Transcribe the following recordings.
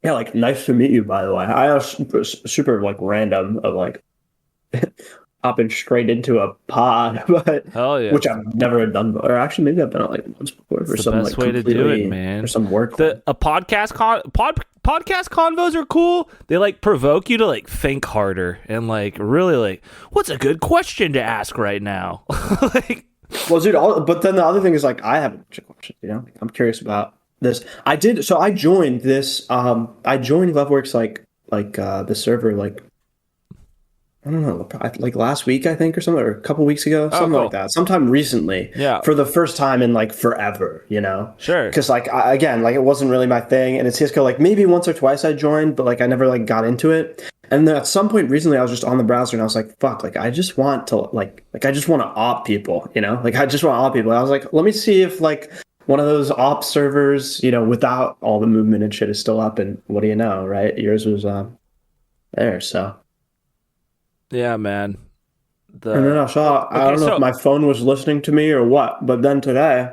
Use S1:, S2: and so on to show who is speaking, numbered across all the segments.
S1: Yeah, like nice to meet you, by the way. I was super like random of like hopping straight into a pod, but
S2: Hell yeah.
S1: which I've never done, or actually maybe I've done it like once before
S2: It's
S1: for
S2: the
S1: some
S2: best
S1: like
S2: way to do it,
S1: completely for
S2: man.
S1: some work
S2: The
S1: thing.
S2: a podcast convos are cool. They like provoke you to like think harder and like really like what's a good question to ask right now? Like
S1: Well, dude, but then the other thing is like I have a bunch of questions, you know? Like, I'm curious about this. I joined this I joined gloveworks like the server like I don't know, like last week, I think, or something, or a couple weeks ago,
S2: oh
S1: something like
S2: cool.
S1: that. Sometime recently,
S2: Yeah.
S1: for the first time in like forever, you know?
S2: Sure.
S1: Because like again, like it wasn't really my thing, and it's Cisco. Like maybe once or twice I joined, but like I never like got into it. And then at some point recently, I was just on the browser, and I was like, "Fuck!" Like I just want to like I just want to op people, you know? Like I just want to op people. I was like, let me see if like one of those op servers, you know, without all the movement and shit, is still up. And what do you know, right? Yours was there, so.
S2: Yeah, man.
S1: And then
S2: The
S1: I saw, I
S2: okay,
S1: don't know if
S2: so
S1: my phone was listening to me or what, but then today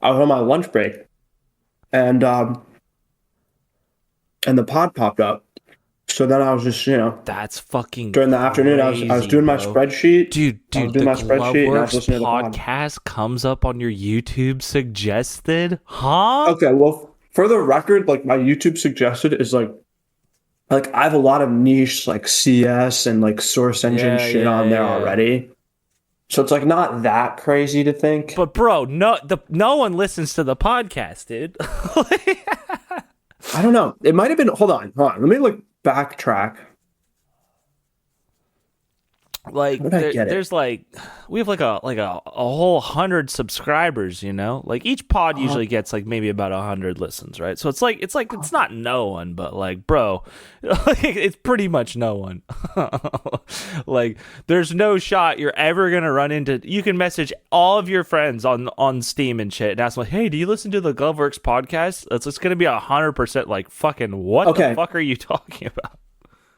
S1: I was on my lunch break and and the pod popped up. So then I was just, you know,
S2: that's fucking
S1: during the afternoon I was
S2: crazy,
S1: doing my
S2: bro.
S1: spreadsheet. I was
S2: Dude,
S1: doing
S2: the
S1: my spreadsheet and I was
S2: Gloveworks
S1: listening to the pod.
S2: podcast comes up on your YouTube suggested? Huh?
S1: Okay, well, for the record, like my YouTube suggested is like I have a lot of niche like CS and like source engine
S2: Yeah,
S1: shit
S2: yeah,
S1: on there
S2: yeah.
S1: already. So it's like not that crazy to think.
S2: But bro, no one listens to the podcast, dude.
S1: I don't know. It might have been. Hold on. Let me like backtrack.
S2: Like
S1: How did I get it?
S2: there's like we have like a whole 100 subscribers, you know, like each pod
S1: Uh,
S2: usually gets like maybe about 100 listens, right? So it's like it's not no one, but like bro, like, it's pretty much no one. Like there's no shot you're ever gonna run into. You can message all of your friends on Steam and shit and ask them like, hey, do you listen to the Gloveworks podcast? It's gonna be 100% like fucking what the
S1: okay.
S2: fuck are you talking about?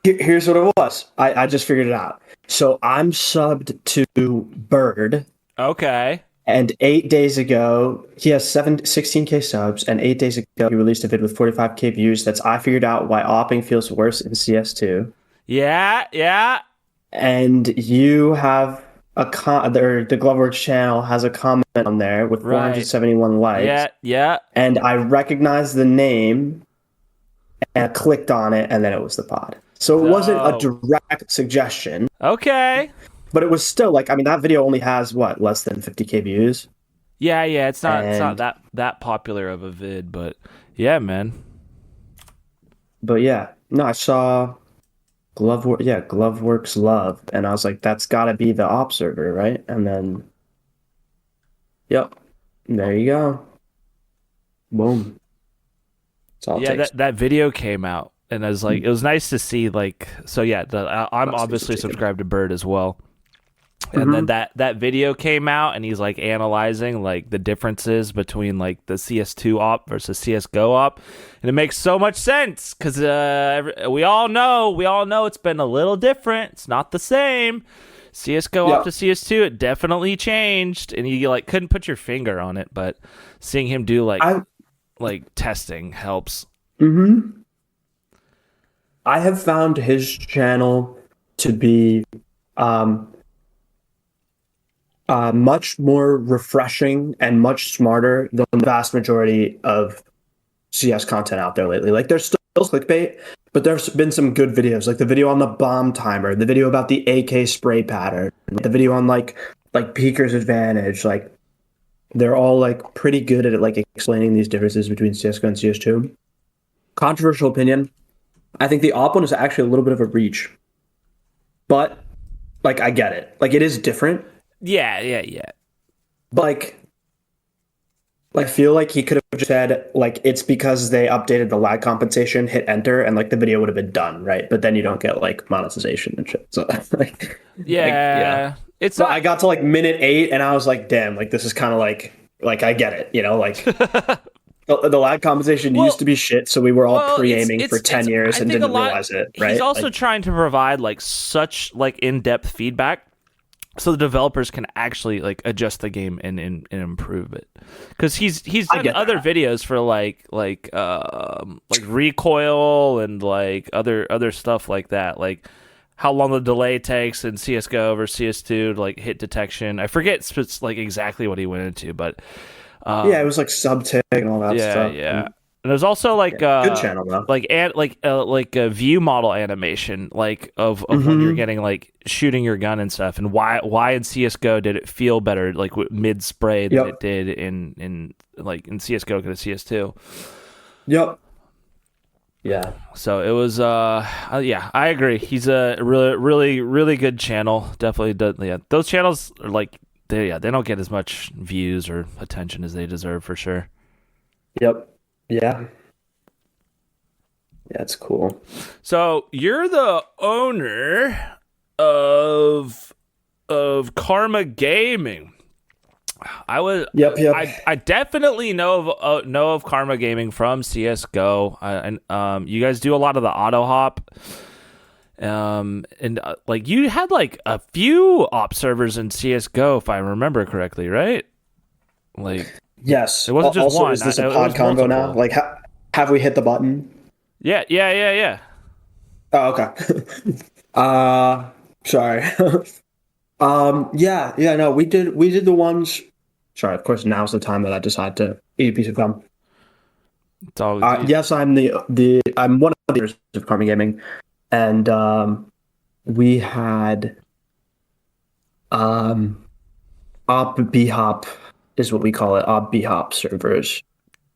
S1: Here's what it was. I just figured it out. So I'm subbed to Bird,
S2: Okay.
S1: and 8 days ago he has 16K subs, and 8 days ago he released a vid with 45K views. That's I figured out why opping feels worse in CS2.
S2: Yeah, yeah.
S1: And you have the Gloveworks channel has a comment on there with
S2: Right.
S1: 471 likes.
S2: Yeah, yeah.
S1: And I recognized the name and I clicked on it, and then it was the pod. So it wasn't a
S2: Oh.
S1: direct suggestion,
S2: Okay.
S1: but it was still like, I mean, that video only has what, less than 50K views?
S2: Yeah, yeah. It's not
S1: And,
S2: that popular of a vid, but yeah, man.
S1: but yeah, no, I saw Gloveworks Love, and I was like, that's gotta be the op server, right? And then, yep, there you go. Boom. That's all it
S2: Yeah,
S1: takes.
S2: that video came out, and I was like, it was nice to see. Like, so yeah, I'm
S1: Must be
S2: obviously
S1: succeeding.
S2: subscribed to Bird as well. And then
S1: Mm-hmm.
S2: that video came out, and he's like analyzing like the differences between like the CS2 op versus CS:GO op, and it makes so much sense because we all know it's been a little different. It's not the same. CS:GO op
S1: Yep.
S2: to CS2, it definitely changed, and you like couldn't put your finger on it, but seeing him do
S1: I
S2: like testing helps.
S1: mm-hmm. I have found his channel to be um much more refreshing and much smarter than the vast majority of CS content out there lately. Like there's still clickbait, but there's been some good videos, like the video on the bomb timer, the video about the AK spray pattern, the video on like Peeker's advantage. Like they're all like pretty good at like explaining these differences between CS:GO and CS2. Controversial opinion. I think the op one is actually a little bit of a reach, but like I get it. Like it is different.
S2: Yeah, yeah, yeah.
S1: But I feel like he could have just said like it's because they updated the lag compensation, hit enter, and like the video would have been done, right? But then you don't get like monetization and shit. So yeah.
S2: Yeah, it's
S1: But
S2: not.
S1: I got to like minute 8 and I was like, damn, like this is kind of like I get it, you know, like the lag compensation
S2: Well,
S1: used to be shit, so we were all
S2: well,
S1: pre-aiming for 10 years
S2: I
S1: and
S2: think a
S1: didn't
S2: lot.
S1: realize it,
S2: He's
S1: right?
S2: also
S1: Like
S2: trying to provide like such like in-depth feedback so the developers can actually like adjust the game and improve it. Because he's done other videos for like recoil and like other stuff like that, like how long the delay takes in CS:GO over CS2 to like hit detection. I forget like exactly what he went into, but
S1: yeah, it was like sub-tick and all that stuff.
S2: Yeah. And there's also like
S1: good channel though.
S2: like a view model animation, like of when you're getting like shooting your gun and stuff, and why in CS:GO did it feel better like mid spray than it did in CS:GO to CS2.
S1: Yep. Yeah.
S2: So it was yeah, I agree. He's a really good channel. Definitely does. Yeah, those channels are like they don't get as much views or attention as they deserve for sure.
S1: Yep. Yeah. Yeah, it's cool.
S2: So you're the owner of Karma Gaming. I was.
S1: Yep.
S2: I definitely know of Karma Gaming from CS:GO, and you guys do a lot of the auto hop. Like you had like a few op servers in CS:GO, if I remember correctly, right? Like
S1: yes,
S2: it wasn't just
S1: also,
S2: one.
S1: is this a pod combo now? Like, have we hit the button?
S2: Yeah.
S1: Oh, okay. Sorry. Yeah. No, we did the ones. Sorry, of course. Now's the time that I decide to eat a piece of gum.
S2: It's all,
S1: yes, I'm I'm one of the leaders of Karma Gaming, and we had op b hop is what we call it, op b hop servers.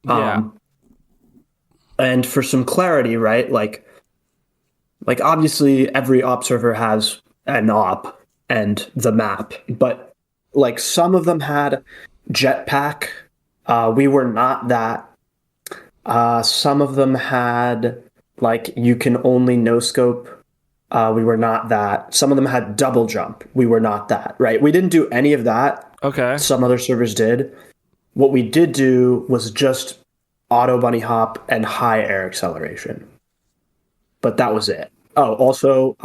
S1: And for some clarity, right? Like obviously every op server has an op and the map, but like some of them had jetpack. We were not that. Some of them had like you can only no scope. We were not that. Some of them had double jump. We were not that, right? We didn't do any of that.
S2: Okay.
S1: Some other servers did. What we did do was just auto bunny hop and high air acceleration. But that was it. Oh, also,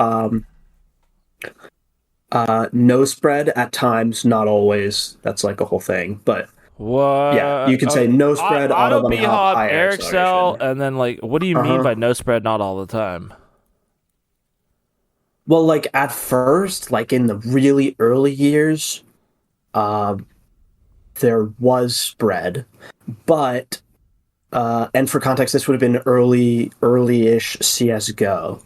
S1: no spread at times, not always. That's like a whole thing. But
S2: what?
S1: Yeah, you can say no spread, auto bunny hop, high air acceleration.
S2: And then like, what do you mean by no spread not all the time?
S1: Well, like at first, like in the really early years, there was spread, but and for context, this would have been early-ish CS:GO.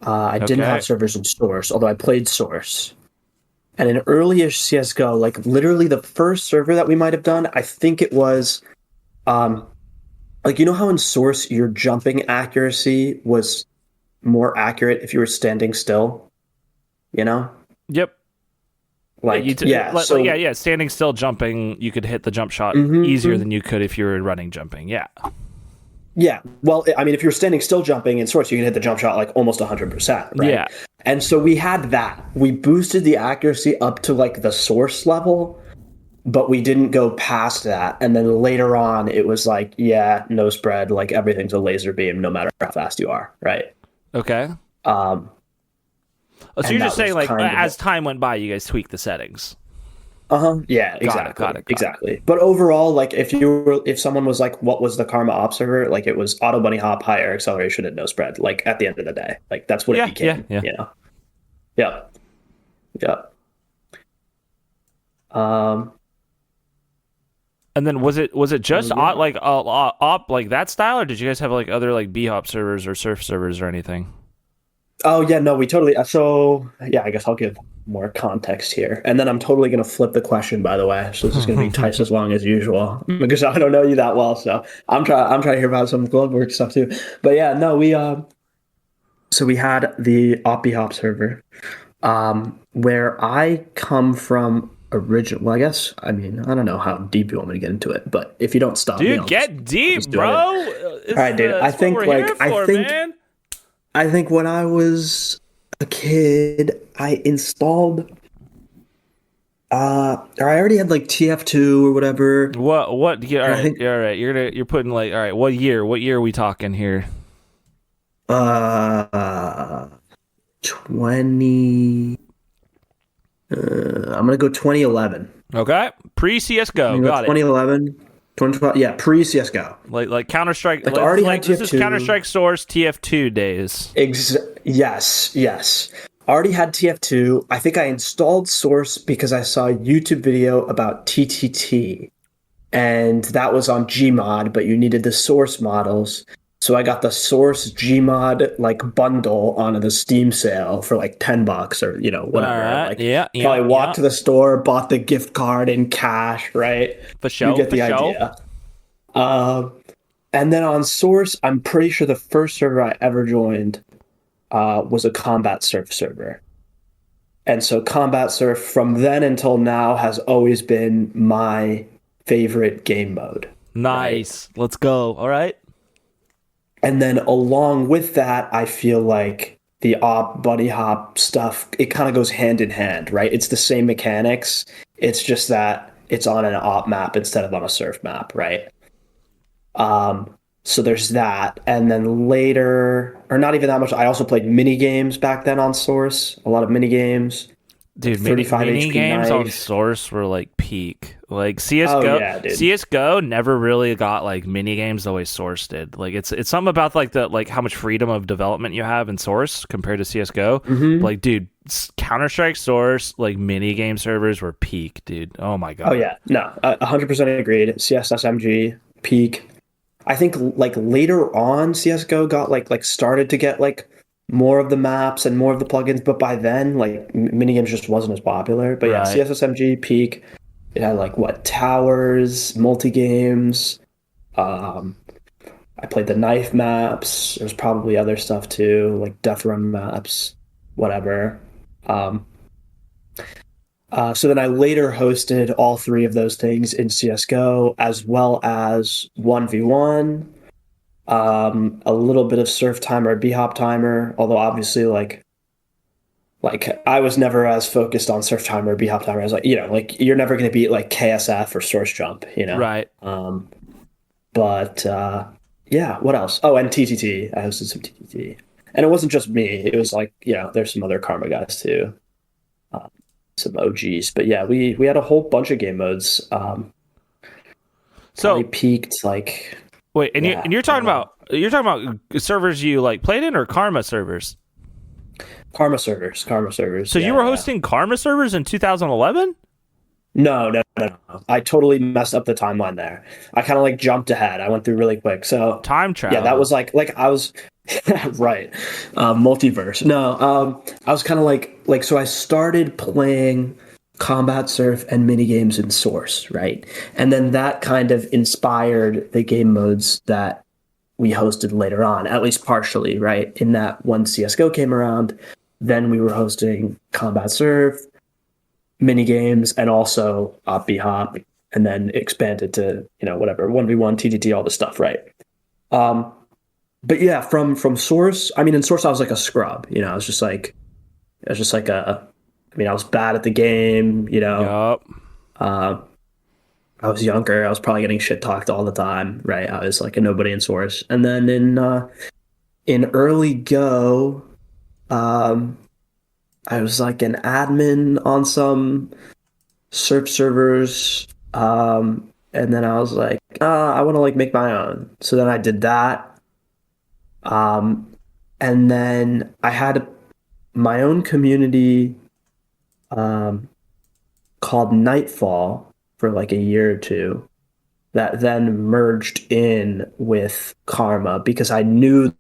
S1: I didn't have servers in Source, although I played Source. And in early-ish CS:GO, like literally the first server that we might have done, I think it was, like you know how in Source your jumping accuracy was more accurate if you were standing still, you know?
S2: Yep.
S1: Like
S2: standing still, jumping, you could hit the jump shot easier than you could if you were running jumping. Yeah.
S1: Well, I mean, if you're standing still jumping in Source, you can hit the jump shot like almost 100%, right?
S2: Yeah.
S1: And so we had that. We boosted the accuracy up to like the Source level, but we didn't go past that. And then later on, it was like, yeah, no spread, like everything's a laser beam no matter how fast you are, right?
S2: Okay. So you're just saying, like, as time went by, you guys tweaked the settings.
S1: Yeah, exactly.
S2: Got it.
S1: Exactly. But overall, like, if someone was like, what was the Karma op server? Like, it was auto bunny hop, high air acceleration, and no spread. Like, at the end of the day, like that's what it became.
S2: Yeah.
S1: You know. Yeah.
S2: And then was it just op like that style, or did you guys have like other like B hop servers or surf servers or anything?
S1: Oh yeah, no, we totally. So yeah, I guess I'll give more context here, and then I'm totally gonna flip the question. By the way, so this is gonna be twice as long as usual because I don't know you that well. So I'm trying to hear about some gloveworks stuff too. But yeah, no, so we had the Oppy Hop server, where I come from. Well, I guess, I mean, I don't know how deep you want me to get into it, but if you don't stop me,
S2: get deep, bro.
S1: All right, dude. I think when I was a kid, I installed, or I already had like TF2 or whatever.
S2: What? Yeah, all right. All right. You're putting like, all right. What year? What year are we talking here?
S1: 20. I'm gonna go 2011.
S2: Okay, pre
S1: I'm
S2: CS:GO,
S1: gonna go
S2: got it.
S1: 2011, 2012. Yeah, pre CS:GO.
S2: Like Counter Strike.
S1: Like already had
S2: This is Counter
S1: TF2.
S2: Strike Source TF2 days.
S1: Yes, yes. Already had TF2. I think I installed Source because I saw a YouTube video about TTT, and that was on Gmod, but you needed the Source models. So I got the Source Gmod like bundle on the Steam sale for like $10 or
S2: All
S1: whatever.
S2: right,
S1: Like
S2: yeah, yeah,
S1: probably
S2: yeah.
S1: walked to the store, bought the gift card in cash, right?
S2: For
S1: You
S2: show,
S1: get
S2: for
S1: the
S2: show.
S1: idea. Um, and then on Source, I'm pretty sure the first server I ever joined was a Combat Surf server. And so Combat Surf from then until now has always been my favorite game mode, right?
S2: Nice. Let's go. All right.
S1: And then along with that, I feel like the op buddy hop stuff, it kind of goes hand in hand, right? It's the same mechanics. It's just that it's on an op map instead of on a surf map, right? So there's that. And then later, or not even that much, I also played mini games back then on Source, a lot of mini games, like
S2: Dude,
S1: 35
S2: mini
S1: HP
S2: games on
S1: knife.
S2: Source were like peak. Like
S1: Oh
S2: CS:GO,
S1: yeah, dude.
S2: CS:GO never really got like mini games the way Source did. Like it's something about like the like how much freedom of development you have in Source compared to CS:GO.
S1: Hmm.
S2: Like, dude, Counter Strike Source like mini game servers were peak, dude. Oh my
S1: Oh
S2: god.
S1: yeah, no, 100% agreed. CSSMG peak. I think like later on, CS:GO got like started to get like more of the maps and more of the plugins, but by then like minigames just wasn't as popular. But yeah,
S2: Right.
S1: CSSMG peak. It had like what towers, multi games. Um, I played the knife maps. There's probably other stuff too, like death run maps, whatever. Um, so then I later hosted all three of those things in CSGO, as well as 1v1, a little bit of surf timer, b-hop timer, although obviously like I was never as focused on surf timer, b-hop timer as like, like you're never going to beat like KSF or source jump.
S2: Right.
S1: But yeah, what else? Oh, and TTT. I hosted some TTT. And it wasn't just me. It was like, there's some other Karma guys too. Um, some OGs. But yeah, we had a whole bunch of game modes. Probably
S2: So
S1: peaked like
S2: wait, and
S1: yeah,
S2: you're
S1: I
S2: talking
S1: don't know.
S2: about servers you like played in or Karma servers?
S1: Karma servers.
S2: So you
S1: Yeah,
S2: were
S1: yeah.
S2: hosting Karma servers in 2011?
S1: No, no, no, no. I totally messed up the timeline there. I kind of like jumped ahead. I went through really quick. So
S2: Time
S1: yeah, that
S2: travel.
S1: was like I was right. Multiverse. No, I was kind of like so I started playing Combat Surf and mini games in Source, right? And then that kind of inspired the game modes that we hosted later on, at least partially, right? In that when CS:GO came around, then we were hosting Combat Surf, mini games, and also Op Hop, and then expanded to whatever 1v1, TTT, all this stuff, right? Um, but yeah, from Source, I mean, in Source, I was like a scrub. I was just like I mean, I was bad at the game.
S2: Yup.
S1: Uh, I was younger. I was probably getting shit talked all the time, right? I was like a nobody in Source, and then in early Go, um, I was like an admin on some surf servers, and then I was like, I want to like make my own. So then I did that. Um, and then I had my own community um, called Nightfall for like a year or two that then merged in with Karma because I knew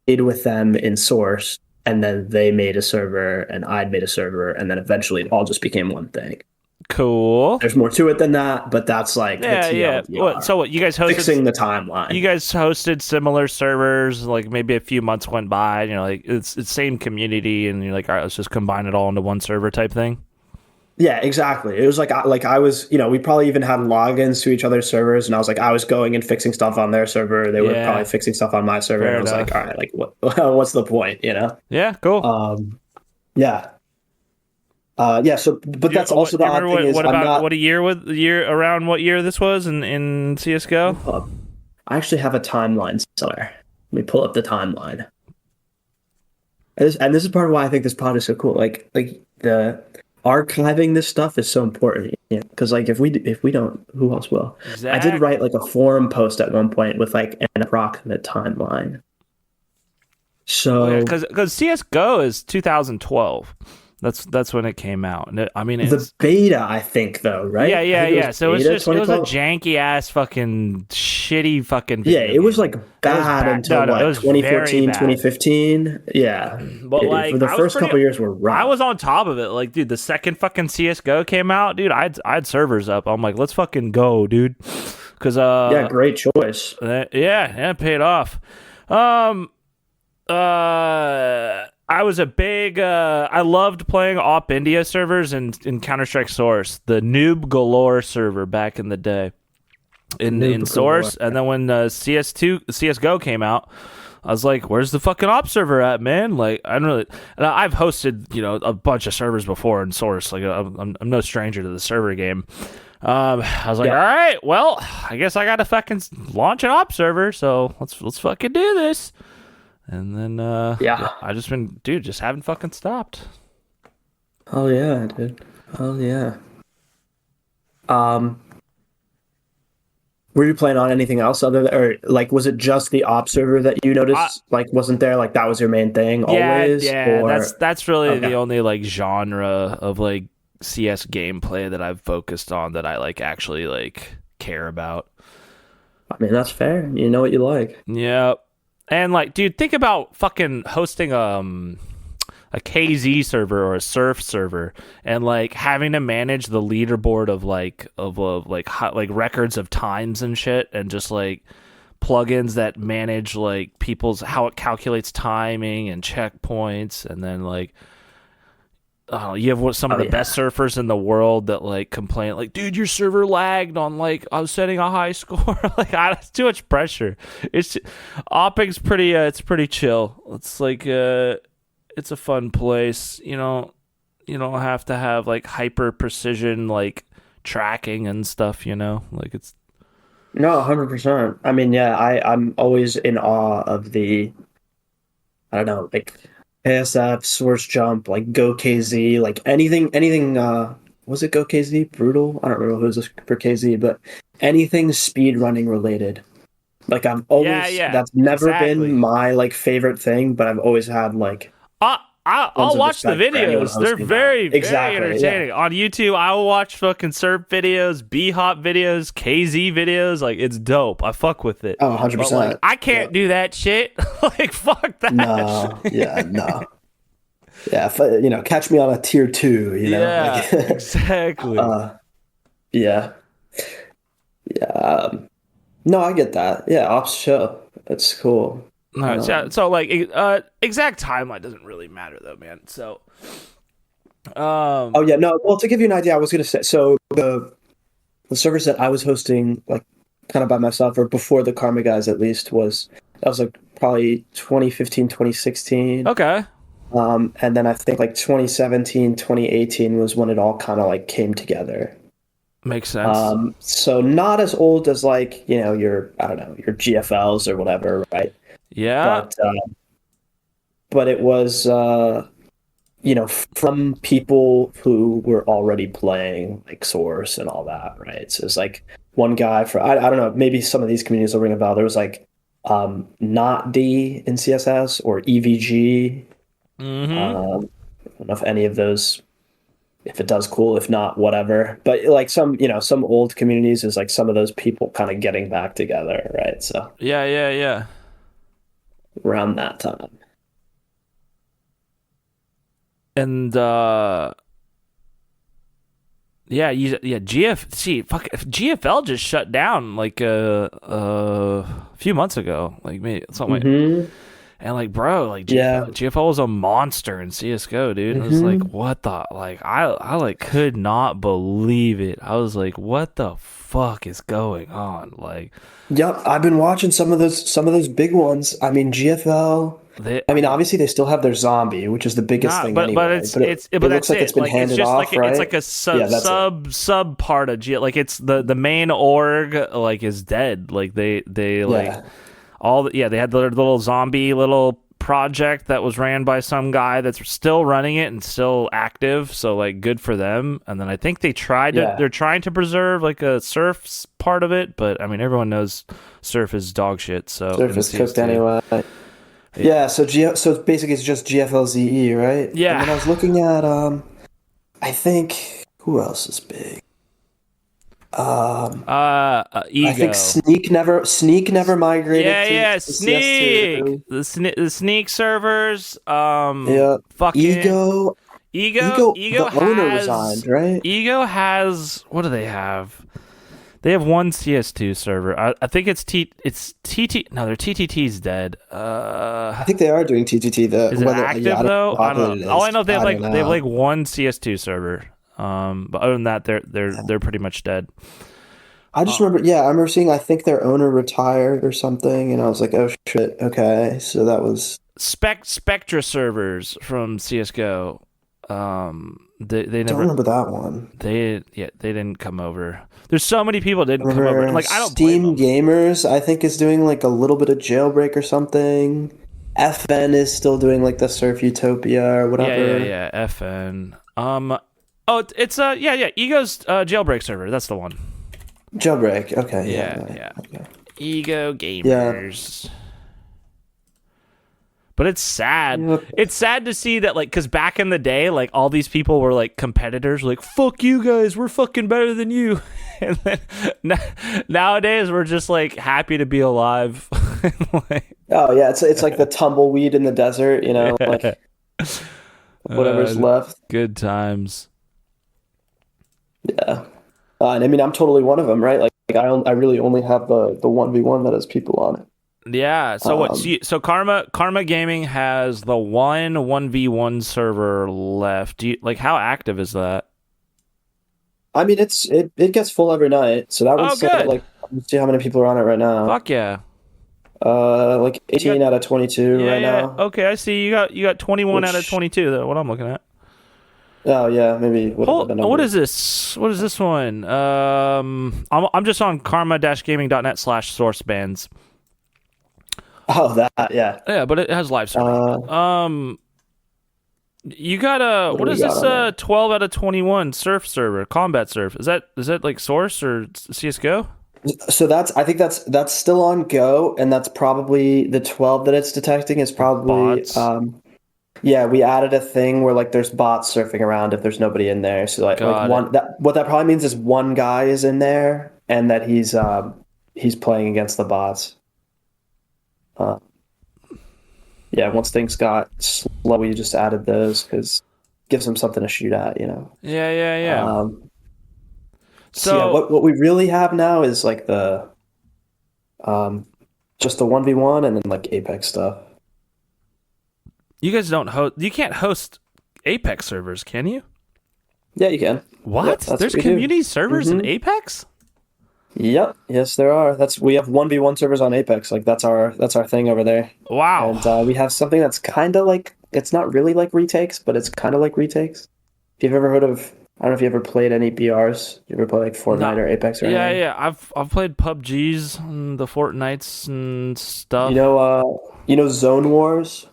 S1: with them in Source, and then they made a server and I'd made a server, and then eventually it all just became one thing.
S2: Cool.
S1: There's more to it than that, but that's like the
S2: Yeah, yeah. What?
S1: TLDR.
S2: So what? You guys
S1: Fixing
S2: hosted?
S1: the timeline.
S2: You guys hosted similar servers? Like maybe a few months went by, and you're like, it's same community, and you're like, all right, let's just combine it all into one server type thing.
S1: Yeah, exactly. It was like I was, we probably even had logins to each other's servers, and I was going and fixing stuff on their server. They were probably
S2: Yeah.
S1: fixing stuff on my server, and
S2: Fair
S1: I was like, all
S2: enough.
S1: right, like what what's the point?
S2: Yeah. Cool.
S1: Yeah. Yeah, so but that's also
S2: Do
S1: the
S2: you
S1: odd
S2: remember
S1: thing is
S2: what
S1: I'm
S2: about
S1: not
S2: what a year with year around what year this was in CS:GO?
S1: I actually have a timeline somewhere. Let me pull up the timeline. And this is part of why I think this pod is so cool. Like the archiving this stuff is so important. Because like if we don't, who else will? I did
S2: Exactly.
S1: write like a forum post at one point with like an approximate timeline.
S2: Well, yeah,
S1: So
S2: because CS:GO is 2012. That's when it came out. And I mean,
S1: the
S2: it's
S1: beta, I think, though,
S2: yeah,
S1: right? I
S2: yeah,
S1: think it was
S2: yeah. So
S1: beta
S2: it was a
S1: 2012.
S2: janky ass fucking shitty fucking
S1: Yeah,
S2: video
S1: it was
S2: game.
S1: like
S2: It was
S1: bad
S2: bad.
S1: until
S2: No, it
S1: what,
S2: was very
S1: 2014,
S2: bad.
S1: 2015? Yeah.
S2: But
S1: For
S2: like,
S1: the first couple years were
S2: I
S1: rough.
S2: was on top of it. Like, dude, the second fucking CS:GO came out, dude, I had servers up. I'm like, let's fucking go, dude. Because
S1: Yeah, great choice.
S2: yeah, it paid off. Um, I was a big I loved playing Op India servers and in Counter-Strike Source, the Noob Galore server back in the day in
S1: Noob galore.
S2: Source. And then when CS:GO came out, I was like, where's the fucking op server at, man? Like, I don't really, and I've hosted, a bunch of servers before in Source. Like, I'm no stranger to the server game. I was like,
S1: Yeah.
S2: all right, well, I guess I got to fucking launch an op server. So let's fucking do this. And then,
S1: Yeah.
S2: I just been, dude, just haven't fucking stopped.
S1: Oh yeah, dude. Oh yeah. Um, were you playing on anything else other than, or like, was it just the op server that you noticed? Like, wasn't there like that was your main thing always?
S2: Yeah,
S1: Or
S2: that's really
S1: okay.
S2: the only like genre of like CS gameplay that I've focused on that I like actually like care about.
S1: I mean, that's fair. You know what you like.
S2: Yep. And like, dude, think about fucking hosting a KZ server or a surf server and like having to manage the leaderboard of like records of times and shit, and just like plugins that manage like people's how it calculates timing and checkpoints. And then like you have some of
S1: Oh
S2: the
S1: yeah.
S2: best surfers in the world that like complain like, dude, your server lagged on like I was setting a high score. Like, it's too much pressure. It's Opping's pretty it's pretty chill. It's like it's a fun place. You don't have to have like hyper precision like tracking and stuff, like it's
S1: No, 100%. I mean, yeah, I'm always in awe of I don't know, like ASF, Source Jump, like Go KZ, like anything was it Go KZ? Brutal? I don't remember if it was for KZ, but anything speed running related. Like I've always
S2: yeah,
S1: that's never been
S2: exactly.
S1: my like favorite thing, but I've always had like tons
S2: I'll
S1: of
S2: watch the
S1: respect for anyone
S2: videos. They're
S1: hosting that.
S2: very, very
S1: Exactly, yeah.
S2: entertaining. On YouTube, I will watch fucking Surf videos, B-Hop videos, KZ videos. Like, it's dope. I fuck with it.
S1: Oh,
S2: But, like,
S1: 100%.
S2: I can't do that shit. Like, fuck that.
S1: No, yeah, no. Yeah, catch me on a tier 2,
S2: Yeah,
S1: like
S2: exactly.
S1: yeah. Yeah. No, I get that. Yeah, ops show. That's cool.
S2: No, so like, exact timeline doesn't really matter, though, man. So,
S1: Oh yeah, no. Well, to give you an idea, I was gonna say so the servers that I was hosting, like kind of by myself, or before the Karma guys at least, that was like probably 2015, 2016.
S2: okay.
S1: And then I think like 2017, 2018 was when it all kind of like came together.
S2: Makes sense.
S1: So not as old as like, your, I don't know, your GFLs or whatever, right?
S2: Yeah.
S1: But it was, from people who were already playing like Source and all that, right? So it's like one guy I don't know, maybe some of these communities will ring a bell. There was like not D in CSS or EVG.
S2: Mm-hmm.
S1: I don't know if any of those, if it does, cool. If not, whatever. But like some old communities is like some of those people kind of getting back together, right? So
S2: Yeah.
S1: around that time.
S2: And GFL just shut down like a few months ago, like maybe something like,
S1: Mm-hmm.
S2: and like, bro, like
S1: Yeah.
S2: GFL was a monster in CS:GO, dude. I was like, what the, like, I like could not believe it. I was like, what the fuck is going on? Like,
S1: Yep, I've been watching some of those big ones. I mean, GFL. I mean, obviously they still have their zombie, which is the biggest thing anyway.
S2: but
S1: It looks like it's been
S2: like,
S1: handed
S2: it's just
S1: off,
S2: like
S1: right?
S2: it's like a sub part of G. Like, it's the main org like is dead. Like they like
S1: Yeah.
S2: they had their little zombie little project that was ran by some guy that's still running it and still active, so like good for them. And then I think they're trying to preserve like a surf part of it, but I mean everyone knows surf is dog shit, so
S1: Surf is cooked anyway. Yeah, so basically it's just GFLZE, right?
S2: Yeah.
S1: And then I was looking at I think who else is big?
S2: Ego.
S1: I think Sneak never migrated.
S2: Yeah,
S1: to
S2: Sneak. The Sneak servers.
S1: Yeah.
S2: Fucking
S1: Ego. The owner resigned, right?
S2: Ego has, what do they have? They have one CS2 server. I think it's TT. No, their TTT's dead.
S1: I think they are doing TTT.
S2: Is it active though? I don't know. All I know they have like one CS2 server. But other than that, they're pretty much dead.
S1: I just remember, I remember seeing. I think their owner retired or something, and I was like, "Oh shit, okay." So that was
S2: Spectra servers from CS:GO. They never
S1: don't remember that one.
S2: They didn't come over. There's so many people that didn't come over. Like I don't
S1: Steam Gamers, I think, is doing like a little bit of Jailbreak or something. FN is still doing like the Surf Utopia or whatever.
S2: Yeah. FN. Oh, it's Ego's Jailbreak server. That's the one.
S1: Jailbreak. Okay.
S2: Yeah. Okay. Ego Gamers.
S1: Yeah.
S2: But it's sad.
S1: Yep.
S2: It's sad to see that, like, because back in the day, like, all these people were, like, competitors. Like, fuck you guys. We're fucking better than you. And then nowadays, we're just, like, happy to be alive.
S1: Oh, yeah. It's like the tumbleweed in the desert, you know? Like, whatever's left.
S2: Good times.
S1: Yeah. And I mean, I'm totally one of them, right? Like I really only have the 1v1 that has people on it.
S2: Yeah. So so Karma Gaming has the 1v1 server left. How active is that?
S1: I mean, it gets full every night. So that one's
S2: good.
S1: Like, let's see how many people are on it right now.
S2: Fuck yeah.
S1: Like 18 out of 22 right now.
S2: Okay, I see. You got 21 out of 22. That's what I'm looking at.
S1: Oh yeah, maybe.
S2: What is this? What is this one? I'm just on karma-gaming.net/source bands.
S1: Oh, that yeah.
S2: Yeah, but it has live serving. You got a what is this? 12 out of 21 surf server, combat surf. Is that like Source or CS:GO?
S1: So I think that's still on Go, and that's probably the 12 that it's detecting is probably
S2: bots.
S1: Yeah, we added a thing where like there's bots surfing around if there's nobody in there. So like what that probably means is one guy is in there and that he's playing against the bots. Yeah, once things got slow, we just added those because it gives them something to shoot at, you know.
S2: Yeah.
S1: So what we really have now is like the just the 1v1 and then like Apex stuff.
S2: You guys you can't host Apex servers, can you?
S1: Yeah, you can.
S2: What?
S1: Yep,
S2: there's community servers in Apex?
S1: Yep. Yes, there are. We have 1v1 servers on Apex. Like that's our thing over there.
S2: Wow.
S1: And we have something that's kind of like, it's not really like retakes, but it's kind of like retakes. If you've ever heard of, I don't know if you ever played any BRs. You ever play like Fortnite or Apex or anything?
S2: Yeah. I've played PUBGs and the Fortnites and stuff.
S1: You know Zone Wars?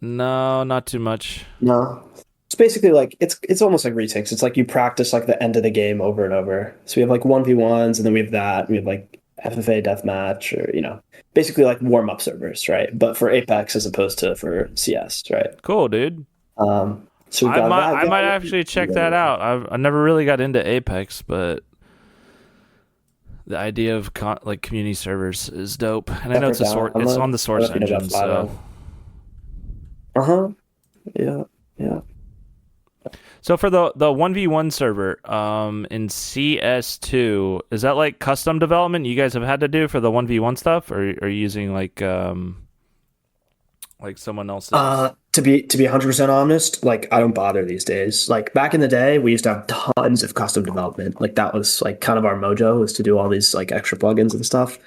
S2: No, not too much.
S1: No. It's basically like it's almost like retakes. It's like you practice like the end of the game over and over. So we have like 1v1s and then we have that. We have like FFA deathmatch or, you know, basically like warm-up servers, right? But for Apex as opposed to for CS, right?
S2: Cool, dude.
S1: So
S2: I might actually check that out. I never really got into Apex, but the idea of like community servers is dope. And I know it's on the Source engine, so.
S1: Yeah.
S2: So for the 1v1 server in CS2, is that like custom development you guys have had to do for the 1v1 stuff, or are you using like someone else's?
S1: To be 100% honest, like I don't bother these days. Like back in the day, we used to have tons of custom development. Like that was like kind of our mojo, was to do all these like extra plugins and stuff.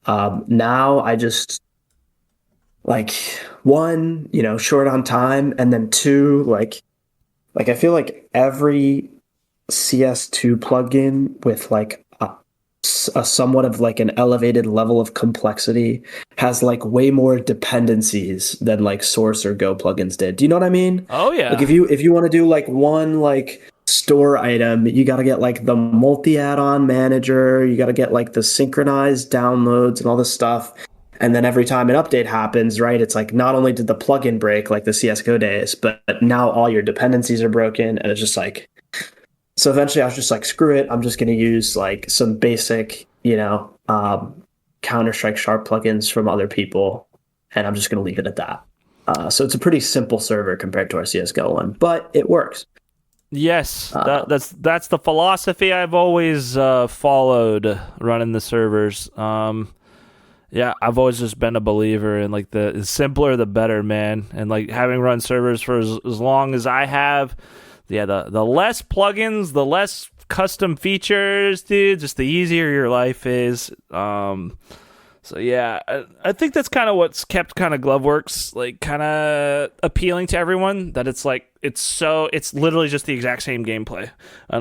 S1: Now I just like one, you know, short on time, and then two, like I feel like every CS2 plugin with like a somewhat of like an elevated level of complexity, has like way more dependencies than like Source or Go plugins did. Do you know what I mean?
S2: Oh
S1: Like
S2: yeah.
S1: if you want to do like one like store item, you got to get like the multi add-on manager, you got to get like the synchronized downloads and all this stuff. And then every time an update happens, right, it's like not only did the plugin break like the CS:GO days, but now all your dependencies are broken, and it's just like so eventually I was just like, screw it. I'm just going to use like some basic, Counter-Strike Sharp plugins from other people. And I'm just going to leave it at that. So it's a pretty simple server compared to our CSGO one, but it works.
S2: Yes, that's the philosophy I've always followed running the servers. Yeah, I've always just been a believer in like the simpler the better, man. And like having run servers for as long as I have, yeah, the less plugins, the less custom features, dude, just the easier your life is. So yeah, I think that's kind of what's kept kind of gloveworks like kind of appealing to everyone. That it's like it's literally just the exact same gameplay.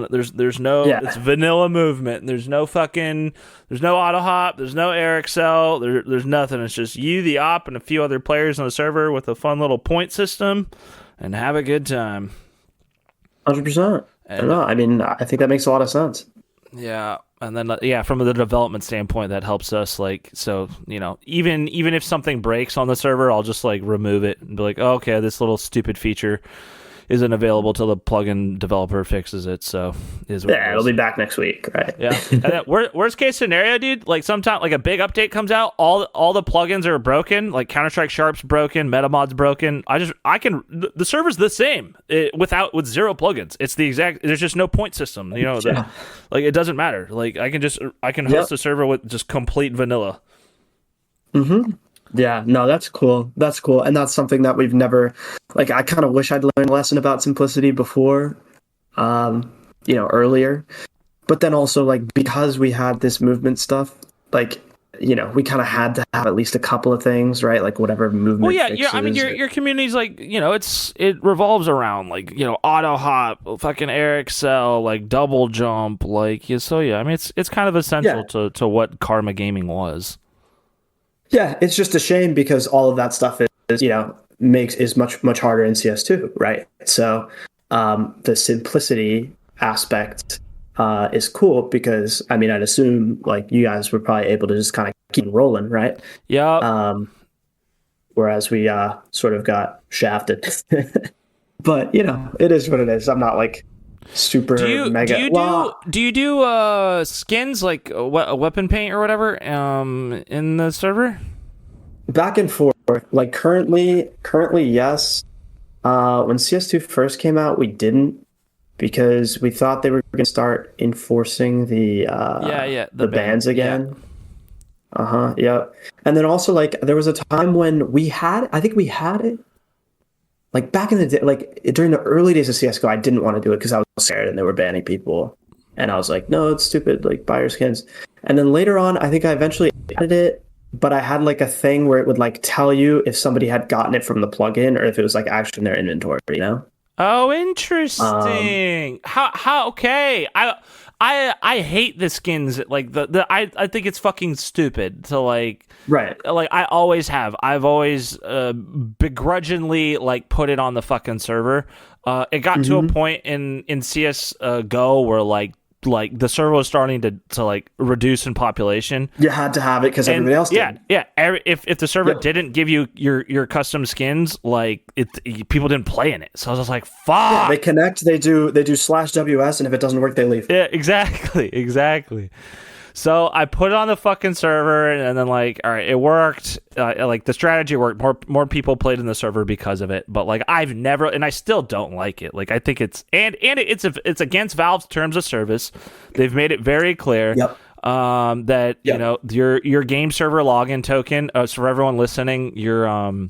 S2: There's no it's vanilla movement. There's no auto hop. There's no air excel. There's nothing. It's just you, the op, and a few other players on the server with a fun little point system, and have a good time.
S1: 100%. I don't know. I mean, I think that makes a lot of sense.
S2: Yeah, and then from the development standpoint, that helps us. Like, so even if something breaks on the server, I'll just like remove it and be like, oh, okay, this little stupid feature isn't available till the plugin developer fixes it. So
S1: it'll be back next week, right?
S2: Yeah. And then worst case scenario, dude, like sometime like a big update comes out, all the plugins are broken, like Counter-Strike Sharp's broken, MetaMod's broken. The server's the same with zero plugins. It's the exact. There's just no point system. Like it doesn't matter. Like I can host a server with just complete vanilla.
S1: Mm-hmm. Yeah, no, that's cool. That's cool. And that's something that we've never, like, I kind of wish I'd learned a lesson about simplicity before, earlier. But then also, like, because we had this movement stuff, like, we kind of had to have at least a couple of things, right? Like, whatever movement.
S2: Well, yeah. I mean, your community's like, it revolves around, like, auto hop, fucking air excel, like, double jump, like, so yeah. I mean, it's kind of essential to what Karma Gaming was.
S1: Yeah, it's just a shame because all of that stuff is much harder in CS2, right? So the simplicity aspect is cool because I mean I'd assume like you guys were probably able to just kind of keep rolling, right?
S2: Yeah.
S1: Whereas we sort of got shafted, but it is what it is. I'm not like super mega.
S2: Do you do skins like weapon paint or whatever in the server?
S1: Back and forth. Like currently yes. When CS2 first came out, we didn't because we thought they were going to start enforcing the bans again. Yeah. Yep. And then also like there was a time when I think we had it. Like back in the day, like during the early days of CSGO, I didn't want to do it because I was scared and they were banning people. And I was like, no, it's stupid. Like buy your skins. And then later on, I think I eventually added it, but I had like a thing where it would like tell you if somebody had gotten it from the plugin or if it was like actually in their inventory,
S2: Oh, interesting. How okay. I hate the skins. Like I think it's fucking stupid to like.
S1: Right.
S2: Like I always have. I've always begrudgingly like put it on the fucking server. It got to a point in CS Go where like the server was starting to like reduce in population.
S1: You had to have it because everybody else did.
S2: Yeah. If the server didn't give you your custom skins, like people didn't play in it. So I was just like, fuck. Yeah,
S1: they connect. They do /WS, and if it doesn't work, they leave.
S2: Yeah, exactly. So I put it on the fucking server, and then like, all right, it worked. Like the strategy worked. More people played in the server because of it. But like, I've never, and I still don't like it. Like, I think it's it's against Valve's terms of service. They've made it very clear.
S1: Yep.
S2: That your game server login token. So for everyone listening, your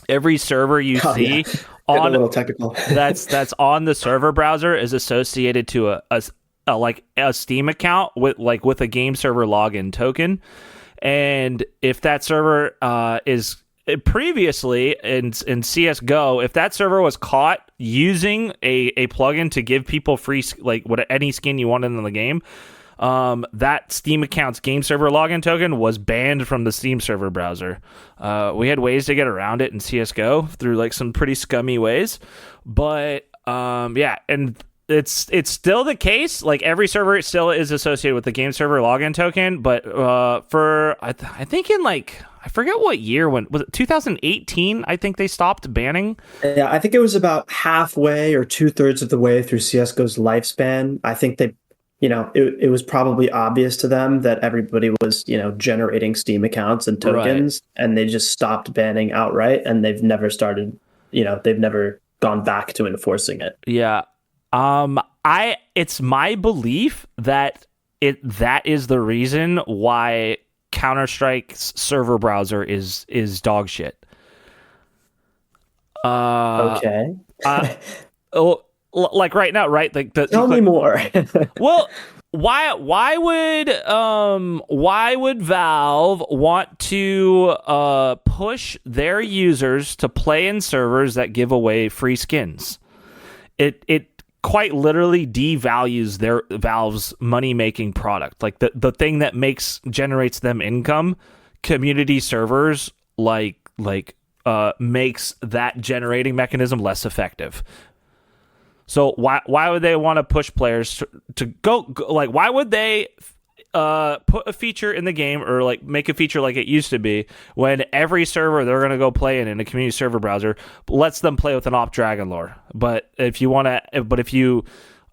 S2: every server you see on
S1: a little technical.
S2: that's on the server browser is associated to a Steam account with a game server login token, and if that server is previously in CS:GO, if that server was caught using a plugin to give people free any skin you wanted in the game, that Steam account's game server login token was banned from the Steam server browser. We had ways to get around it in CS:GO through like some pretty scummy ways, but yeah, and it's still the case. Like every server still is associated with the game server login token, but for I think in like I forget what year, when was it, 2018? I think they stopped banning.
S1: Yeah, I think it was about halfway or 2/3 of the way through CSGO's lifespan. I think they, it was probably obvious to them that everybody was, generating Steam accounts and tokens, and they just stopped banning outright, and they've never started, they've never gone back to enforcing it.
S2: Yeah. It's my belief that that is the reason why Counter-Strike's server browser is dog shit.
S1: Okay.
S2: Like right now, right? Like
S1: tell me more.
S2: Well, why would Valve want to push their users to play in servers that give away free skins? It quite literally devalues Valve's money-making product, like the thing that generates them income. Community servers makes that generating mechanism less effective. So why would they want to push players to go like, why would they put a feature in the game, or like make a feature like it used to be, when every server they're going to go play in a community server browser lets them play with an op dragon lore? But if you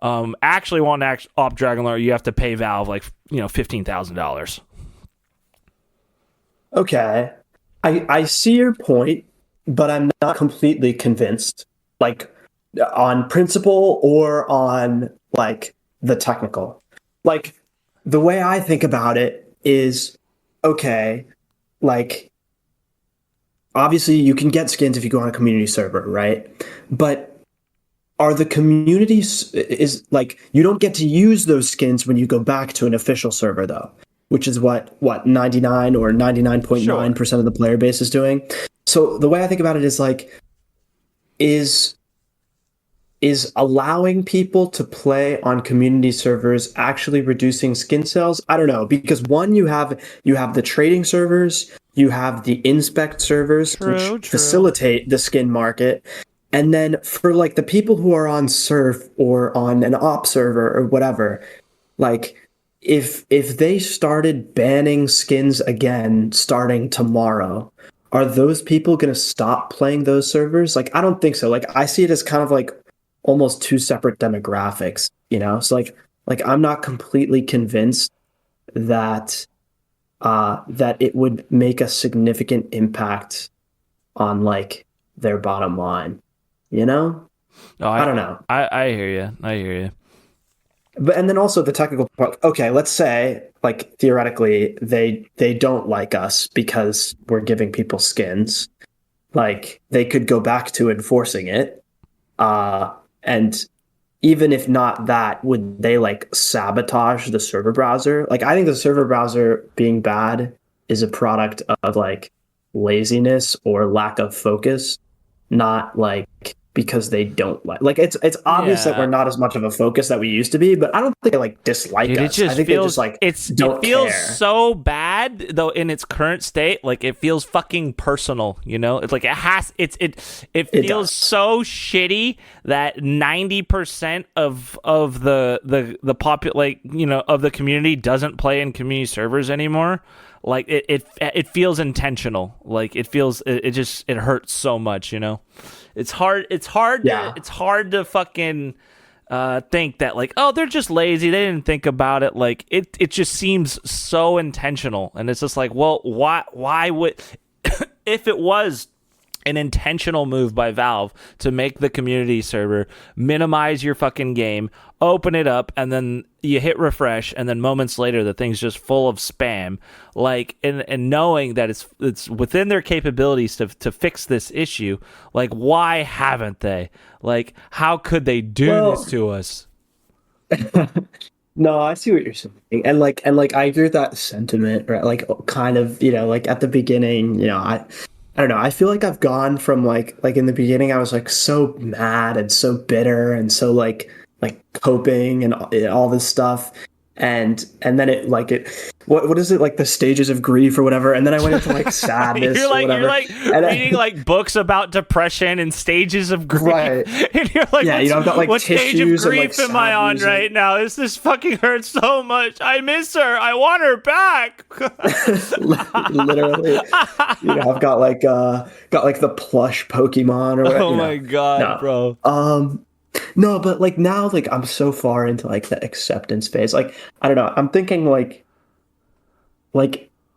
S2: actually want to op dragon lore, you have to pay Valve like $15,000.
S1: Okay, I see your point, but I'm not completely convinced, like on principle or on like the technical. Like, the way I think about it is, okay, like, obviously you can get skins if you go on a community server, right? But are the communities, is like, you don't get to use those skins when you go back to an official server, though, which is what 99 or 99.9% of the player base is doing. So the way I think about it is like, is allowing people to play on community servers actually reducing skin sales? I don't know, because one, you have the trading servers, you have the inspect servers, which facilitate the skin market, and then for like the people who are on Surf or on an op server or whatever, like if they started banning skins again starting tomorrow, are those people going to stop playing those servers? Like, I don't think so. Like, I see it as kind of like almost two separate demographics, so like I'm not completely convinced that that it would make a significant impact on like their bottom line,
S2: No,
S1: I don't know.
S2: I hear you.
S1: But and then also the technical part. Okay, let's say like theoretically they don't like us because we're giving people skins. Like, they could go back to enforcing it. And even if not that, would they like sabotage the server browser? Like, I think the server browser being bad is a product of like laziness or lack of focus, not like because they don't like it's obvious that we're not as much of a focus that we used to be, but I don't think they like dislike us. I think they just like
S2: it feels
S1: care.
S2: So bad though in its current state. Like, it feels fucking personal, It's like it feels so shitty that 90% of the of the community doesn't play in community servers anymore. Like, it feels intentional. Like, it hurts so much, It's hard to fucking think that like, oh, they're just lazy, they didn't think about it. Like, it just seems so intentional, and it's just like, well, why would if it was an intentional move by Valve to make the community server, minimize your fucking game, open it up, and then you hit refresh, and then moments later the thing's just full of spam, like, and knowing that it's within their capabilities to fix this issue, like, why haven't they? Like, how could they do this to us?
S1: No, I see what you're saying. And like I agree with that sentiment, right? Like, kind of, like at the beginning, I don't know. I feel like I've gone from like in the beginning, I was like so mad and so bitter and so like coping and all this stuff. and then what is it, like the stages of grief or whatever, and then I went into like sadness or
S2: You're
S1: whatever,
S2: like
S1: and
S2: reading
S1: then,
S2: like books about depression and stages of grief,
S1: right,
S2: and you're like,
S1: yeah, I've got like
S2: what stage of
S1: tissues and like
S2: grief am I
S1: sad
S2: on
S1: music.
S2: right now? This fucking hurts so much. I miss her. I want her back.
S1: Literally, I've got like the plush Pokemon or whatever,
S2: Oh my god,
S1: no,
S2: bro.
S1: no, but like now, like I'm so far into like the acceptance phase. Like I don't know. I'm thinking like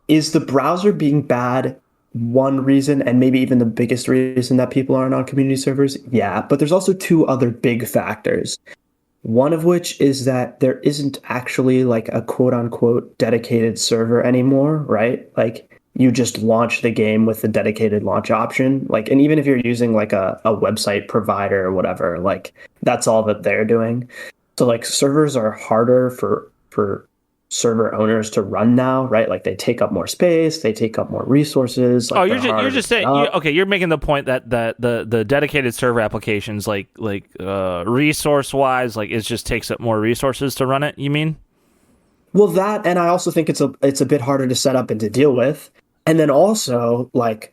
S1: is the browser being bad one reason, and maybe even the biggest reason that people aren't on community servers? Yeah, but there's also two other big factors. One of which is that there isn't actually like a quote unquote dedicated server anymore, right? Like you just launch the game with the dedicated launch option. Like, and even if you're using like a website provider or whatever, like that's all that they're doing. So like servers are harder for server owners to run now, right? Like they take up more space, they take up more resources,
S2: Oh,
S1: like they're
S2: you're
S1: harder to
S2: just
S1: set
S2: saying
S1: up.
S2: okay. You're making the point that the dedicated server applications resource wise, like it just takes up more resources to run it. You mean?
S1: Well, that, and I also think it's a bit harder to set up and to deal with. And then also like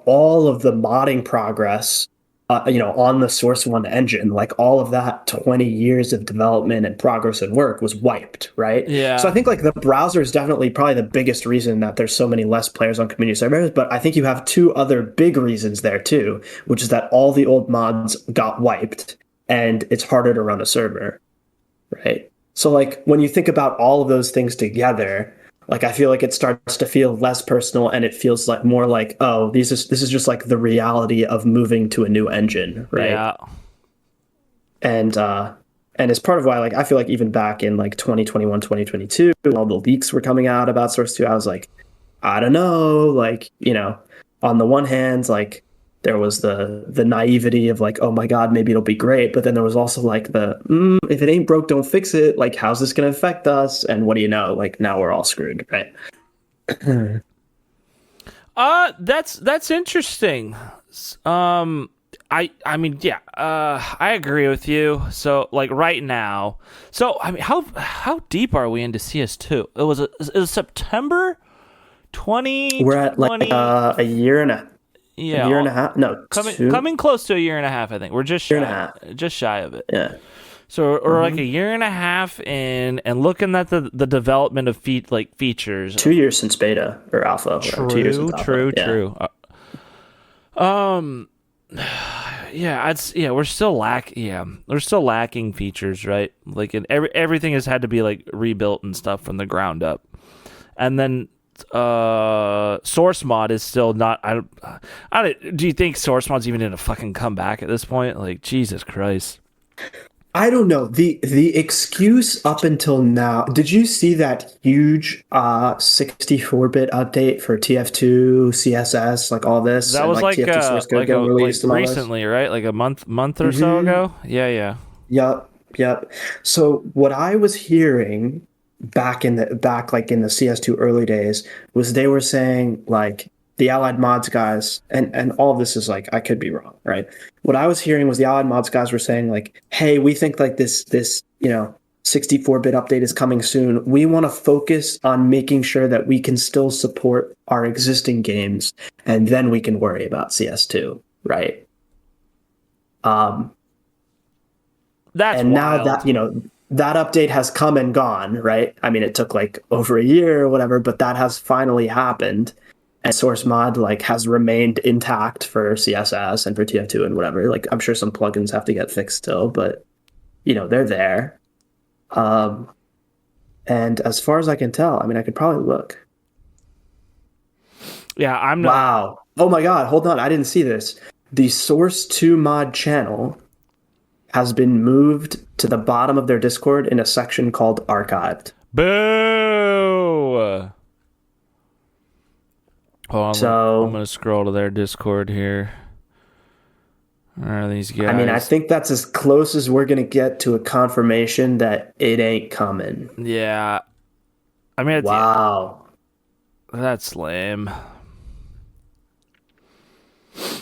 S1: all of the modding progress, on the Source One engine, like all of that 20 years of development and progress and work was wiped, right? So I
S2: Yeah.
S1: think like the browser is definitely probably the biggest reason that there's so many less players on community servers. But I think you have two other big reasons there too, which is that all the old mods got wiped and it's harder to run a server, right? So like when you think about all of those things together, like I feel like it starts to feel less personal and it feels like more like, oh, this is just like the reality of moving to a new engine, right?
S2: Yeah.
S1: And it's part of why like I feel like even back in like 2021, 2022, when all the leaks were coming out about Source 2, I was like, I don't know, like, on the one hand, like there was the naivety of like, oh my God, maybe it'll be great. But then there was also like if it ain't broke, don't fix it. Like, how's this going to affect us? And what do you know? Like, now we're all screwed, right?
S2: That's interesting. I mean, yeah, I agree with you. So, like right now, so I mean, how deep are we into CS2? It was September
S1: We're at like
S2: 2020.
S1: a year and a half, no,
S2: Coming close to a year and a half. I think we're
S1: year and a half.
S2: just shy of it.
S1: Yeah.
S2: So we're like a year and a half in, and looking at the development of features.
S1: 2 years since beta or alpha. Whatever. 2 years since alpha. Yeah.
S2: True. Um, we're still we're still lacking features, right? Like, everything has had to be like rebuilt and stuff from the ground up, and then source mod is still not. Do you think source mod's even gonna fucking come back at this point? Like, Jesus Christ.
S1: I don't know. The excuse up until now, did you see that huge 64-bit update for TF2, CSS, like all this,
S2: That
S1: and
S2: was
S1: like
S2: like
S1: TF2 source code getting
S2: like
S1: released and all this?
S2: recently, right? Like a month or so ago. Yeah.
S1: Yep. So what I was hearing back like in the CS2 early days was they were saying like the Allied Mods guys, and all of this is like I could be wrong, right? What I was hearing was the Allied Mods guys were saying like, hey, we think like this 64-bit update is coming soon. We want to focus on making sure that we can still support our existing games, and then we can worry about CS2, right?
S2: That's
S1: And now
S2: wild.
S1: that that update has come and gone, right? I mean, it took like over a year or whatever, but that has finally happened. And source mod like has remained intact for CSS and for TF2 and whatever. Like I'm sure some plugins have to get fixed still, but they're there. And as far as I can tell, I mean, I could probably look.
S2: Yeah, I'm not.
S1: Wow. Oh my God, hold on. I didn't see this. The Source 2 mod channel has been moved to the bottom of their Discord in a section called Archived.
S2: Boo! Hold on,
S1: So
S2: I'm gonna scroll to their Discord here. Where are these guys?
S1: I mean, I think that's as close as we're gonna get to a confirmation that it ain't coming.
S2: Yeah. I mean,
S1: Wow.
S2: that's lame.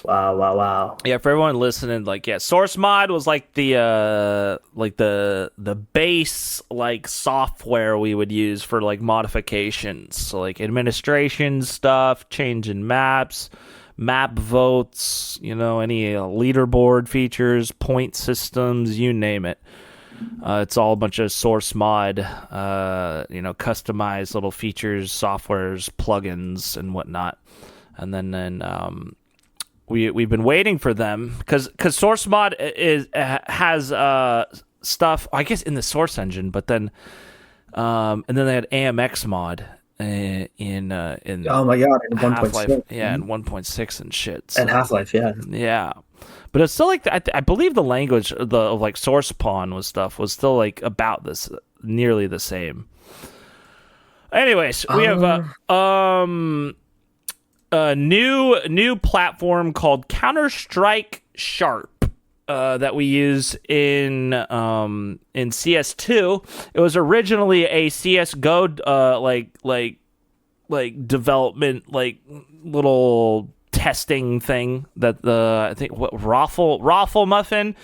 S1: Wow, wow, wow.
S2: Yeah, for everyone listening, like, yeah, source mod was like the base like software we would use for like modifications, so like administration stuff, changing maps, map votes, any leaderboard features, point systems, you name it. It's all a bunch of source mod, customized little features, softwares, plugins, and whatnot. And then we've been waiting for them because source mod has stuff, I guess, in the source engine, but then and then they had AMX mod in
S1: Oh my god, in
S2: Half-Life,
S1: 1.6.
S2: yeah, in 1.6 and shit.
S1: And
S2: So,
S1: Half-Life, yeah.
S2: yeah, but it's still like I believe the language of like source pawn was still like about this, nearly the same. Anyways, we have a new platform called Counter-Strike Sharp that we use in CS2. It was originally a CS:GO like development, like little testing thing that I think Raffle Muffin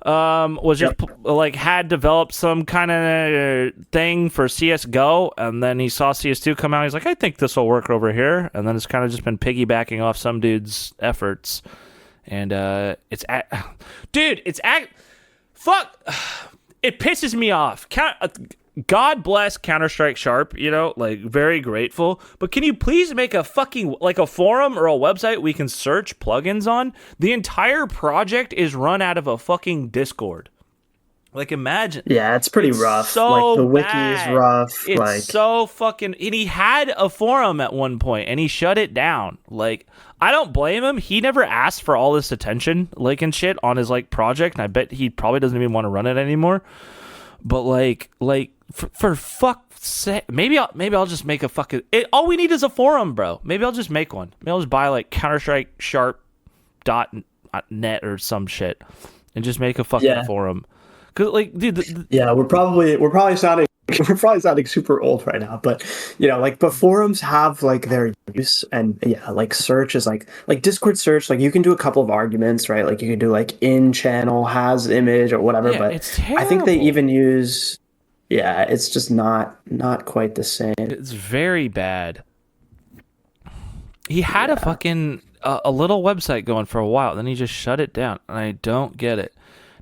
S2: was just like had developed some kind of thing for CS:GO, and then he saw CS2 come out. He's like, I think this will work over here, and then it's kind of just been piggybacking off some dude's efforts, and fuck, it pisses me off. God bless Counter-Strike Sharp, like very grateful. But can you please make a fucking like a forum or a website we can search plugins on? The entire project is run out of a fucking Discord. Like, imagine.
S1: Yeah, it's pretty rough.
S2: So
S1: like the wiki
S2: bad.
S1: is rough.
S2: It's
S1: like
S2: so fucking. And he had a forum at one point, and he shut it down. Like, I don't blame him. He never asked for all this attention, like and shit, on his like project. And I bet he probably doesn't even want to run it anymore. But like for fuck's sake, maybe I'll just make a fucking. All we need is a forum, bro. Maybe I'll just make one. Maybe I'll just buy like Counter-Strike Sharp.net or some shit, and just make a fucking forum. Cause like, dude,
S1: we're probably sounding super old right now, but but forums have like their use, and like search is like Discord search, like you can do a couple of arguments, right? Like you can do like in channel has image or whatever, but
S2: it's terrible.
S1: I think they even use it's just not quite the same.
S2: It's very bad. He had a fucking a little website going for a while, then he just shut it down, and I don't get it.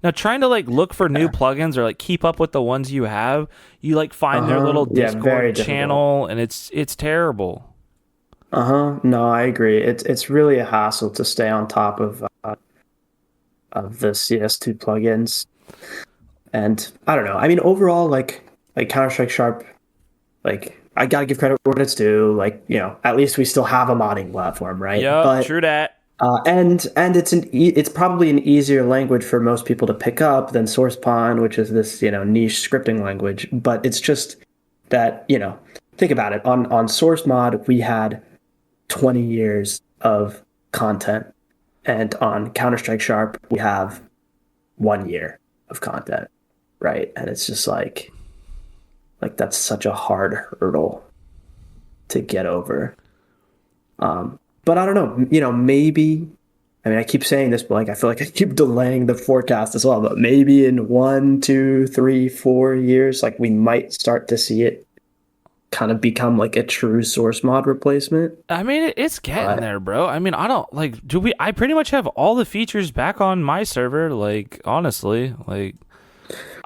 S2: Now, trying to like look for new plugins or like keep up with the ones you have, you like find their little Discord channel, and it's terrible.
S1: No, I agree. It's really a hassle to stay on top of the CS2 plugins, and I don't know. I mean, overall, like Counter-Strike Sharp, like I gotta give credit where it's due. Like at least we still have a modding platform, right?
S2: Yeah, true that.
S1: And it's probably an easier language for most people to pick up than SourcePawn, which is this niche scripting language. But it's just that think about it. On Source Mod we had 20 years of content, and on Counter-Strike Sharp we have 1 year of content, right? And it's just like that's such a hard hurdle to get over. But I don't know, maybe, I mean, I keep saying this, but like, I feel like I keep delaying the forecast as well, but maybe in 1, 2, 3, 4 years, like we might start to see it kind of become like a true source mod replacement.
S2: I mean, it's getting there, bro. I mean, I don't like, I pretty much have all the features back on my server. Like, honestly, like,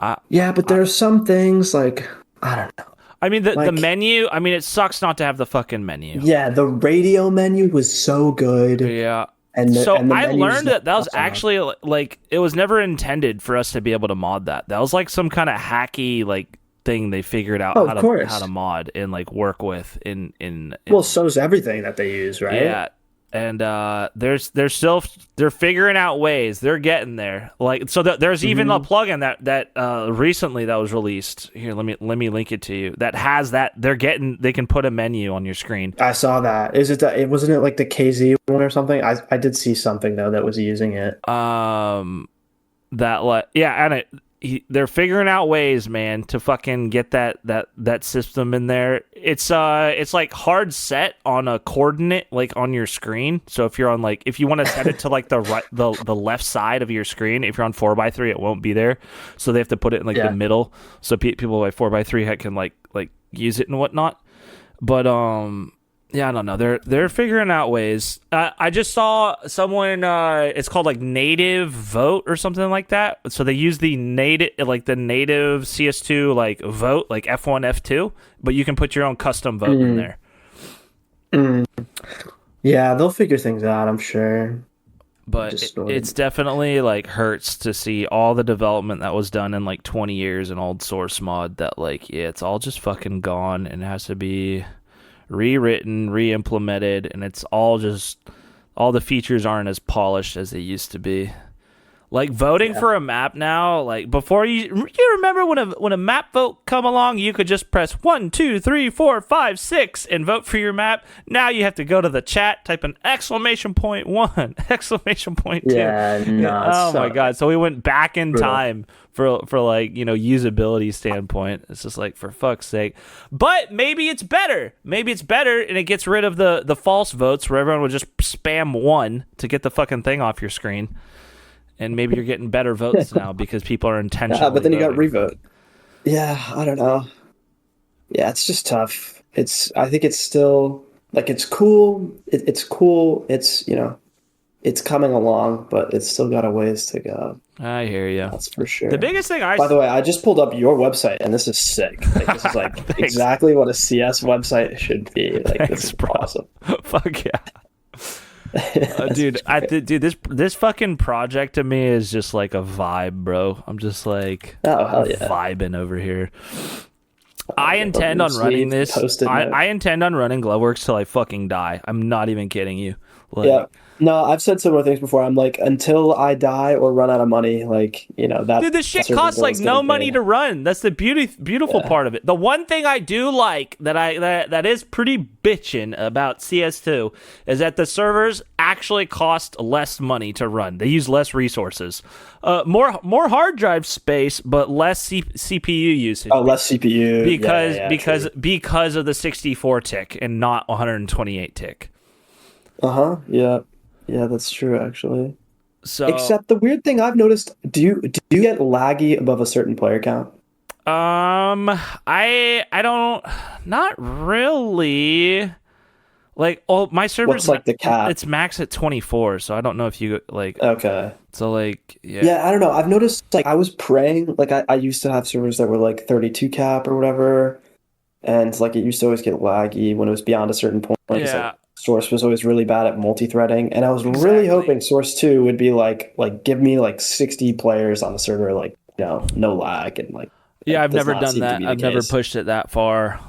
S1: but there are some things like, I don't know.
S2: I mean, the menu, I mean, it sucks not to have the fucking menu.
S1: Yeah, the radio menu was so good.
S2: Yeah.
S1: And
S2: I learned that was actually, like, it was never intended for us to be able to mod that. That was, like, some kind of hacky, like, thing they figured out how to mod and, like, work with in
S1: Well, so's everything that they use, right?
S2: Yeah. And they're figuring out ways. They're getting there. Like, so there's even a plugin that recently that was released. Here, let me link it to you. That has that. They can put a menu on your screen.
S1: I saw that. Wasn't it like the KZ one or something? I did see something though that was using it.
S2: And they're figuring out ways, man, to fucking get that system in there. It's like hard set on a coordinate, like on your screen. So if you're on like, if you want to set it to like the right, the left side of your screen, if you're on 4x3, it won't be there. So they have to put it in like the middle, so people like 4x3 can like use it and whatnot. But yeah, I don't know. They're figuring out ways. I just saw someone. It's called like Native Vote or something like that. So they use the native CS2 like vote, like F1, F2, but you can put your own custom vote in there.
S1: Yeah, they'll figure things out, I'm sure.
S2: But it's definitely like hurts to see all the development that was done in like 20 years in old source mod that like, yeah, it's all just fucking gone and it has to be rewritten, re-implemented, and it's all the features aren't as polished as they used to be. Like voting for a map now, like before you remember when a map vote come along, you could just press 1, 2, 3, 4, 5, 6 and vote for your map. Now you have to go to the chat, type an !1, !2.
S1: Yeah, no,
S2: oh my god! So we went back in time for like, usability standpoint. It's just like, for fuck's sake. But maybe it's better. Maybe it's better, and it gets rid of the false votes where everyone would just spam 1 to get the fucking thing off your screen. And maybe you're getting better votes now because people are intentionally
S1: but then you got
S2: voting.
S1: revote. Yeah, I don't know. Yeah, it's just tough. I think it's still like, it's cool. It's cool. It's, it's coming along, but it's still got a ways to go.
S2: I hear you.
S1: That's for sure.
S2: The biggest thing
S1: By the way, I just pulled up your website, and this is sick. Like, this is like exactly what a CS website should be. Like,
S2: Thanks,
S1: this is
S2: bro.
S1: awesome.
S2: Fuck yeah. Dude, this fucking project to me is just like a vibe, bro. I'm just like,
S1: oh hell yeah,
S2: vibing over here. I intend on running this. I intend on running gloveworks till I fucking die. I'm not even kidding you. Like,
S1: yeah. No, I've said similar things before. I'm like, until I die or run out of money, like, that.
S2: Dude, this shit costs like no money to run. That's the beautiful part of it. The one thing I do like that is pretty bitchin' about CS2 is that the servers actually cost less money to run. They use less resources, more hard drive space, but less CPU usage.
S1: Oh, less CPU
S2: because of the 64 tick and not 128 tick.
S1: Yeah, that's true, actually.
S2: So,
S1: except the weird thing I've noticed, do you get laggy above a certain player count?
S2: I don't, not really. Like, my server's
S1: What's like the cap?
S2: It's max at 24, so I don't know if you like.
S1: Okay.
S2: So like, yeah.
S1: Yeah, I don't know. I've noticed, like, I was praying, like, I used to have servers that were like 32 cap or whatever, and like it used to always get laggy when it was beyond a certain point.
S2: Yeah.
S1: Like, Source was always really bad at multi-threading, and I was really hoping Source 2 would be like give me like 60 players on the server, like, no lag, and like.
S2: Yeah, I've never done that. I've never pushed it that far.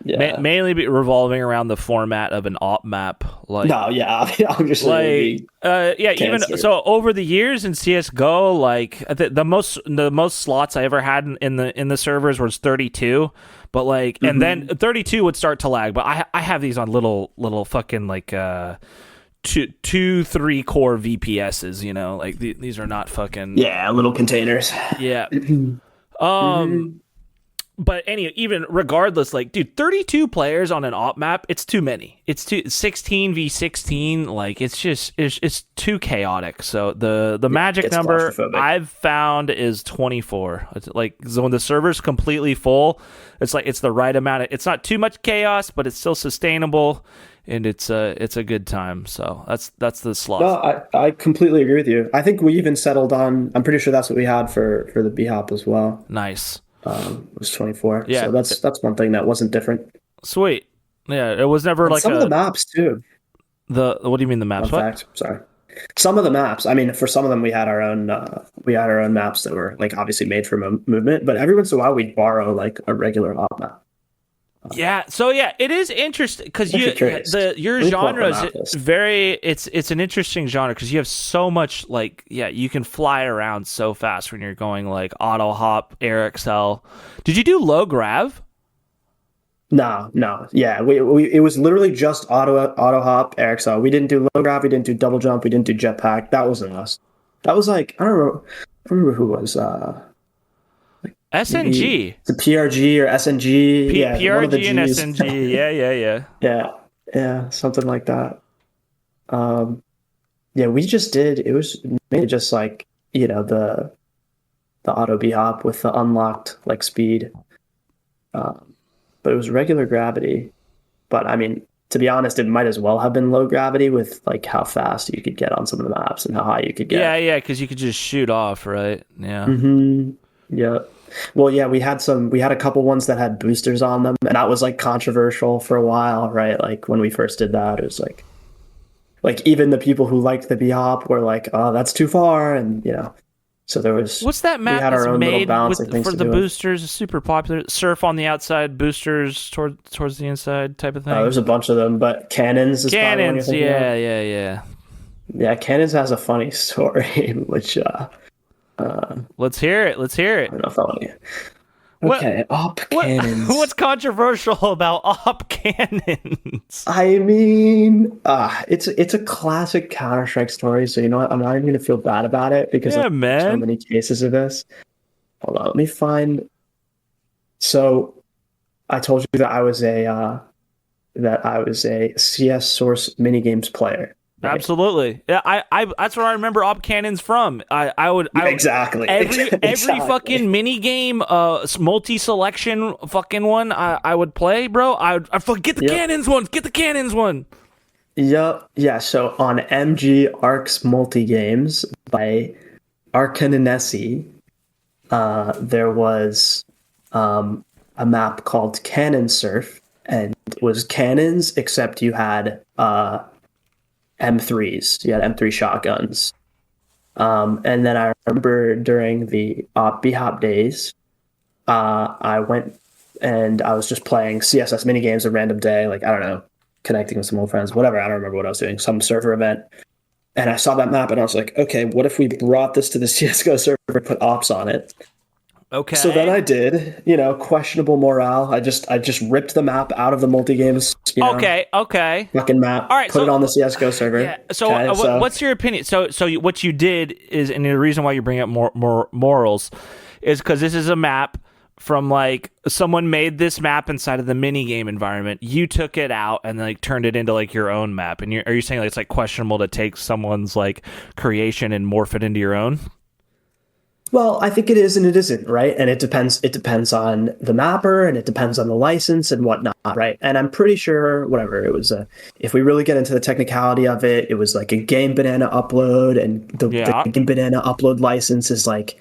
S2: Mainly revolving around the format of an op map. Like,
S1: no, yeah, obviously.
S2: Like, even so, over the years in CS:GO, like the most slots I ever had in the servers was 32. But like, and then 32 would start to lag. But I have these on little fucking like 2-3 core VPSs. Like these are not fucking
S1: little containers.
S2: Yeah. But anyway, even regardless, like, dude, 32 players on an op map, it's too many. It's 16 v 16. Like, it's too chaotic. So the magic number I've found is 24. It's like, so when the server's completely full, it's like, it's the right amount. It's not too much chaos, but it's still sustainable, and it's a good time. So that's the slot.
S1: No, I completely agree with you. I think we even settled on, I'm pretty sure that's what we had for the B-Hop as well.
S2: Nice.
S1: It was 24.
S2: Yeah.
S1: So that's one thing that wasn't different.
S2: Sweet. Yeah, it was never like
S1: some of the maps too.
S2: What do you mean the maps?
S1: Sorry. Some of the maps. I mean, for some of them, we had our own maps that were like obviously made for movement. But every once in a while, we'd borrow like a regular op map.
S2: Yeah, so yeah, it is interesting because your genre is very. It's an interesting genre because you have so much like you can fly around so fast when you're going like auto hop, air excel. Did you do low grav?
S1: No. Yeah, we it was literally just auto hop, air excel. We didn't do low grav. We didn't do double jump. We didn't do jetpack. That wasn't us. That was like, I don't know. I remember who was maybe
S2: SNG.
S1: the PRG or SNG. Yeah, one of the
S2: PRG and
S1: G's.
S2: SNG. Yeah, yeah, yeah.
S1: Yeah, yeah, something like that. Um, yeah, we just did. It was mainly just like the auto B hop with the unlocked like speed, um, but it was regular gravity. But I mean, to be honest, it might as well have been low gravity with like how fast you could get on some of the maps and how high you could
S2: Yeah,
S1: get.
S2: yeah, because you could just shoot off, right? Yeah.
S1: Hmm. Yeah. Well, yeah, we had a couple ones that had boosters on them, and that was like controversial for a while, right? Like when we first did that, it was like even the people who liked the B-hop were like, "Oh, that's too far," and so
S2: What's that
S1: we
S2: map
S1: had
S2: that's
S1: our own little
S2: made
S1: balancing
S2: with
S1: things
S2: for
S1: to
S2: the
S1: do with.
S2: boosters? It's super popular. Surf on the outside, boosters towards the inside type of thing.
S1: There's a bunch of them, but Cannons is probably the one you're
S2: Cannons,
S1: thinking of.
S2: yeah, yeah, yeah.
S1: Yeah, Cannons has a funny story, which
S2: Let's hear it. Let's hear
S1: I
S2: it.
S1: don't know if I want to.
S2: What
S1: Okay, op
S2: what
S1: cannons.
S2: what's controversial about op cannons?
S1: I mean, it's a classic Counter-Strike story, so you know what? I'm not even gonna feel bad about it because
S2: Yeah,
S1: there's so
S2: man.
S1: many cases of this. Hold on, let me find. So I told you that I was a CS Source minigames player, right?
S2: Absolutely. Yeah, I that's where I remember op cannons from. I
S1: Exactly,
S2: every
S1: exactly.
S2: fucking mini game multi selection fucking one I would play, bro. I get the
S1: Yep,
S2: cannons one. Get the cannons one.
S1: yep, yeah. So on MG Arcs multi games by Arcanonesi, there was a map called Cannon Surf, and it was cannons, except you had M3s. You had M3 shotguns. And then I remember during the B Hop days, I went and I was just playing CSS minigames a random day, like, I don't know, connecting with some old friends, whatever. I don't remember what I was doing, some server event. And I saw that map and I was like, okay, what if we brought this to the CSGO server and put ops on it? So then
S2: Okay.
S1: I did, questionable morale. I just ripped the map out of the multi games,
S2: Okay. Okay.
S1: fucking
S2: All
S1: map,
S2: right.
S1: put it
S2: So
S1: on the CS:GO server.
S2: yeah. So
S1: Okay, so
S2: what's your opinion? What you did is, and the reason why you bring up more morals, is because this is a map from like someone made this map inside of the mini game environment. You took it out and like turned it into like your own map. And are you saying like it's like questionable to take someone's like creation and morph it into your own?
S1: well, I think it is and it isn't, right? And it depends. It depends on the mapper and it depends on the license and whatnot, right? And I'm pretty sure, whatever it was, if we really get into the technicality of it, it was like a Game Banana upload, and the
S2: Yeah.
S1: Game Banana upload license is like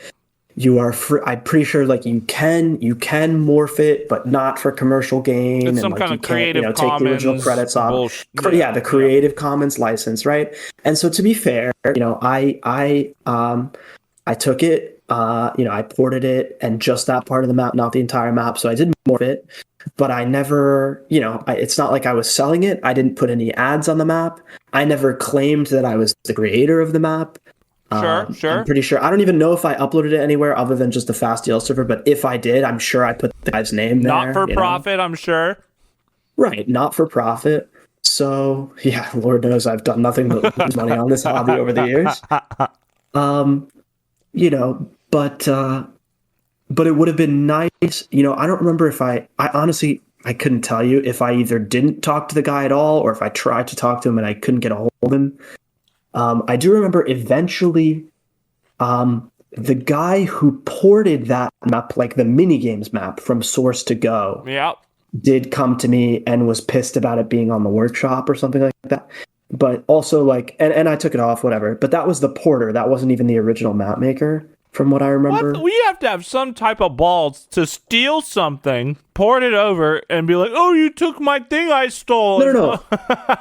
S1: you are free. I'm pretty sure like you can morph it, but not for commercial gain,
S2: It's
S1: and
S2: some
S1: like
S2: kind
S1: you
S2: of
S1: can't
S2: Creative
S1: take the original
S2: Commons
S1: credits off.
S2: bullshit.
S1: Yeah,
S2: Yeah.
S1: the
S2: Yeah.
S1: Creative Commons license, right? And so to be fair, I took it, I ported it and just that part of the map, not the entire map. So I did morph it, but I never, it's not like I was selling it. I didn't put any ads on the map. I never claimed that I was the creator of the map.
S2: Sure.
S1: I'm
S2: Sure.
S1: pretty sure. I don't even know if I uploaded it anywhere other than just the FastDL server. But if I did, I'm sure I put the guy's name
S2: Not
S1: there.
S2: for profit, I'm sure.
S1: Right, not for profit. So yeah, Lord knows I've done nothing but lose money on this hobby over the years. Um, but it would have been nice. I don't remember if I honestly, I couldn't tell you if I either didn't talk to the guy at all or if I tried to talk to him and I couldn't get a hold of him. I do remember eventually, the guy who ported that map, like the mini games map from source to go,
S2: Yep.
S1: did come to me and was pissed about it being on the workshop or something like that. But also like, and I took it off, whatever. But that was the porter. That wasn't even the original map maker, from what I
S2: What?
S1: remember.
S2: We have to have some type of balls to steal something, port it over, and be like, "Oh, you took my thing I stole."
S1: No, no, no.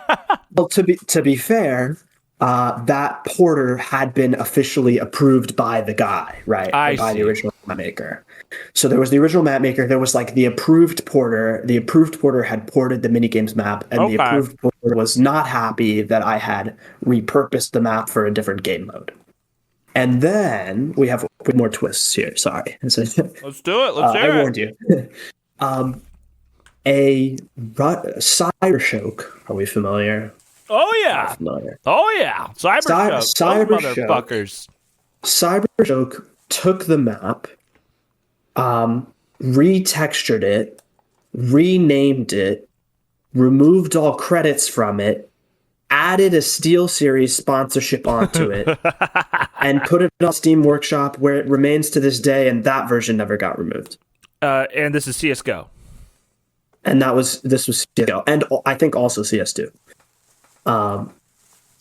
S1: Well, to be fair, that porter had been officially approved by the guy, right?
S2: I
S1: By the
S2: see.
S1: original map maker. So there was the original map maker. There was like the approved porter. The approved porter had ported the minigames map, and the
S2: Okay.
S1: approved porter was not happy that I had repurposed the map for a different game mode. And then we have more twists here. Sorry. So,
S2: Let's do it. Let's
S1: I
S2: hear it.
S1: warned you. um, a Cybershock. Are we familiar?
S2: Oh
S1: Are we
S2: yeah.
S1: familiar?
S2: Oh yeah. Cyber show. Those
S1: Cybershock
S2: motherfuckers.
S1: Cyberjoke took the map, retextured it, renamed it, removed all credits from it, added a SteelSeries sponsorship onto it, and put it on Steam Workshop where it remains to this day, and that version never got removed.
S2: And this is CSGO.
S1: And this was CSGO, and I think also CS2.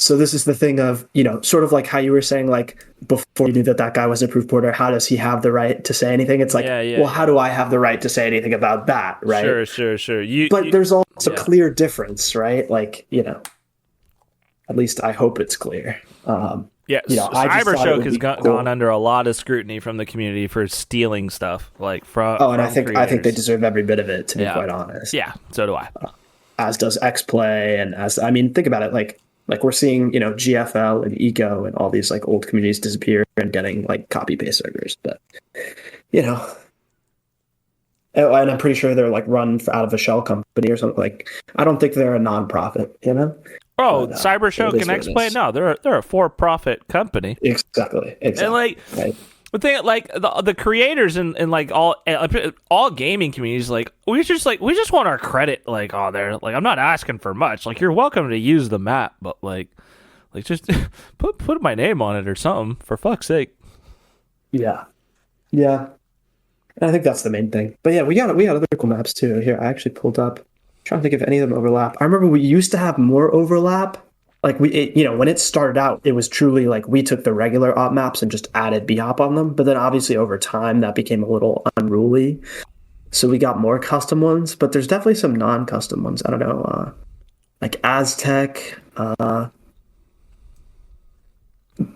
S1: So this is the thing of, sort of like how you were saying, like, before you knew that guy was a proof porter, how does he have the right to say anything? It's like, how do I have the right to say anything about that, right?
S2: Sure.
S1: But there's also a clear difference, right? Like, at least I hope it's clear.
S2: Cybershock has gone under a lot of scrutiny from the community for stealing stuff, like from.
S1: Oh, and I think they deserve every bit of it, to be quite honest.
S2: Yeah, so do I.
S1: As does XPlay, and think about it, like we're seeing, GFL and Eco and all these like old communities disappear and getting like copy paste servers, but and I'm pretty sure they're like run out of a shell company or something. Like, I don't think they're a non-profit,
S2: Oh, Cybershock and XPlay? No, they're a for-profit company.
S1: Exactly.
S2: And like, the thing, like the creators and like all gaming communities, like we just want our credit like on there. Like, I'm not asking for much. Like, you're welcome to use the map, but like just put my name on it or something, for fuck's sake.
S1: Yeah. And I think that's the main thing. But yeah, we got other cool maps too. Here, I actually pulled up. I'm trying to think if any of them overlap. I remember we used to have more overlap. Like, when it started out, it was truly like we took the regular op maps and just added B-hop on them. But then obviously over time that became a little unruly. So we got more custom ones, but there's definitely some non-custom ones. I don't know, like Aztec,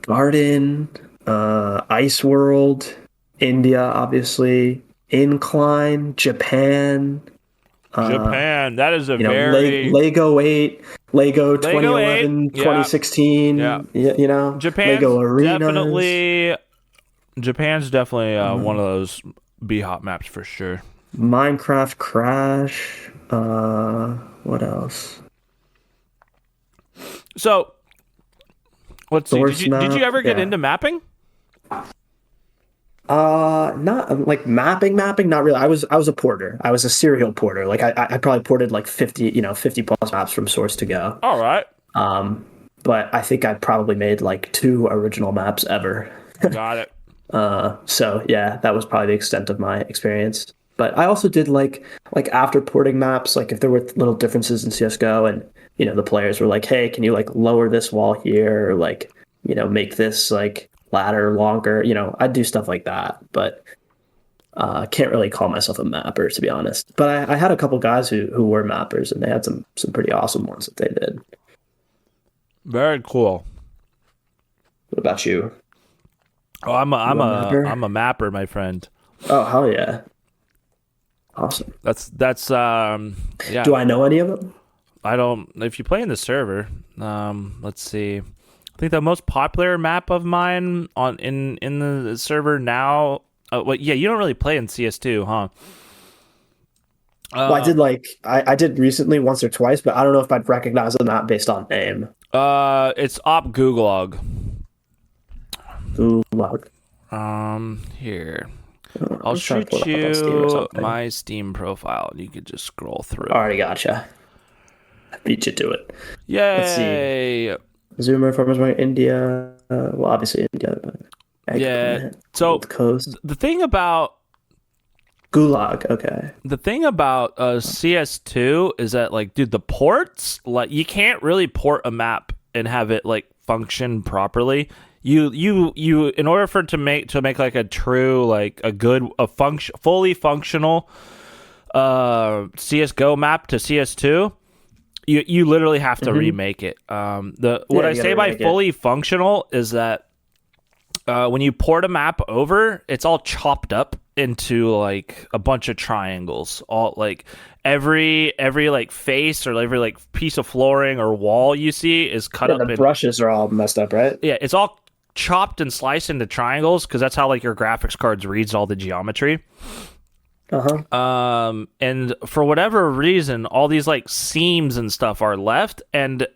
S1: Garden, Ice World, India, obviously, Incline, Japan.
S2: That is a very
S1: Lego 8, Lego 2011,
S2: 8,
S1: 2016.
S2: Japan's
S1: Lego Arenas.
S2: Japan's definitely one of those B-hop maps for sure.
S1: Minecraft Crash. What else?
S2: So, let's see. Did you ever get into mapping?
S1: Not like mapping, not really. I was a porter. I was a serial porter. Like, I probably ported like 50 plus maps from source to go.
S2: All right.
S1: But I think I probably made like 2 original maps ever.
S2: Got it.
S1: So yeah, that was probably the extent of my experience. But I also did like after porting maps, like if there were little differences in CS:GO and the players were like, hey, can you like lower this wall here, or like make this like ladder longer, I'd do stuff like that. But can't really call myself a mapper, to be honest. But I had a couple guys who were mappers, and they had some pretty awesome ones that they did.
S2: Very cool.
S1: What about you?
S2: Oh, I'm a mapper, my friend.
S1: Oh, hell yeah. Awesome.
S2: That's yeah.
S1: Do I know any of them?
S2: I don't. If you play in the server, let's see. I think the most popular map of mine in the server now. You don't really play in CS2, huh?
S1: Well, I did recently once or twice, but I don't know if I'd recognize the map based on name.
S2: It's Op Gulag.
S1: Gulag.
S2: Here. I'll shoot you my Steam profile. You could just scroll through.
S1: Already gotcha. I beat you to it.
S2: Yay!
S1: Let's see. Zoomer, Farmers Market, India. Well, obviously India.
S2: Yeah. So
S1: Coast.
S2: The thing about
S1: Gulag, okay.
S2: The thing about CS2 is that, like, dude, the ports, like, you can't really port a map and have it like function properly. You in order for it to make like a true, like fully functional CS:GO map to CS2, you literally have to remake it. What I say by fully functional is that when you port a map over, it's all chopped up into like a bunch of triangles. All like every like face or every like piece of flooring or wall you see is cut up.
S1: The brushes are all messed up, right?
S2: Yeah, it's all chopped and sliced into triangles because that's how like your graphics cards reads all the geometry. And for whatever reason, all these like seams and stuff are left, and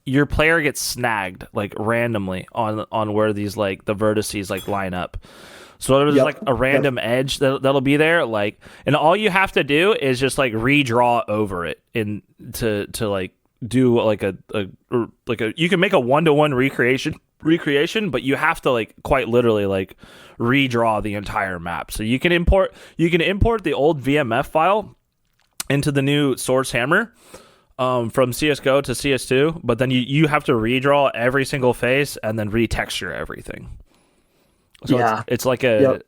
S2: your player gets snagged like randomly on where these like the vertices like line up. So there's like a random edge that'll be there, like, and all you have to do is just like redraw over it and to like do like a you can make a 1-to-1 recreation, but you have to like quite literally like redraw the entire map. So you can import the old VMF file into the new source hammer from CSGO to CS2, but then you have to redraw every single face and then retexture everything. So it's like in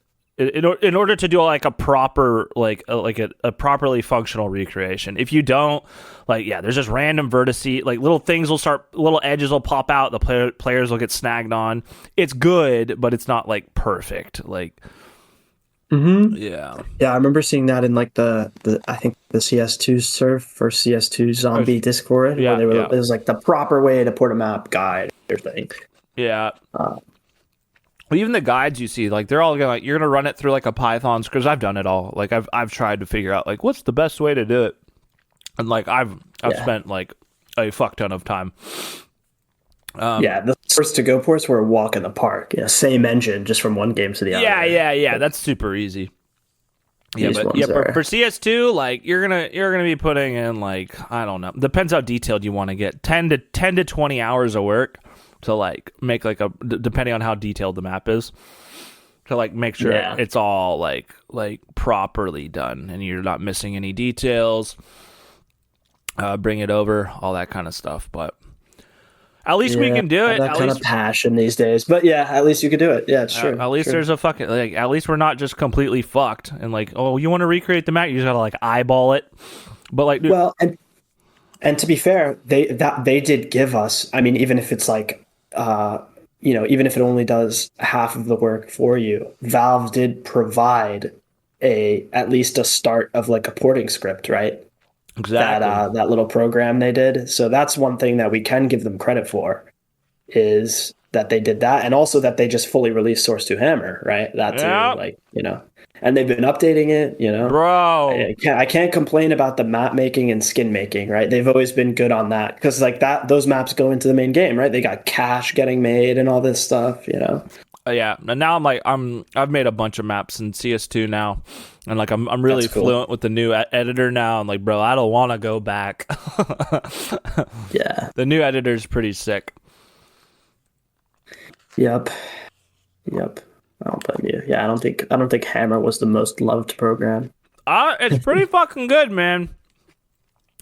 S2: order to do like a proper a properly functional recreation. If you don't, like, there's just random vertices, like little edges will pop out, the players will get snagged on. It's good, but it's not like perfect. Like,
S1: yeah, I remember seeing that in like the I think the CS2 surf or CS2 zombie Discord, where it was like the proper way to port a map guide or thing.
S2: Yeah. Well, even the guides you see, like, they're all gonna, like, you're gonna run it through like a Python, because I've done it all. Like, I've tried to figure out like what's the best way to do it, and like I've spent like a fuck ton of time.
S1: The first to go ports were a walk in the park. Same engine, just from one game to the other.
S2: Yeah. That's super easy. For CS2, like you're gonna be putting in like, I don't know, depends how detailed you want to get, 10 to 20 hours of work to like make like depending on how detailed the map is, to like make sure it's all like properly done and you're not missing any details. Bring it over, all that kind of stuff. But at least we can do it.
S1: That kind of passion these days. But at least you could do it. Yeah, it's true.
S2: At least there's a fucking, like, at least we're not just completely fucked and like, oh, you want to recreate the map, you just gotta like eyeball it. But like, dude,
S1: well, and to be fair, they did give us, I mean, even if it's like even if it only does half of the work for you, Valve did provide at least a start of like a porting script, right?
S2: Exactly.
S1: That little program they did. So that's one thing that we can give them credit for, is that they did that, and also that they just fully released Source 2 Hammer, right? That too, and they've been updating it,
S2: Bro.
S1: I can't complain about the map making and skin making, right? They've always been good on that, because like those maps go into the main game, right? They got cash getting made and all this stuff,
S2: Yeah, and now I've made a bunch of maps in CS2 now, and like I'm really fluent with the new editor now. I'm like, bro, I don't want to go back.
S1: Yeah,
S2: the new editor's pretty sick.
S1: Yep. I don't blame you. Yeah, I don't think Hammer was the most loved program.
S2: It's pretty fucking good, man.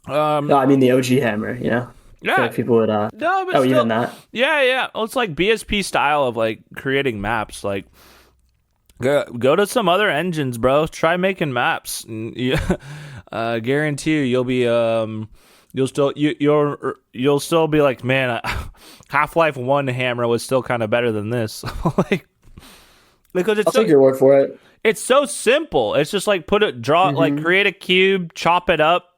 S1: No, I mean the OG Hammer,
S2: Yeah,
S1: like people would.
S2: No, but still,
S1: even that.
S2: Yeah. Well, it's like BSP style of like creating maps. Like, go to some other engines, bro. Try making maps. Guarantee you'll be you'll still be like, man, Half-Life 1 Hammer was still kind of better than this. Like, because
S1: I'll take your word for it.
S2: It's so simple. It's just like like create a cube, chop it up,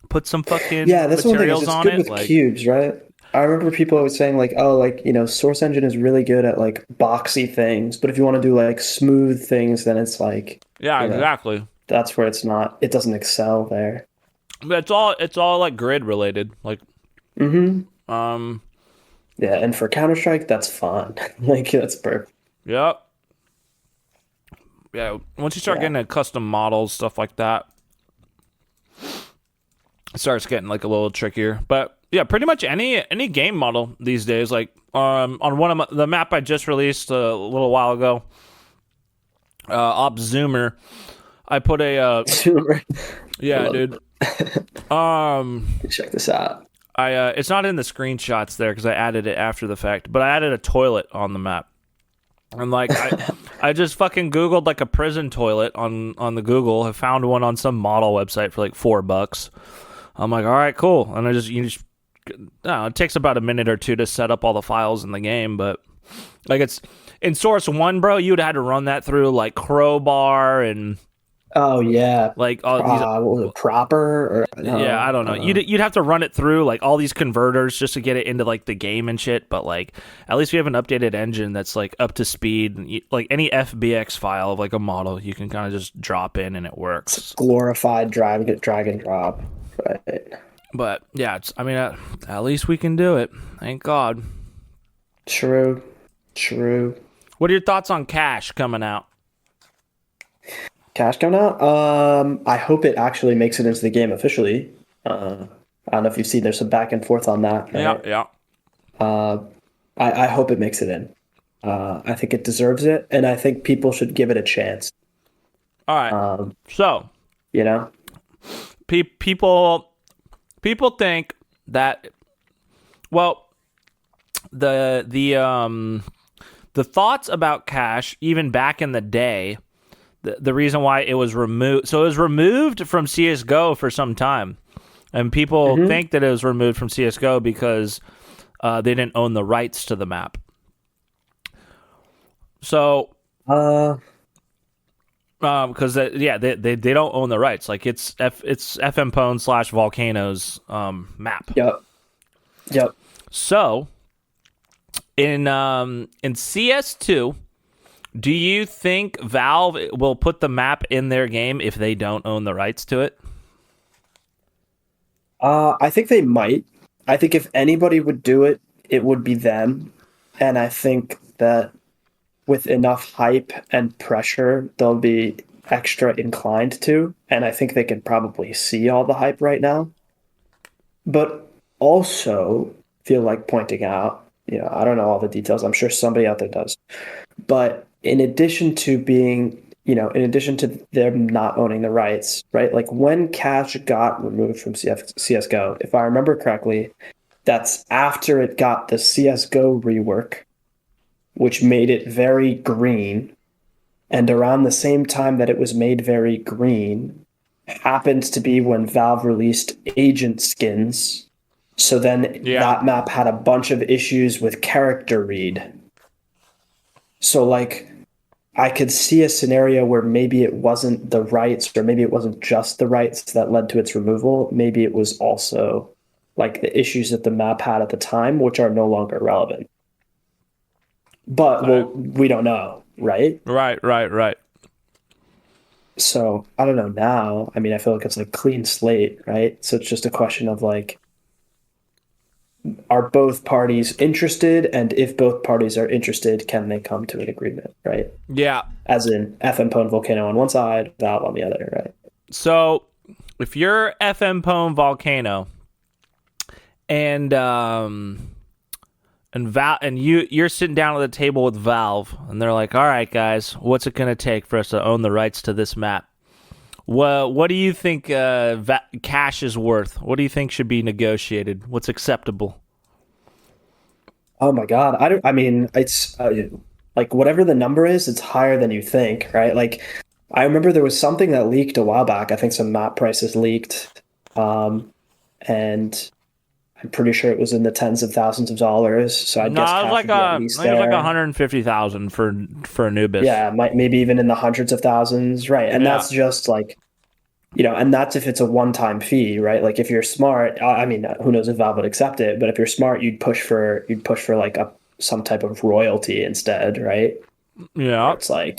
S2: put some fucking
S1: that's
S2: materials
S1: one thing.
S2: on
S1: It's good with cubes, right? I remember people always saying like, oh, like, Source Engine is really good at like boxy things, but if you want to do like smooth things, then it's like,
S2: exactly.
S1: That's where it doesn't excel there.
S2: But it's all like grid related, like. And
S1: for Counter-Strike, that's fun. Like, that's perfect.
S2: Yep. Yeah, once you start getting into custom models, stuff like that, it starts getting like a little trickier. But yeah, pretty much any game model these days. Like on one of the map I just released a little while ago, Op Zoomer, I put a
S1: Zoomer.
S2: Yeah, dude.
S1: Check this out.
S2: It's not in the screenshots there because I added it after the fact, but I added a toilet on the map. And like I just fucking Googled like a prison toilet on the Google. I found one on some model website for like $4. I'm like, all right, cool. And it takes about a minute or two to set up all the files in the game, but like it's in Source 1, bro, you'd had to run that through like Crowbar and
S1: oh yeah,
S2: like all these
S1: what was it, proper or
S2: I don't know. You'd have to run it through like all these converters just to get it into like the game and shit. But like at least we have an updated engine that's like up to speed. And like any FBX file of like a model, you can kind of just drop in and it works.
S1: It's glorified drag and drop, right?
S2: But yeah, I mean, at least we can do it. Thank God.
S1: True.
S2: What are your thoughts on Cash coming out?
S1: Cash coming out. I hope it actually makes it into the game officially. I don't know if you've seen. There's some back and forth on that, right?
S2: Yeah.
S1: I hope it makes it in. I think it deserves it, and I think people should give it a chance.
S2: All right. So,
S1: You know,
S2: people think that, well, the thoughts about Cash even back in the day, the reason why it was removed, so it was removed from CS:GO for some time, and people think that it was removed from CS:GO because they didn't own the rights to the map. So because they don't own the rights. Like it's FM Pwn / Volcano's map.
S1: Yep.
S2: So in CS2, do you think Valve will put the map in their game if they don't own the rights to it?
S1: I think they might. I think if anybody would do it, it would be them. And I think that with enough hype and pressure, they'll be extra inclined to. And I think they can probably see all the hype right now. But also feel like pointing out, I don't know all the details. I'm sure somebody out there does. But in addition to being, in addition to them not owning the rights, right? Like when Cash got removed from CSGO, if I remember correctly, that's after it got the CSGO rework, which made it very green. And around the same time that it was made very green happened to be when Valve released agent skins. So then that map had a bunch of issues with character read. So like I could see a scenario where maybe it wasn't the rights, or maybe it wasn't just the rights that led to its removal. Maybe it was also like the issues that the map had at the time, which are no longer relevant. But we don't know, right?
S2: Right.
S1: So I don't know now. I mean, I feel like it's like clean slate, right? So it's just a question of like, are both parties interested? And if both parties are interested, can they come to an agreement, right?
S2: Yeah.
S1: As in FM Pwn Volcano on one side, Valve on the other, right?
S2: So if you're FM Pwn Volcano and you're sitting down at the table with Valve, and they're like, "All right, guys, what's it going to take for us to own the rights to this map? What do you think Cash is worth? What do you think should be negotiated? What's acceptable?"
S1: Oh my God, I mean, it's like whatever the number is, it's higher than you think, right? Like I remember there was something that leaked a while back. I think some map prices leaked, and I'm pretty sure it was in the tens of thousands of dollars. So I guess
S2: it was like
S1: at least
S2: it was like 150,000 for Anubis.
S1: Yeah, maybe even in the hundreds of thousands, right? And that's just like, and that's if it's a one-time fee, right? Like if you're smart, I mean, who knows if Valve would accept it? But if you're smart, you'd push for like some type of royalty instead, right?
S2: Yeah,
S1: it's like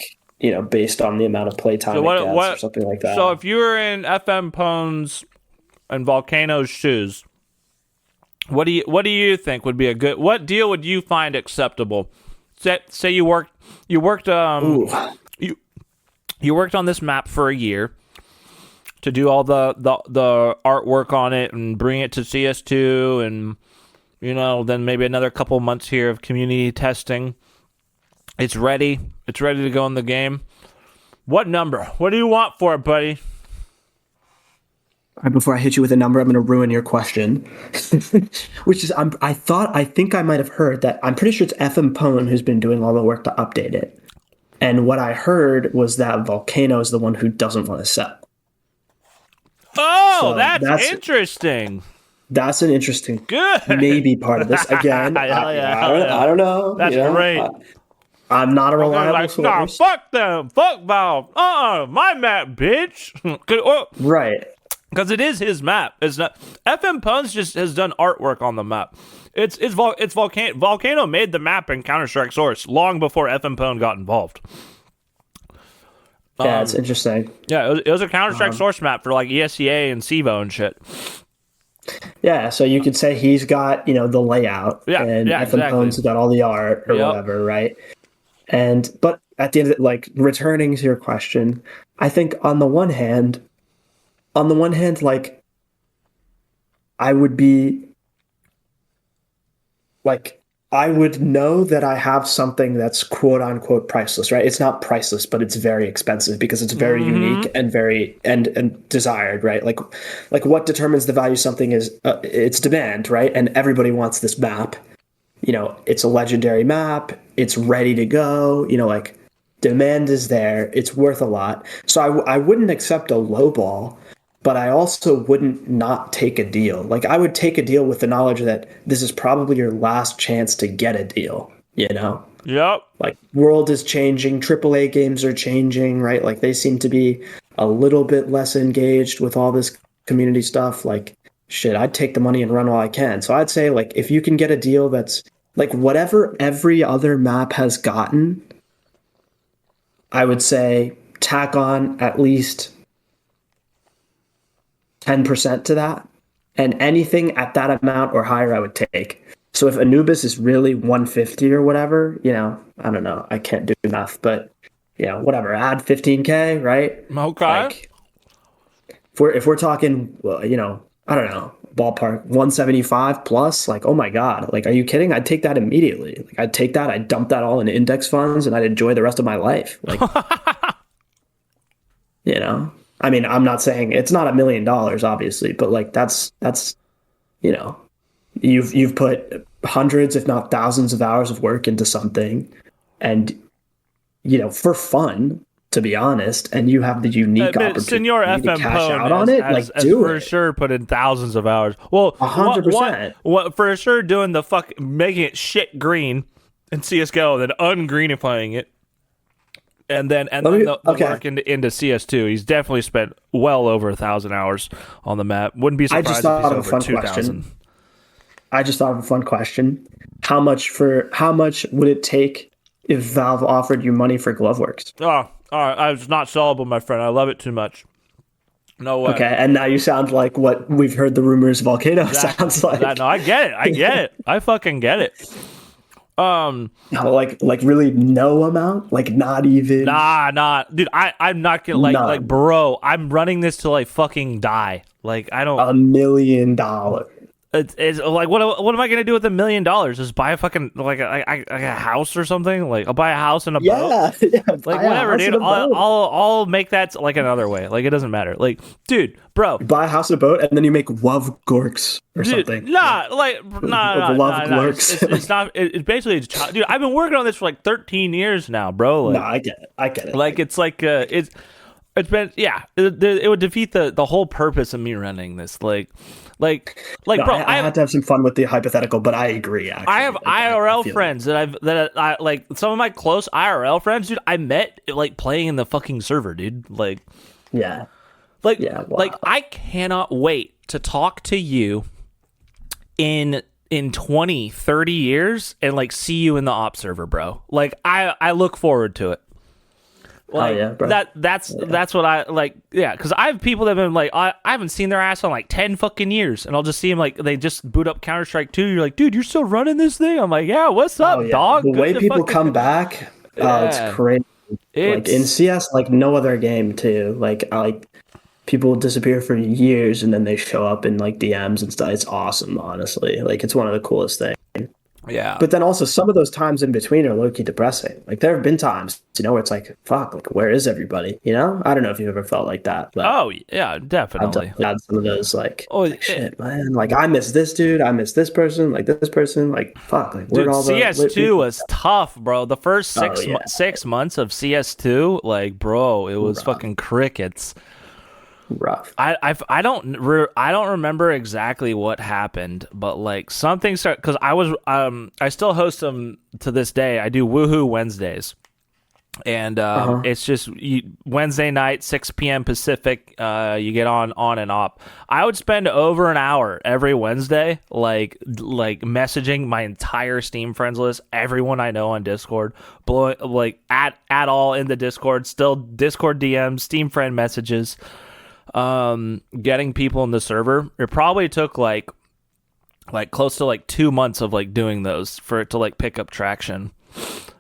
S1: based on the amount of playtime it gets or something like that.
S2: So if you were in FM Pwn's and Volcano's shoes, what do you think would be what deal would you find acceptable? Say you worked you worked on this map for a year to do all the artwork on it and bring it to CS2, and then maybe another couple months here of community testing. It's ready to go in the game. What number? What do you want for it, buddy?
S1: Right before I hit you with a number, I'm going to ruin your question, which is I think I might have heard that I'm pretty sure it's FM Pwn who's been doing all the work to update it. And what I heard was that Volcano is the one who doesn't want to sell.
S2: Oh, so that's interesting.
S1: That's an interesting,
S2: good,
S1: maybe part of this. Again, I don't know.
S2: That's great.
S1: I'm not a reliable source.
S2: Nah, fuck them. Fuck Valve. My map, bitch.
S1: Right.
S2: Because it is his map. It's not. FM Pwn's just has done artwork on the map. It's Volcano. Volcano made the map in Counter-Strike Source long before FM Pwn got involved.
S1: Yeah, it's interesting.
S2: Yeah, it was a Counter-Strike Source map for like ESEA and CEVO and shit.
S1: Yeah, so you could say he's got, the layout
S2: Yeah,
S1: and
S2: yeah,
S1: FM
S2: exactly.
S1: Pone's got all the art or
S2: Yep.
S1: whatever, right? But at the end of it, like returning to your question, I think on the one hand, like I would be like I would know that I have something that's quote unquote priceless, right? It's not priceless, but it's very expensive because it's very unique
S2: Mm-hmm.
S1: and very and desired, right? Like what determines the value of something is its demand, right? And everybody wants this map. It's a legendary map. It's ready to go. Like demand is there. It's worth a lot. So I wouldn't accept a low ball, but I also wouldn't not take a deal. Like I would take a deal with the knowledge that this is probably your last chance to get a deal, you know?
S2: Yep.
S1: Like world is changing, AAA games are changing, right? Like they seem to be a little bit less engaged with all this community stuff. Like shit, I'd take the money and run while I can. So I'd say like if you can get a deal that's like whatever every other map has gotten, I would say tack on at least 10% to that. And anything at that amount or higher, I would take. So if Anubis is really 150 or whatever, I don't know. I can't do math, but whatever. Add 15K, right?
S2: Okay.
S1: Like if we're talking, well, I don't know, ballpark 175 plus, like, oh my God, like, are you kidding? I'd take that immediately. Like, I'd take that, I'd dump that all in index funds and I'd enjoy the rest of my life. Like, I mean, I'm not saying it's not $1 million, obviously, but like, that's, you know, you've put hundreds, if not thousands of hours of work into something and, for fun, to be honest, and you have the unique
S2: But Senor
S1: opportunity to
S2: FM
S1: cash
S2: Pone
S1: out on it, like
S2: has
S1: do
S2: for
S1: it.
S2: sure put in thousands of hours. Well,
S1: 100%.
S2: what for sure doing the making it shit green in CS:GO, then ungreenifying it, and then the work into CS2. He's definitely spent well over 1,000 hours on the map. Wouldn't be surprised if he's over 2,000.
S1: I just thought of a fun question. How much would it take if Valve offered you money for Gloveworks?
S2: Oh, all right. It's not sellable, my friend. I love it too much. No way.
S1: Okay, and now you sound like what we've heard the rumors Volcano sounds like.
S2: No, I get it. I fucking get it.
S1: No, like really no amount, like not even.
S2: Nah, dude. I'm not gonna like, bro. I'm running this till I fucking die. Like I don't.
S1: $1 million.
S2: It's like what am I gonna do with $1 million? Just buy a fucking like a house or something? Like I'll buy a house and a boat.
S1: Yeah,
S2: like whatever, dude. I'll make that like another way. Like it doesn't matter. Like, dude, bro,
S1: you buy a house and a boat, and then you make gloveworks or something.
S2: Nah.
S1: Gloveworks.
S2: It's not. It's basically, dude. I've been working on this for like 13 years now, bro. Like,
S1: no, I get it.
S2: Like it's like it's been it would defeat the whole purpose of me running this. Bro,
S1: I had to have some fun with the hypothetical, but I agree. Actually,
S2: I have IRL friends that I like. Some of my close IRL friends, dude. I met like playing in the fucking server, dude. Like,
S1: yeah,
S2: like,
S1: yeah, wow.
S2: like I cannot wait to talk to you in 20, 30 years and like see you in the op server, bro. Like I look forward to it. Like,
S1: oh yeah, bro.
S2: That's what I like. Yeah, because I have people that have been like, I haven't seen their ass on like 10 fucking years, and I'll just see them like they just boot up Counter-Strike 2. You're like, dude, you're still running this thing? I'm like, yeah, what's up, dog?
S1: The way people come back, it's crazy. Like in CS, like no other game too. Like people disappear for years and then they show up in like DMs and stuff. It's awesome, honestly. Like it's one of the coolest things.
S2: Yeah.
S1: But then also some of those times in between are low-key depressing. Like there have been times, where it's like, fuck, like where is everybody? I don't know if you've ever felt like that. But
S2: oh yeah, definitely.
S1: I've had some of those like shit, man. Like I miss this dude, I miss this person, like this person, like fuck, like where'd all the
S2: CS2 was tough, bro. The first 6 months of CS2, like bro, it was fucking crickets.
S1: Rough.
S2: I don't remember exactly what happened, but like something started because I still host them to this day. I do Woohoo Wednesdays, and it's just Wednesday night 6 p.m. Pacific. You get on and off. I would spend over an hour every Wednesday, like messaging my entire Steam friends list, everyone I know on Discord, blowing like at all in the Discord, still Discord DMs, Steam friend messages. Getting people in the server. It probably took like like close to like 2 months of like doing those for it to like pick up traction.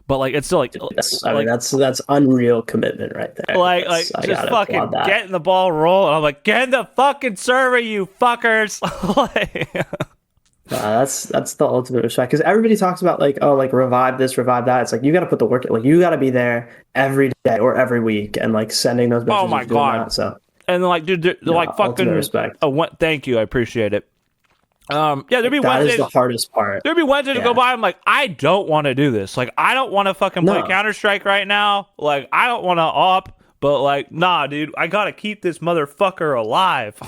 S2: But like it's still like
S1: that's unreal commitment right there.
S2: Like
S1: I
S2: just
S1: gotta
S2: fucking
S1: applaud that.
S2: getting the ball rolling. I'm like, get in the fucking server, you fuckers.
S1: That's the ultimate respect, because everybody talks about like, oh, like revive this, revive that. It's like you got to put the work in. Like you got to be there every day or every week and like sending those messages.
S2: Oh my god!
S1: That, so
S2: and like, dude, they're like fucking
S1: respect.
S2: Thank you, I appreciate it. Yeah, there'd be
S1: that
S2: Wednesdays.
S1: Is the hardest part.
S2: There'd be Wednesdays to go by. I'm like, I don't want to do this. Like, I don't want to fucking play Counter-Strike right now. Like, I don't want to op. But like, nah, dude, I gotta keep this motherfucker alive.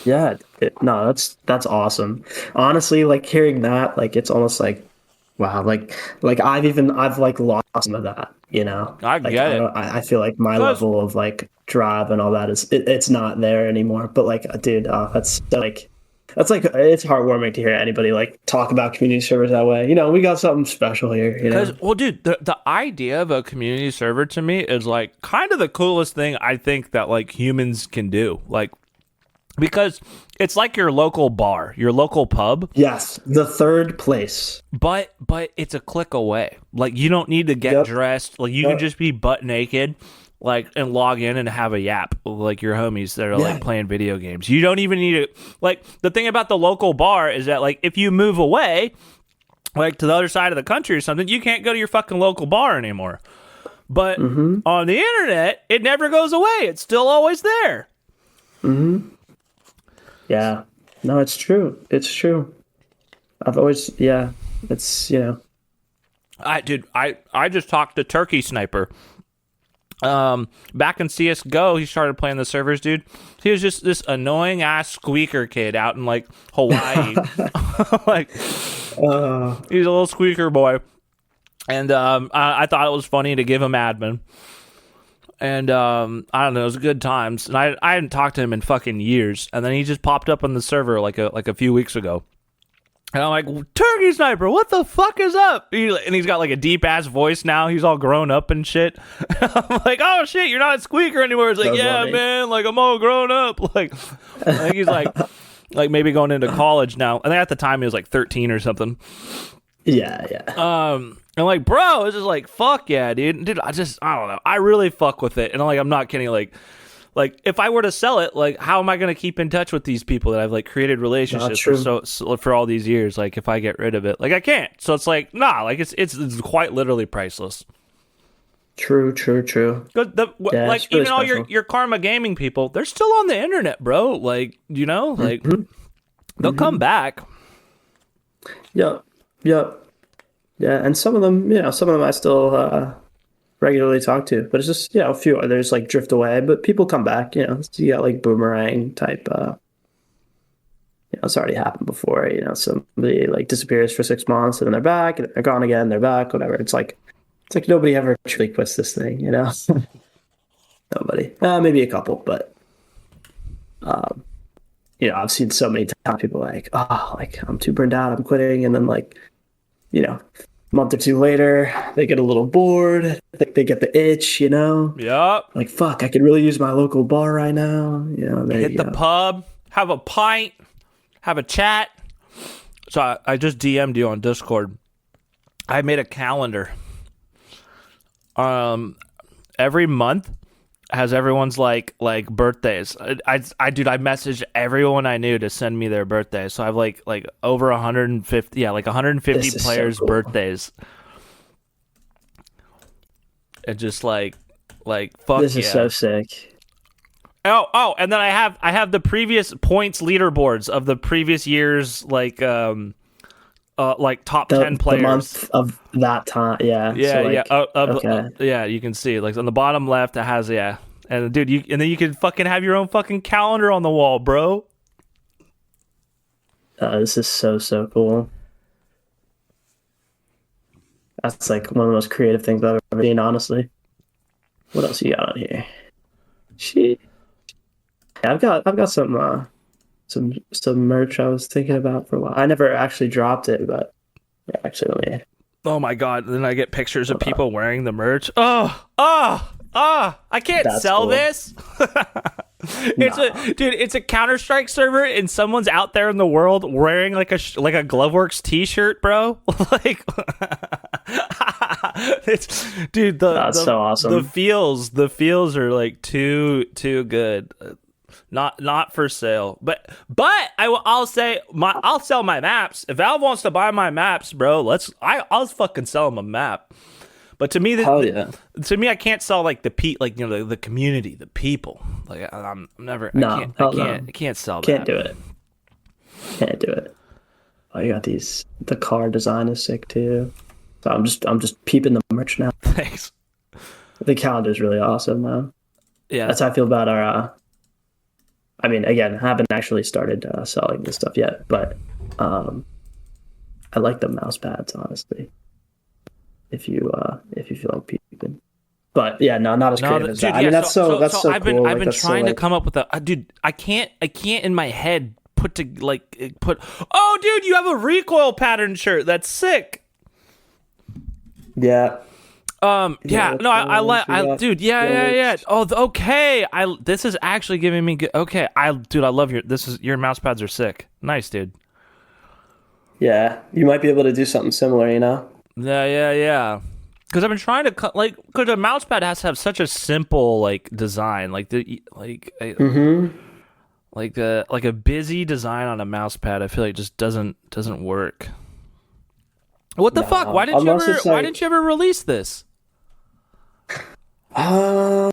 S1: Yeah, that's awesome. Honestly, like hearing that, like it's almost like, wow, like I've like lost some of that, you know.
S2: I
S1: like,
S2: get it.
S1: I feel like my level of like drive and all that it's not there anymore. But like, dude, that's like it's heartwarming to hear anybody like talk about community servers that way. You know, we got something special here. You know,
S2: well, dude, the idea of a community server to me is like kind of the coolest thing I think that like humans can do. Like, because it's like your local bar, your local pub.
S1: Yes, the third place.
S2: But it's a click away. Like, you don't need to get dressed. Like, you can just be butt naked, like, and log in and have a yap with, like, your homies that are, like, playing video games. You don't even need to... Like, the thing about the local bar is that, like, if you move away, like, to the other side of the country or something, you can't go to your fucking local bar anymore. But on the internet, it never goes away. It's still always there.
S1: Mm-hmm. Yeah. No, it's true. It's true. I've always, it's, you know.
S2: I just talked to Turkey Sniper. Back in CSGO, he started playing the servers, dude. He was just this annoying ass squeaker kid out in like Hawaii. Like, he's a little squeaker boy. And I thought it was funny to give him admin. And I don't know, it was good times. And I hadn't talked to him in fucking years. And then he just popped up on the server like a few weeks ago. And I'm like, Turkey Sniper, what the fuck is up? And he's got like a deep ass voice now. He's all grown up and shit. I'm like, oh shit, you're not a squeaker anymore. It's like, yeah, man, like I'm all grown up. Like, I think he's like maybe going into college now. I think at the time he was like 13 or something.
S1: Yeah.
S2: And like, bro, it's just like, fuck yeah, dude. I don't know. I really fuck with it. And I'm not kidding. Like if I were to sell it, like, how am I going to keep in touch with these people that I've like created relationships with for all these years? Like, if I get rid of it, like I can't. So it's like, nah, like it's quite literally priceless.
S1: True.
S2: Like, even all your Karma Gaming people, they're still on the internet, bro. Like, you know, like they'll come back.
S1: Yep. Yeah, and some of them I still regularly talk to, but it's just, a few others like drift away, but people come back. You know, so you got like boomerang type. It's already happened before. You know, somebody like disappears for 6 months and then they're back, and they're gone again, they're back, whatever. It's like nobody ever truly quits this thing. You know, nobody. Maybe a couple, but I've seen so many times people like, oh, like I'm too burned out, I'm quitting, and then like, a month or two later, they get a little bored. They get the itch, you know?
S2: Yep.
S1: Like, fuck, I could really use my local bar right now.
S2: Hit the pub, have a pint, have a chat. So I just DM'd you on Discord. I made a calendar. Every month has everyone's like birthdays. I messaged everyone I knew to send me their birthdays. So I have like over 150, like 150 players' birthdays. And just like fuck,
S1: this is so sick.
S2: Oh, and then I have the previous points leaderboards of the previous year's like top 10 players.
S1: The month of that time, yeah.
S2: Yeah,
S1: so
S2: okay. Yeah, you can see like on the bottom left it has and dude, and then you can fucking have your own fucking calendar on the wall, bro.
S1: This is so cool. That's like one of the most creative things I've ever seen, honestly. What else you got on here? Shit. Yeah, I've got some merch I was thinking about for a while. I never actually dropped it, but yeah, actually let me.
S2: Oh my god! Then I get pictures of people wearing the merch. I can't sell this. It's a Counter-Strike server, and someone's out there in the world wearing like a gloveworks t-shirt, bro. Like, it's
S1: That's so awesome.
S2: the feels are like too good. Not for sale, but I'll sell my maps. If Valve wants to buy my maps, bro, I'll fucking sell them a map. But to me, I can't sell like the community, the people. Like I'm never. I can't sell that.
S1: Can't do it. Can't do it. Oh, you got these. The car design is sick too. So I'm just peeping the merch now.
S2: Thanks.
S1: The calendar is really awesome, man.
S2: Yeah,
S1: that's how I feel about our. I mean, again, I haven't actually started selling this stuff yet, but I like the mouse pads, honestly. If you feel like peeping, but yeah, no, not as creative as that.
S2: Yeah,
S1: I mean, that's so cool.
S2: I've been trying to come up with a dude. I can't in my head put. Oh, dude, you have a recoil pattern shirt. That's sick.
S1: Yeah.
S2: Yeah. No, I dude. Yeah. Oh, okay. This is actually giving me good. Okay. I love your mouse pads are sick. Nice, dude.
S1: Yeah, you might be able to do something similar, you know.
S2: Yeah. Because I've been trying to because a mouse pad has to have such a simple design, like a busy design on a mouse pad. I feel like just doesn't work. What the fuck? Why didn't you ever release this?
S1: I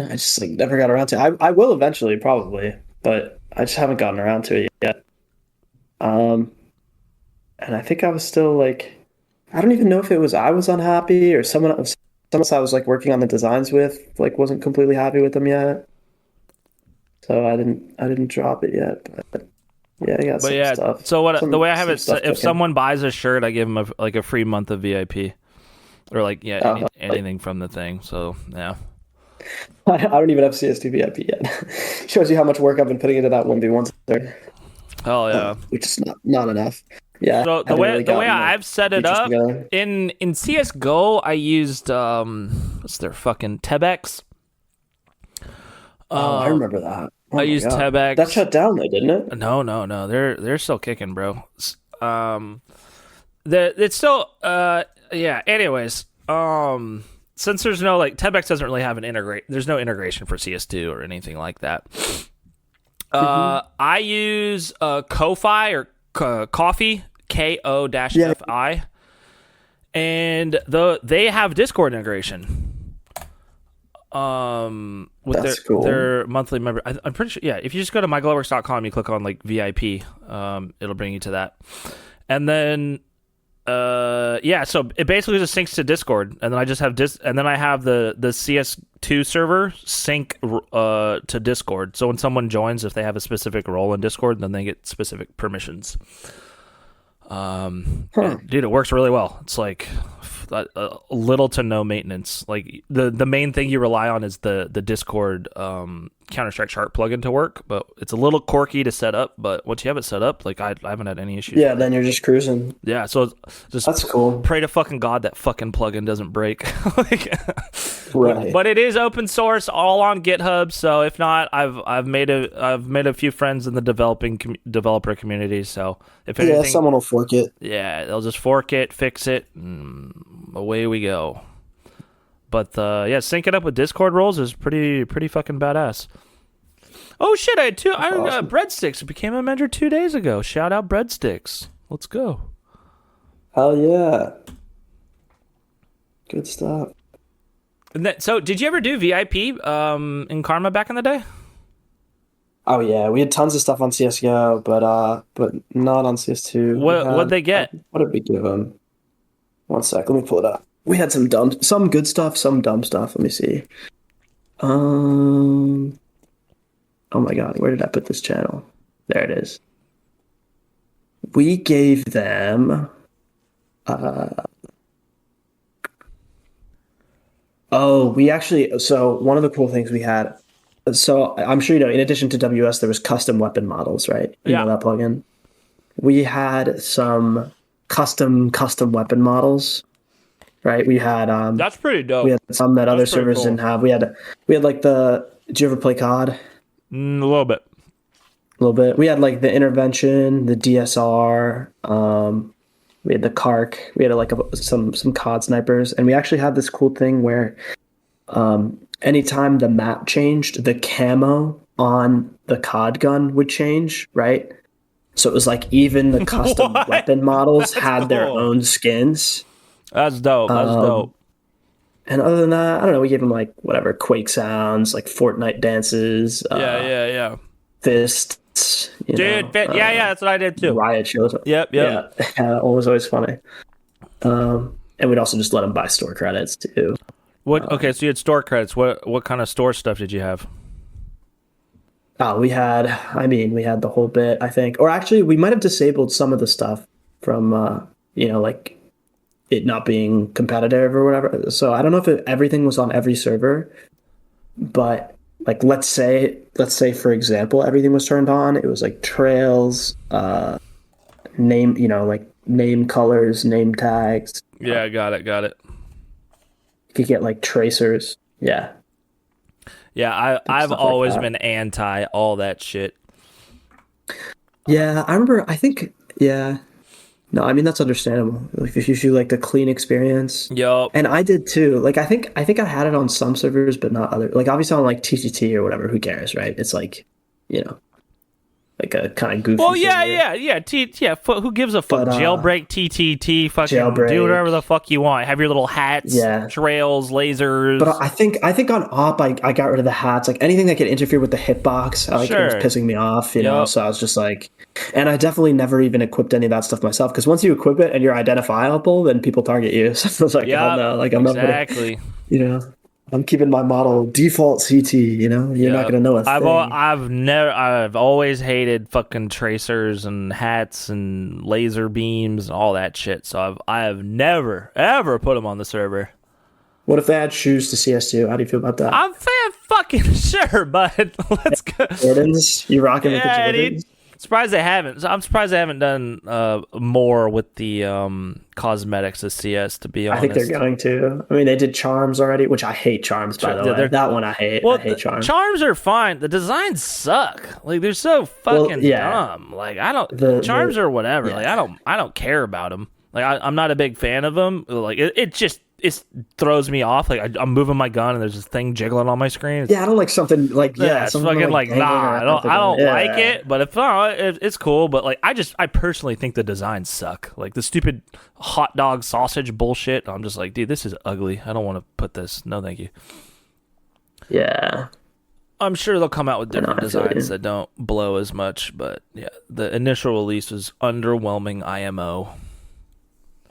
S1: just never got around to it. I will eventually, probably, but I just haven't gotten around to it yet. And I think I was still I don't even know if it was I was unhappy or someone else I was working on the designs with wasn't completely happy with them yet. So I didn't drop it yet, but yeah, I got some stuff.
S2: So the way I have it, if someone buys a shirt, I give them a free month of VIP, or anything from the thing. So yeah,
S1: I don't even have CS2 VIP yet. Shows you how much work I've been putting into that 1v1 third.
S2: Oh yeah,
S1: which is not enough. Yeah.
S2: So the way I've set it up in CS:GO, I used what's their fucking Tebex.
S1: I remember that. Oh
S2: I used Tebex.
S1: That shut down though, didn't it?
S2: No. They're still kicking, bro. It's still yeah. Anyways, since there's no Tebex doesn't really have there's no integration for CS2 or anything like that. I use Ko-Fi or Coffee, KO-FI, and they have Discord integration. With their monthly member, I'm pretty sure. Yeah, if you just go to mygloveworks.com, you click on VIP, it'll bring you to that, and then so it basically just syncs to Discord, and then I just have and then I have the CS2 server sync to Discord. So when someone joins, if they have a specific role in Discord, then they get specific permissions. Dude, it works really well. It's little to no maintenance. The main thing you rely on is the Discord Counter-Strike Sharp plugin to work, but it's a little quirky to set up. But once you have it set up, I haven't had any issues.
S1: Yeah, then you're just cruising.
S2: Yeah, so just
S1: that's cool.
S2: Pray to fucking God that fucking plugin doesn't break.
S1: Right.
S2: But it is open source, all on GitHub. So if not, I've made a few friends in the developer community. So if anything,
S1: someone will fork it.
S2: Yeah, they'll just fork it, fix it, and away we go. But sync it up with Discord roles is pretty fucking badass. Oh shit! I had awesome. Breadsticks became a member 2 days ago. Shout out Breadsticks. Let's go.
S1: Hell yeah! Good stuff.
S2: So, did you ever do VIP in Karma back in the day?
S1: Oh yeah, we had tons of stuff on CS:GO, but not on CS2.
S2: What'd they get?
S1: What did we give them? One sec, let me pull it up. We had some good stuff, some dumb stuff. Let me see. Oh my god, where did I put this channel? There it is. We gave them so one of the cool things we had, so I'm sure you know, in addition to WS, there was custom weapon models, right? You know that plugin? We had some custom weapon models, right? We had
S2: that's pretty dope.
S1: We had some that other servers didn't have. We had Did you ever play COD?
S2: A little bit.
S1: A little bit. We had like the intervention, the DSR. We had the Kark. We had some COD snipers, and we actually had this cool thing where anytime the map changed, the camo on the COD gun would change, right? So it was like even the custom weapon models had their own skins.
S2: That's dope. That's dope.
S1: And other than that, I don't know. We gave them like whatever Quake sounds, like Fortnite dances.
S2: Yeah.
S1: Fists.
S2: Dude, yeah, that's what I did too.
S1: Riot shows.
S2: Yep.
S1: Yeah, it was always funny. And we'd also just let them buy store credits too.
S2: What? Okay, so you had store credits. What kind of store stuff did you have?
S1: We had the whole bit, I think. Or actually, we might have disabled some of the stuff from, like it not being competitive or whatever. So I don't know if everything was on every server, but like, let's say, for example, everything was turned on. It was like trails, name, like name colors, name tags.
S2: Yeah, got it.
S1: You could get like tracers. Yeah.
S2: Yeah, I've always been anti all that shit.
S1: Yeah, I remember. I think. Yeah. No, I mean that's understandable. Like if you like the clean experience.
S2: Yup.
S1: And I did too. Like I think I had it on some servers, but not other. Like obviously on like TTT or whatever. Who cares, right? It's like, like a kind of goofy.
S2: Well, yeah. Who gives a fuck? Jailbreak, TTT, fucking
S1: jailbreak.
S2: Do whatever the fuck you want. Have your little hats, trails, lasers.
S1: But I think on op, I got rid of the hats. Like anything that could interfere with the hitbox, it was pissing me off. You know, so I was just like, and I definitely never even equipped any of that stuff myself. Because once you equip it and you're identifiable, then people target you. So I was like, oh no, like I'm
S2: exactly.
S1: not gonna, I'm keeping my model default CT, you're not going to know a thing.
S2: I've always hated fucking tracers and hats and laser beams and all that shit. So I have never, ever put them on the server.
S1: What if they add shoes to CS2? How do you feel about that?
S2: I'm fucking sure, bud. Let's go.
S1: Jordans? You rocking with the Jordans?
S2: Surprised they haven't. I'm surprised they haven't done more with the cosmetics of CS. To be honest,
S1: I think they're going to. I mean, they did charms already, which I hate charms. By the way, that one I hate. Well, I hate charms.
S2: Charms are fine. The designs suck. Like they're so fucking dumb. Like I don't. Charms are whatever. Yeah. Like I don't care about them. Like I'm not a big fan of them. Like it throws me off. Like I'm moving my gun and there's this thing jiggling on my screen.
S1: I don't like something like
S2: it's fucking like nah. I don't like it. But it's cool. But like I personally think the designs suck. Like the stupid hot dog sausage bullshit. I'm just like, dude, this is ugly. I don't want to put this. No, thank you.
S1: Yeah.
S2: I'm sure they'll come out with different designs that don't blow as much. But yeah, the initial release was underwhelming. IMO.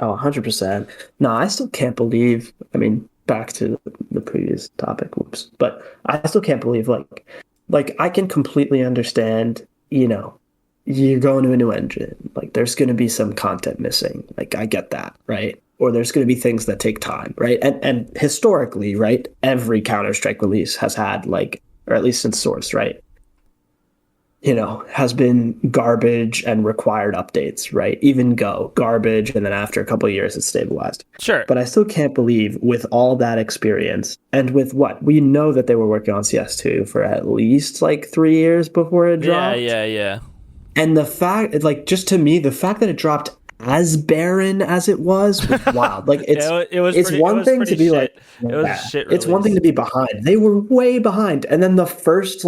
S1: Oh, 100%. No, I still can't believe, I mean, back to the previous topic, whoops. But I still can't believe, like I can completely understand, you're going to a new engine. Like, there's going to be some content missing. Like, I get that, right? Or there's going to be things that take time, right? And historically, right, every Counter-Strike release has had, like, or at least since Source, right? Has been garbage and required updates, right? Even Go, garbage, and then after a couple of years, it's stabilized.
S2: Sure.
S1: But I still can't believe, with all that experience, and with what? We know that they were working on CS2 for at least, 3 years before it dropped.
S2: Yeah.
S1: And the fact, just to me, the fact that it dropped as barren as it was wild. Like, it's one thing to be like, it's one thing to be behind. They were way behind. And then the first,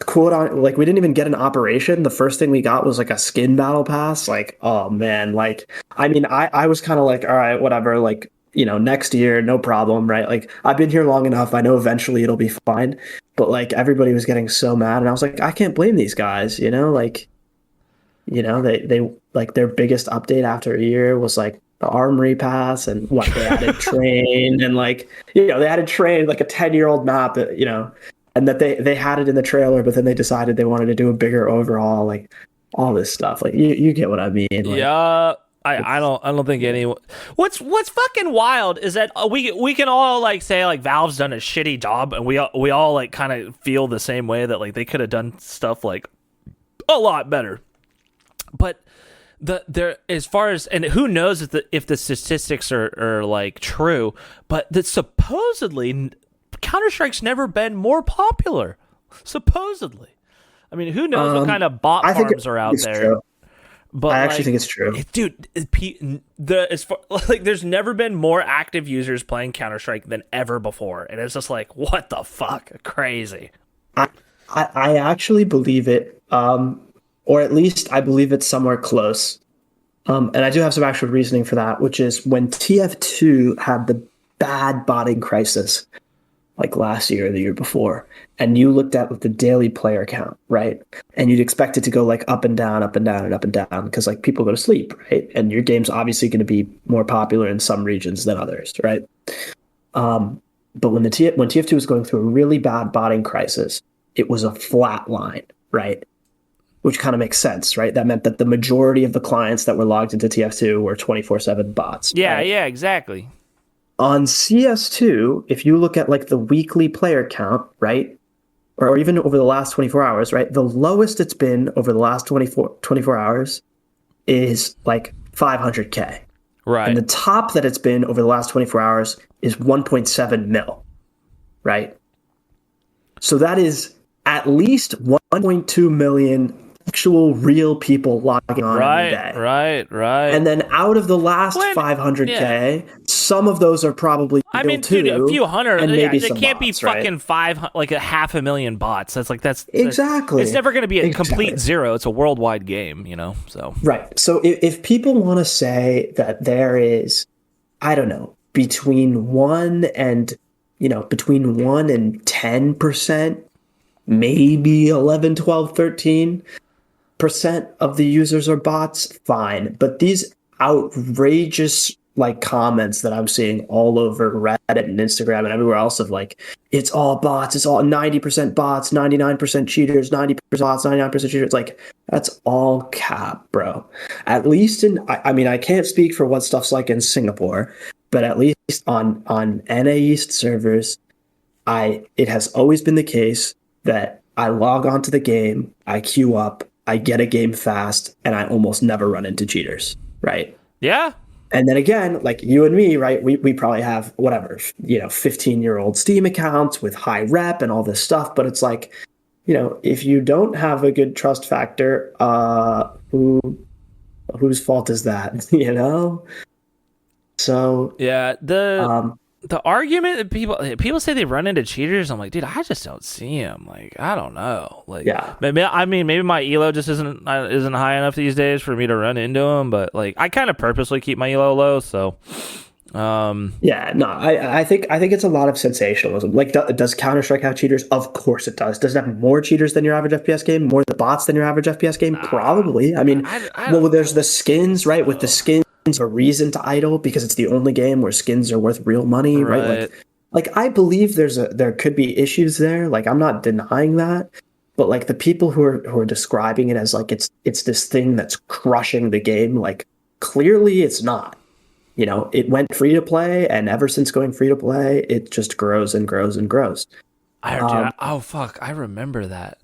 S1: quote on we didn't even get an operation. The first thing we got was a skin battle pass. Oh man, I was kind of all right, whatever, next year, no problem, right? I've been here long enough, I know eventually it'll be fine. But everybody was getting so mad, and I was like, I can't blame these guys, they their biggest update after a year was the armory pass, and they added train, and they added train, a 10-year-old map that and that they had it in the trailer, but then they decided they wanted to do a bigger overhaul, all this stuff. You get what I mean?
S2: Yeah, I don't think anyone. What's fucking wild is that we can all say Valve's done a shitty job, and we all kind of feel the same way that they could have done stuff a lot better. But there, as far as, and who knows if the statistics are true, but that supposedly Counter-Strike's never been more popular, supposedly. I mean, who knows what kind of bot
S1: I think
S2: farms are out
S1: it's
S2: there?
S1: true.
S2: But
S1: I actually think it's true.
S2: dude, as far like, there's never been more active users playing Counter Strike than ever before, and it's just like, what the fuck, crazy.
S1: I actually believe it, or at least I believe it's somewhere close. And I do have some actual reasoning for that, which is when TF2 had the bad botting crisis, like last year or the year before, and you looked at the daily player count, right? And you'd expect it to go like up and down, up and down, and up and down, because like people go to sleep, right? And your game's obviously going to be more popular in some regions than others, right? But when when TF2 was going through a really bad botting crisis, it was a flat line, right? Which kind of makes sense, right? That meant that the majority of the clients that were logged into TF2 were 24/7 bots.
S2: Yeah,
S1: right?
S2: yeah, exactly.
S1: On CS2, if you look at like the weekly player count, right? Or even over the last 24 hours, right? The lowest it's been over the last 24 hours is like 500K.
S2: Right.
S1: And the top that it's been over the last 24 hours is 1.7 mil, right? So that is at least 1.2 million actual real people logging on every day.
S2: Right.
S1: And then out of the last 500K, some of those are probably
S2: I mean,
S1: too,
S2: dude, a few hundred,
S1: and maybe
S2: it
S1: some
S2: can't
S1: bots,
S2: be fucking
S1: right?
S2: 500, like a 500,000 bots. That's
S1: Exactly.
S2: It's never going to be a
S1: Exactly.
S2: complete zero. It's a worldwide game, so.
S1: Right. So if people want to say that there is, I don't know, between 1 and 10%, maybe 11, 12, 13% of the users are bots, fine. But these outrageous like comments that I'm seeing all over Reddit and Instagram and everywhere else of like, it's all bots, it's all 90% bots, 99% cheaters, 90% bots, 99% cheaters. Like, that's all cap, bro. At least I mean, I can't speak for what stuff's like in Singapore, but at least on NA East servers, it has always been the case that I log onto the game, I queue up, I get a game fast, and I almost never run into cheaters, right?
S2: Yeah.
S1: And then again, like you and me, right? We probably have whatever, 15-year-old Steam accounts with high rep and all this stuff. But it's like, if you don't have a good trust factor, whose fault is that? So
S2: yeah, the argument that people say they run into cheaters, I'm like, dude, I just don't see them. Like, I don't know. Like,
S1: yeah,
S2: maybe my elo just isn't high enough these days for me to run into them. But like, I kind of purposely keep my elo low. So,
S1: yeah, no, I think it's a lot of sensationalism. Like, does Counter-Strike have cheaters? Of course it does. Does it have more cheaters than your average FPS game? More the bots than your average FPS game? Probably. I mean, there's the skins, right? With the skins, a reason to idle because it's the only game where skins are worth real money, right? Like I believe there could be issues there. Like, I'm not denying that, but like the people who are describing it as like it's this thing that's crushing the game, like clearly it's not. It went free to play, and ever since going free to play, it just grows and grows and grows.
S2: Oh fuck, I remember that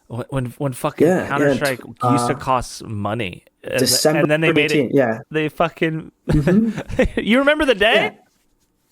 S2: when fucking Counter-Strike used to cost money.
S1: December,
S2: and then they made it.
S1: Yeah,
S2: they fucking. You remember the day?
S1: Yeah.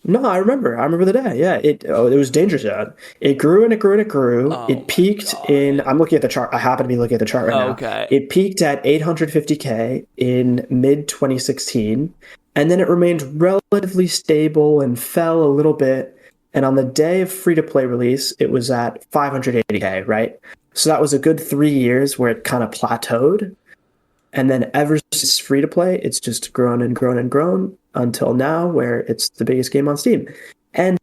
S1: No, I remember the day. Yeah, it was Danger Zone. It grew and it grew and it grew. It peaked in. I'm looking at the chart. I happen to be looking at the chart right now.
S2: Okay.
S1: It peaked at 850K in mid 2016, and then it remained relatively stable and fell a little bit. And on the day of free to play release, it was at 580K. Right. So that was a good 3 years where it kind of plateaued. And then ever since free to play, it's just grown and grown and grown until now, where it's the biggest game on Steam. And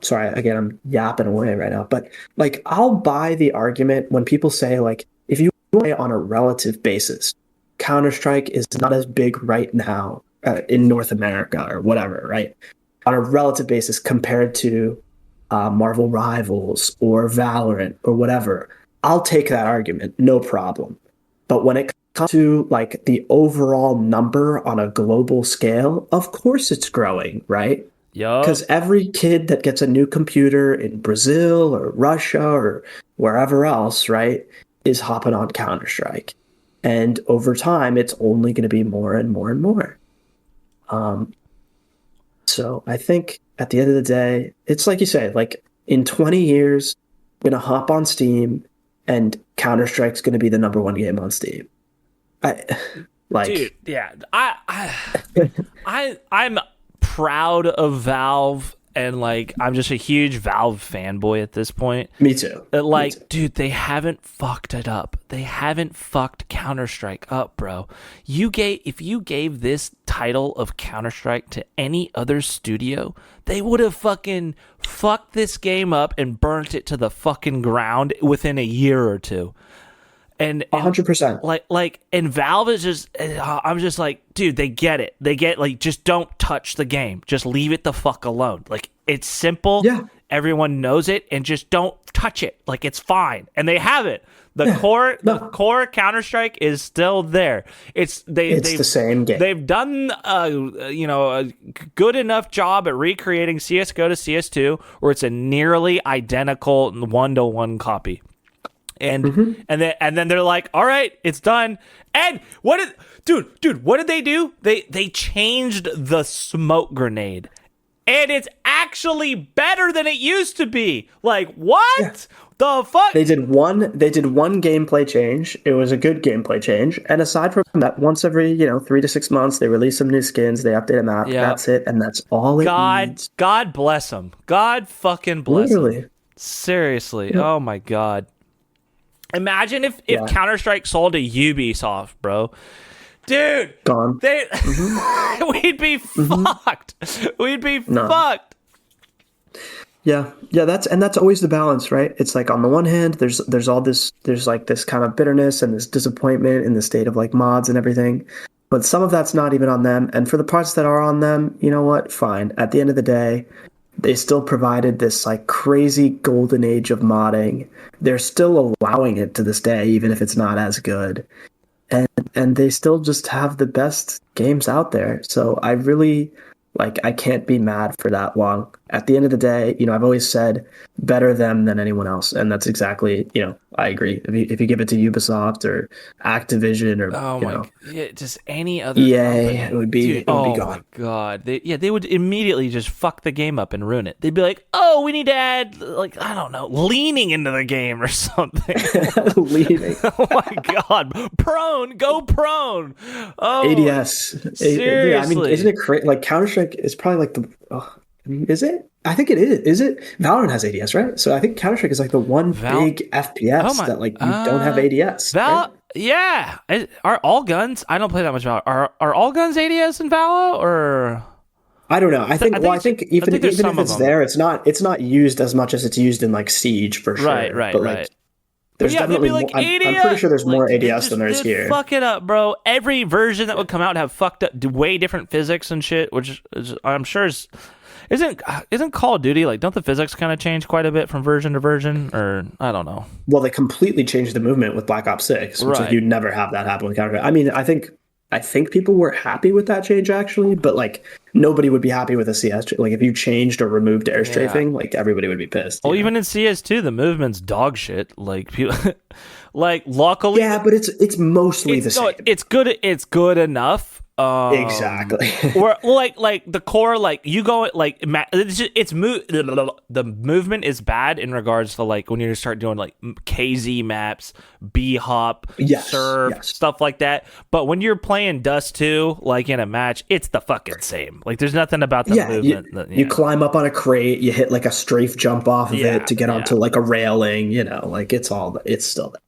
S1: sorry, again, I'm yapping away right now, but like I'll buy the argument when people say like, if you play on a relative basis, Counter-Strike is not as big right now in North America or whatever, right? On a relative basis compared to Marvel Rivals or Valorant or whatever, I'll take that argument, no problem. But when it comes to like the overall number on a global scale, of course it's growing, right?
S2: Yeah.
S1: Because every kid that gets a new computer in Brazil or Russia or wherever else, right, is hopping on Counter-Strike. And over time, it's only going to be more and more and more. So I think at the end of the day, it's like you say, like in 20 years, I'm gonna hop on Steam and Counter-Strike's gonna be the number one game on Steam. I
S2: Dude,
S1: like
S2: yeah. I'm proud of Valve, and like I'm just a huge Valve fanboy at this point.
S1: me too. Me too.
S2: Like, dude, they haven't fucked it up. They haven't fucked Counter-Strike up, bro. If you gave this title of Counter-Strike to any other studio, they would have fucking fucked this game up and burnt it to the fucking ground within a year or two. And
S1: 100%.
S2: And Valve is just, I'm just like, dude, they get it. They get, like, just don't touch the game. Just leave it the fuck alone. Like, it's simple.
S1: Yeah.
S2: Everyone knows it, and just don't touch it. Like, it's fine. And they have it. The core Counter-Strike is still there. It's
S1: the same game.
S2: They've done a good enough job at recreating CS:GO to CS2 where it's a nearly identical 1-to-1 copy. And then they're like, all right, it's done. And what did they do? They changed the smoke grenade. And it's actually better than it used to be. Like, what? Yeah. The fuck?
S1: They did one gameplay change. It was a good gameplay change. And aside from that, once every, 3 to 6 months, they release some new skins, they update a map. Yep. That's it, and that's all it needs.
S2: God bless them. God fucking bless them.
S1: Literally.
S2: Seriously. Yep. Oh my God. Imagine if Counter-Strike sold to Ubisoft, bro. Dude,
S1: gone.
S2: We'd be fucked. We'd be fucked.
S1: Yeah, that's always the balance, right? It's like on the one hand, there's all this, there's like this kind of bitterness and this disappointment in the state of like mods and everything, but some of that's not even on them. And for the parts that are on them, you know what? Fine. At the end of the day, they still provided this like crazy golden age of modding. They're still allowing it to this day, even if it's not as good. And they still just have the best games out there. So I really, I can't be mad for that long. At the end of the day, I've always said better them than anyone else. And that's exactly, I agree. If you give it to Ubisoft or Activision or,
S2: just any other
S1: EA,
S2: company,
S1: it would be gone.
S2: Oh my God. They would immediately just fuck the game up and ruin it. They'd be like, oh, we need to add, I don't know, leaning into the game or something.
S1: Leaning.
S2: Oh my God. Prone. Go prone. Oh,
S1: ADS.
S2: Seriously.
S1: Yeah, I mean, isn't it crazy? Like, Counter-Strike is probably like is it? I think it is. Is it? Valorant has ADS, right? So I think Counter-Strike is like the one big FPS that you don't have ADS. Right?
S2: Yeah. Are all guns? I don't play that much Valorant. Are all guns ADS in Valo or?
S1: I don't know. I think even if it's there, it's not used as much as it's used in like Siege for sure.
S2: Right.
S1: But there's definitely more, I'm pretty sure there's more ADS than there is here.
S2: Fuck it up, bro. Every version that would come out would have fucked up, way different physics and shit, which I'm sure isn't Call of Duty, don't the physics kind of change quite a bit from version to version, or I don't know.
S1: Well, they completely changed the movement with Black Ops 6, which you'd never have that happen with Counter. I mean, I think people were happy with that change actually, but nobody would be happy with a CS. If you changed or removed air strafing, everybody would be pissed.
S2: Well, even in CS2, the movement's dog shit. People, luckily,
S1: yeah, but it's mostly the same.
S2: It's good. It's good enough.
S1: Exactly.
S2: Or the core, the movement is bad in regards to when you start doing KZ maps, B hop, surf, stuff like that. But when you're playing Dust 2, in a match, it's the fucking same. There's nothing about the movement.
S1: You climb up on a crate, you hit a strafe jump off of it to get onto a railing. It's still there.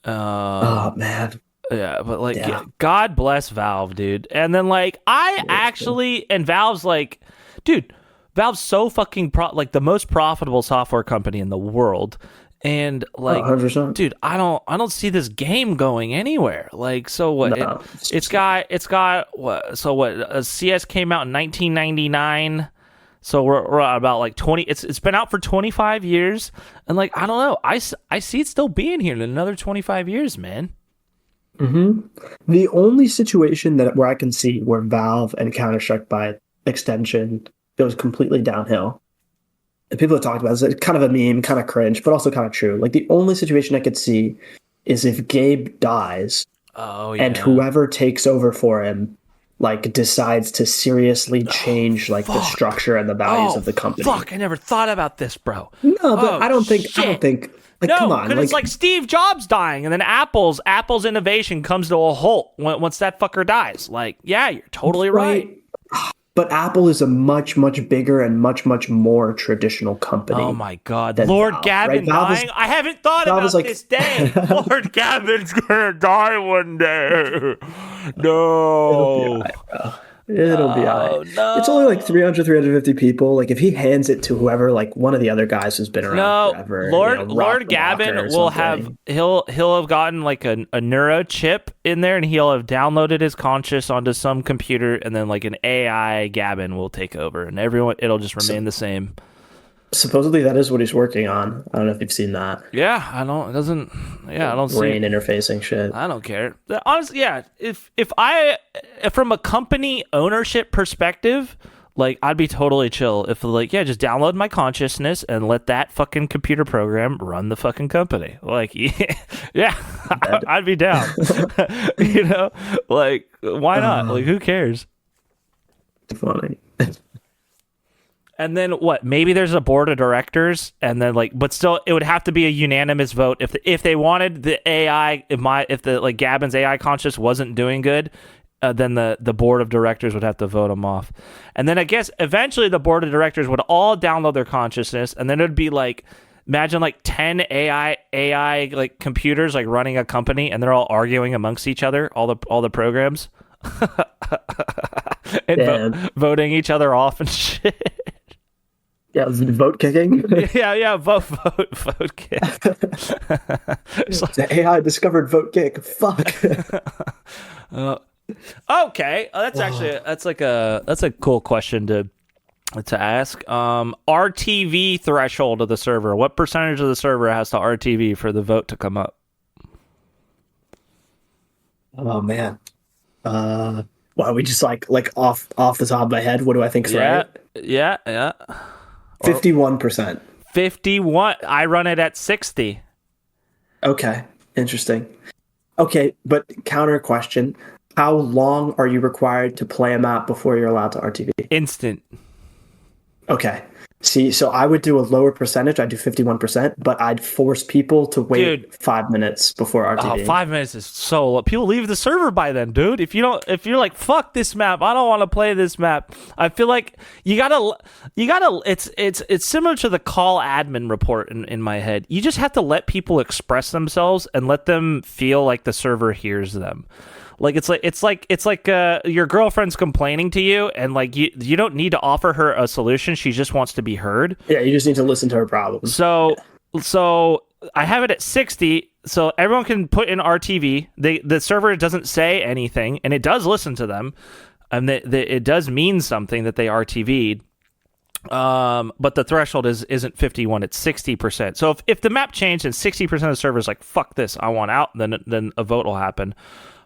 S1: Oh man.
S2: Yeah, but God bless Valve, dude. And then and Valve's dude, Valve's so fucking the most profitable software company in the world. And
S1: 100%.
S2: Dude, I don't see this game going anywhere. So what?
S1: No,
S2: it's got what? So what? CS came out in 1999. So we're about 20. It's been out for 25 years, and I don't know. I see it still being here in another 25 years, man.
S1: Mm-hmm. The only situation where I can see where Valve and Counter-Strike by extension goes completely downhill, and people have talked about this, it's kind of a meme, kind of cringe, but also kind of true. The only situation I could see is if Gabe dies, and whoever takes over for him, like decides to seriously change like the structure and the values of the company.
S2: Fuck, I never thought about this, bro.
S1: No, but I don't think like,
S2: no,
S1: come on,
S2: because it's like Steve Jobs dying, and then Apple's innovation comes to a halt once that fucker dies. Like, yeah, you're totally right.
S1: But Apple is a much, much bigger and much, much more traditional company.
S2: Oh my God, Lord
S1: Valve,
S2: Gavin dying! I haven't thought about this day. Lord Gavin's gonna die one day. No.
S1: It'll be all right.
S2: No.
S1: It's only like 350 people. Like if he hands it to whoever, like one of the other guys who's been around forever.
S2: Lord Gavin will have he'll have gotten like a neuro chip in there, and he'll have downloaded his conscious onto some computer, and then like an AI Gavin will take over, and it'll just remain the same.
S1: Supposedly that is what he's working on. I don't know if you've seen that.
S2: Yeah, I don't see
S1: brain interfacing shit.
S2: I don't care. Honestly, yeah. If from a company ownership perspective, like I'd be totally chill if like, yeah, just download my consciousness and let that fucking computer program run the fucking company. Like, yeah, I'd be down. You know, like why not? Like who cares?
S1: Funny.
S2: And then what? Maybe there's a board of directors, and then like, but still, it would have to be a unanimous vote. If they wanted the AI, if the like Gavin's AI conscious wasn't doing good, then the board of directors would have to vote him off. And then I guess eventually the board of directors would all download their consciousness, and then it'd be like, imagine like 10 AI like computers like running a company, and they're all arguing amongst each other, all the programs, and voting each other off and shit.
S1: Yeah, vote kicking.
S2: yeah, vote kick.
S1: The AI discovered vote kick. Fuck.
S2: Okay, that's actually that's a cool question to ask. RTV threshold of the server. What percentage of the server has to RTV for the vote to come up?
S1: Oh man. Why we just like off the top of my head? What do I think's right?
S2: Yeah.
S1: 51%.
S2: 51. I run it at 60.
S1: Okay, interesting. Okay, but counter question: how long are you required to play a map before you're allowed to RTV?
S2: Instant.
S1: Okay. See, so I would do a lower percentage. I'd do 51%, but I'd force people to wait 5 minutes before RTV.
S2: 5 minutes is so low. People leave the server by then, dude. If you're like, fuck this map, I don't want to play this map. I feel like you gotta. It's similar to the call admin report in my head. You just have to let people express themselves and let them feel like the server hears them. Like it's like your girlfriend's complaining to you, and like you don't need to offer her a solution. She just wants to be heard.
S1: Yeah, you just need to listen to her problems.
S2: So I have it at 60, so everyone can put in RTV. The server doesn't say anything, and it does listen to them, and it does mean something that they RTV'd. But the threshold isn't 51, it's 60%. So if the map changed and 60% of the server is like, fuck this, I want out, then a vote will happen.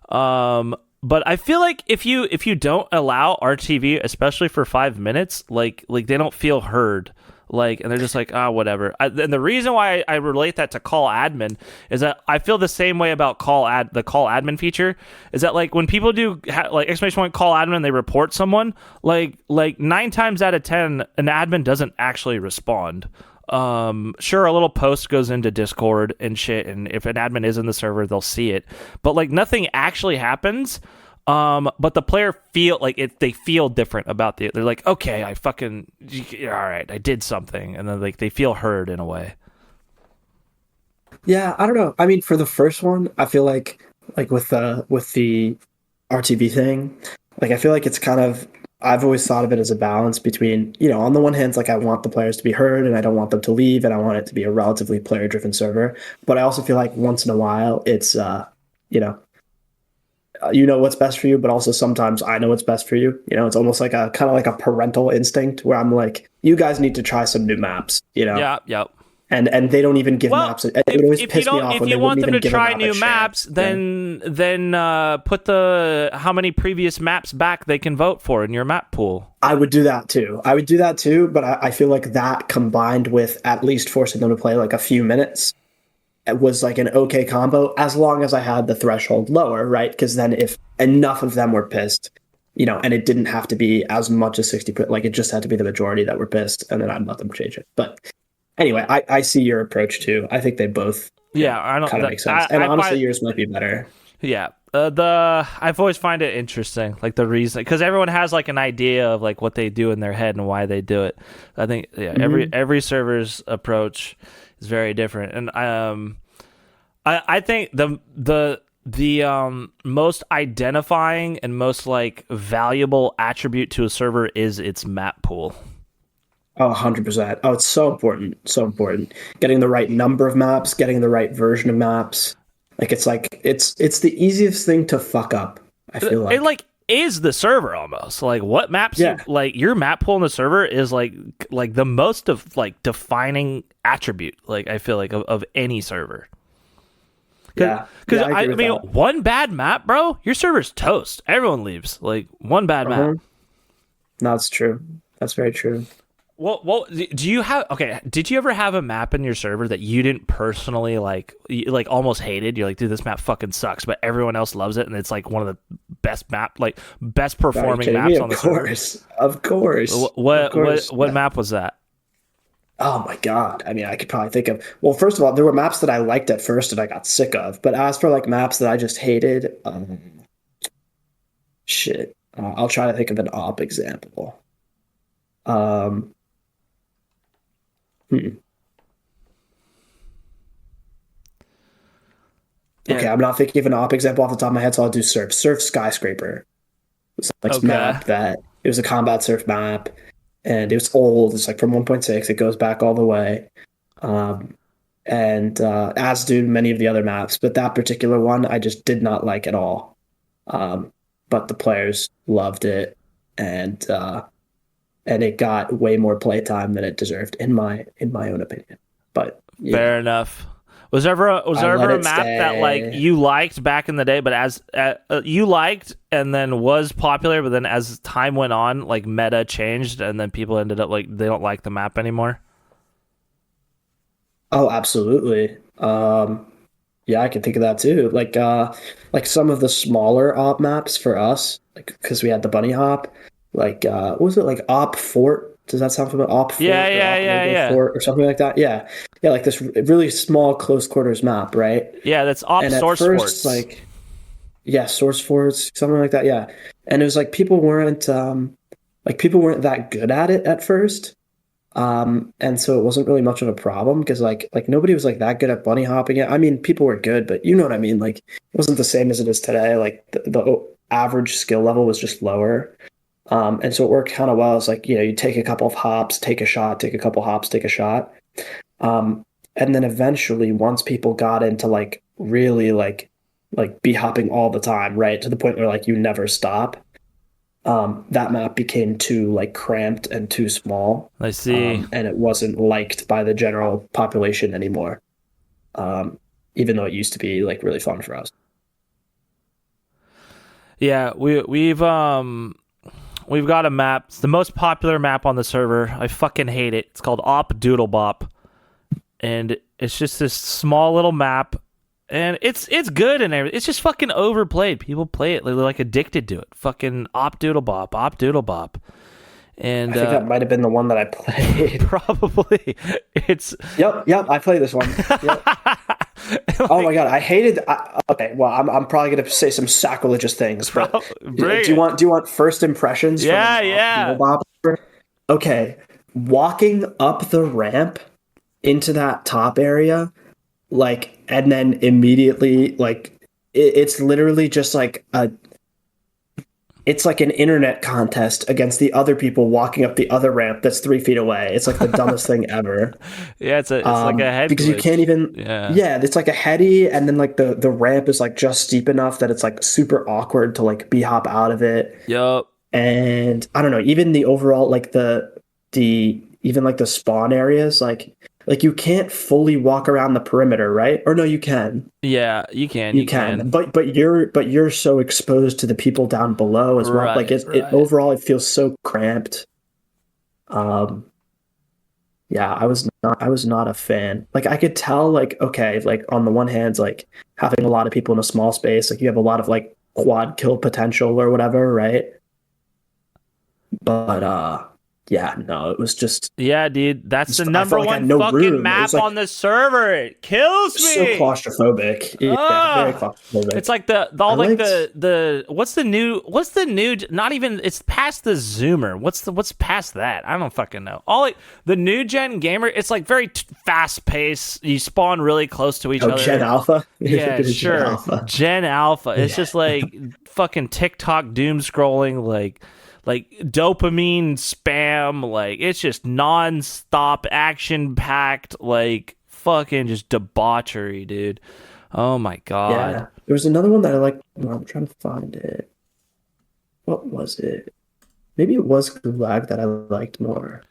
S2: But I feel like if you don't allow RTV, especially for 5 minutes, like they don't feel heard, like, and they're just like, whatever. And the reason why I relate that to call admin is that I feel the same way about the call admin feature is that like when people do like exclamation point call admin, they report someone like 9 times out of 10, an admin doesn't actually respond. Sure, a little post goes into Discord and shit, and if an admin is in the server, they'll see it, but like nothing actually happens. But the player feel like they feel different about they're like, okay, all right, I did something, and then like they feel heard in a way.
S1: Yeah, I don't know. I mean, for the first one, I feel like with the RTV thing, like I feel like it's kind of, I've always thought of it as a balance between, on the one hand, it's like I want the players to be heard and I don't want them to leave and I want it to be a relatively player-driven server. But I also feel like once in a while, it's, what's best for you, but also sometimes I know what's best for you. It's almost like a kind of like a parental instinct where I'm like, you guys need to try some new maps,
S2: Yeah, yep.
S1: And they don't even give maps. It would always piss me off when they wouldn't even give a map a chance.
S2: If you want them to try new maps, then put how many previous maps back they can vote for in your map pool.
S1: I would do that too. But I feel like that combined with at least forcing them to play like a few minutes, it was like an okay combo as long as I had the threshold lower, right? Because then if enough of them were pissed, and it didn't have to be as much as 60%. Like it just had to be the majority that were pissed, and then I'd let them change it. But anyway, I see your approach too. I think they both,
S2: Yeah, I don't.
S1: kind of make sense. And
S2: I
S1: honestly,
S2: find
S1: yours might be better.
S2: yeah. I've always find it interesting, like the reason, because everyone has like an idea of like what they do in their head and why they do it. I think every server's approach is very different, and I think the most identifying and most like valuable attribute to a server is its map pool.
S1: Oh, 100%. Oh, it's so important. So important. Getting the right number of maps, getting the right version of maps. It's the easiest thing to fuck up, I feel
S2: It
S1: like.
S2: like is the server almost like what maps
S1: Yeah.
S2: like your map pool in the server is like the most of like defining attribute, like I feel like of any server.
S1: Yeah.
S2: Because
S1: Yeah,
S2: I
S1: agree with
S2: mean,
S1: that.
S2: one bad map, bro, your server's toast. Everyone leaves. Like one bad map.
S1: Uh-huh. No, it's true. That's very true.
S2: Well, do you have okay? Did you ever have a map in your server that you didn't personally like, like almost hated? You're like, dude, this map fucking sucks, but everyone else loves it, and it's like one of the best
S1: Are you
S2: performing
S1: kidding
S2: maps
S1: me?
S2: on the
S1: Of
S2: server.
S1: course. Of course. Of
S2: What
S1: course.
S2: what
S1: Yeah.
S2: map was that?
S1: Oh my God. I mean, I could probably think of, well, first of all, there were maps that I liked at first and I got sick of. But as for like maps that I just hated, shit. I'll try to think of an op example. Um, hmm. Okay,
S2: Yeah.
S1: I'm not thinking of an op example off the top of my head, so I'll do surf. Surf skyscraper. It's like this
S2: Okay.
S1: map that it was a combat surf map, and it was old. It's like from 1.6. It goes back all the way, um, and as do many of the other maps. But that particular one, I just did not like at all. Um, but the players loved it, and it got way more playtime than it deserved, in my own opinion. But
S2: Fair enough. Was
S1: I
S2: there
S1: let
S2: ever a
S1: it
S2: map that like
S1: stay.
S2: you liked back in the day, but as you liked and then was popular, but then as time went on, like meta changed, and then people ended up like they don't like the map anymore?
S1: Oh, absolutely. Yeah, I can think of that too. Like some of the smaller op maps for us, like because we had the bunny hop, like what was it like Op Fort? Does that sound familiar? Op
S2: Yeah,
S1: Fort or
S2: yeah,
S1: Op
S2: yeah,
S1: Logo
S2: yeah,
S1: Fort or something like that? Yeah. Yeah, like this really small close quarters map, right?
S2: yeah. That's op
S1: And at
S2: source
S1: first it's
S2: forts.
S1: like, yeah, source forts, something like that, yeah. And it was like people weren't that good at it at first. And so it wasn't really much of a problem because like nobody was like that good at bunny hopping it. I mean, people were good, but you know what I mean? Like it wasn't the same as it is today. Like the average skill level was just lower. And so it worked kind of well. It's like, you take a couple of hops, take a shot, take a couple hops, take a shot. Um, and then eventually once people got into like really like be hopping all the time, right? To the point where like you never stop, that map became too like cramped and too small,
S2: I see.
S1: and it wasn't liked by the general population anymore. Um, Even though it used to be like really fun for us.
S2: Yeah, we've got a map. It's the most popular map on the server. I fucking hate it. It's called Op Doodle Bop, and it's just this small little map, and it's good and everything. It's just fucking overplayed. People play it. They're like addicted to it. Fucking Op Doodle Bop, Op Doodle Bop,
S1: I
S2: and
S1: think that might have been the one that I played.
S2: probably it's
S1: Yep, I played this one. Yep. Oh my God, I hated. Okay, well, I'm probably gonna say some sacrilegious things, but
S2: bring
S1: do you
S2: it.
S1: want first impressions? From
S2: Yeah,
S1: an
S2: yeah.
S1: Doodle Bopper? Okay, walking up the ramp into that top area, like, and then immediately, like, it's literally just like it's like an internet contest against the other people walking up the other ramp that's 3 feet away. It's like the dumbest thing ever.
S2: Yeah, it's like a head
S1: Because you can't
S2: glitch.
S1: even,
S2: Yeah.
S1: yeah, it's like a heady, and then like the ramp is like just steep enough that it's like super awkward to like be hop out of it.
S2: Yup.
S1: And I don't know, even the overall like the even like the spawn areas, like you can't fully walk around the perimeter, right? Or no, you can.
S2: Yeah, you can.
S1: You
S2: You
S1: can,
S2: can.
S1: but you're so exposed to the people down below as well. Like
S2: Right,
S1: it
S2: right.
S1: overall it feels so cramped. Um yeah, I was not a fan. Like I could tell like okay, like on the one hand like having a lot of people in a small space, like you have a lot of like quad kill potential or whatever, right? But yeah, no, it was
S2: Yeah, dude, that's the
S1: I
S2: number
S1: felt like I had
S2: one
S1: no
S2: fucking
S1: room. It was
S2: map on
S1: like
S2: the server. It kills
S1: so
S2: me.
S1: claustrophobic. Yeah, very
S2: Ugh. It's
S1: claustrophobic.
S2: like the
S1: I
S2: all like
S1: liked
S2: the what's the new not even it's past the zoomer. What's past that? I don't fucking know. All like the new gen gamer, it's like very fast paced. You spawn really close to each
S1: Gen
S2: other.
S1: Alpha.
S2: Yeah,
S1: Gen
S2: sure.
S1: Alpha.
S2: Gen Alpha. It's
S1: Yeah.
S2: just like fucking TikTok doom scrolling, like dopamine spam. Like it's just non-stop action packed, like fucking just debauchery, dude. Oh my god.
S1: Yeah. There was another one that I liked. I'm trying to find it. What was it? Maybe it was Gulag that I liked more.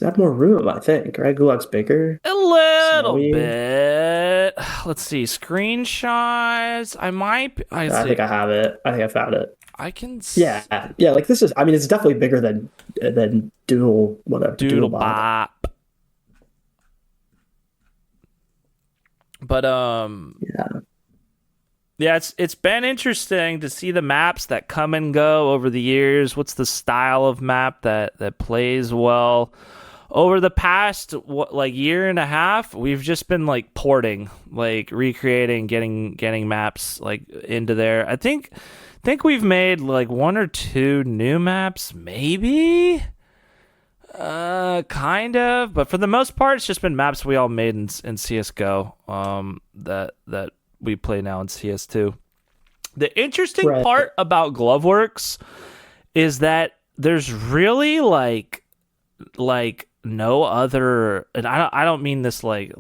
S1: It had more room, I think, right? Gulag's bigger,
S2: A little
S1: snowy.
S2: bit. Let's see. Screenshots. Let's
S1: I
S2: see.
S1: think I have it. I think I found it.
S2: I can
S1: Yeah, yeah. Like this is. I mean, it's definitely bigger than Dual whatever Dual
S2: doodle
S1: Bob.
S2: bop. But
S1: Yeah,
S2: yeah, it's been interesting to see the maps that come and go over the years. What's the style of map that plays well? Over the past like year and a half, we've just been like porting, like recreating, getting maps like into there. I think we've made like one or two new maps, maybe. Kind of, but for the most part, it's just been maps we all made in CS:GO. That we play now in CS2. The interesting
S1: right.
S2: part about gloveworks is that there's really like no other, and I don't mean this like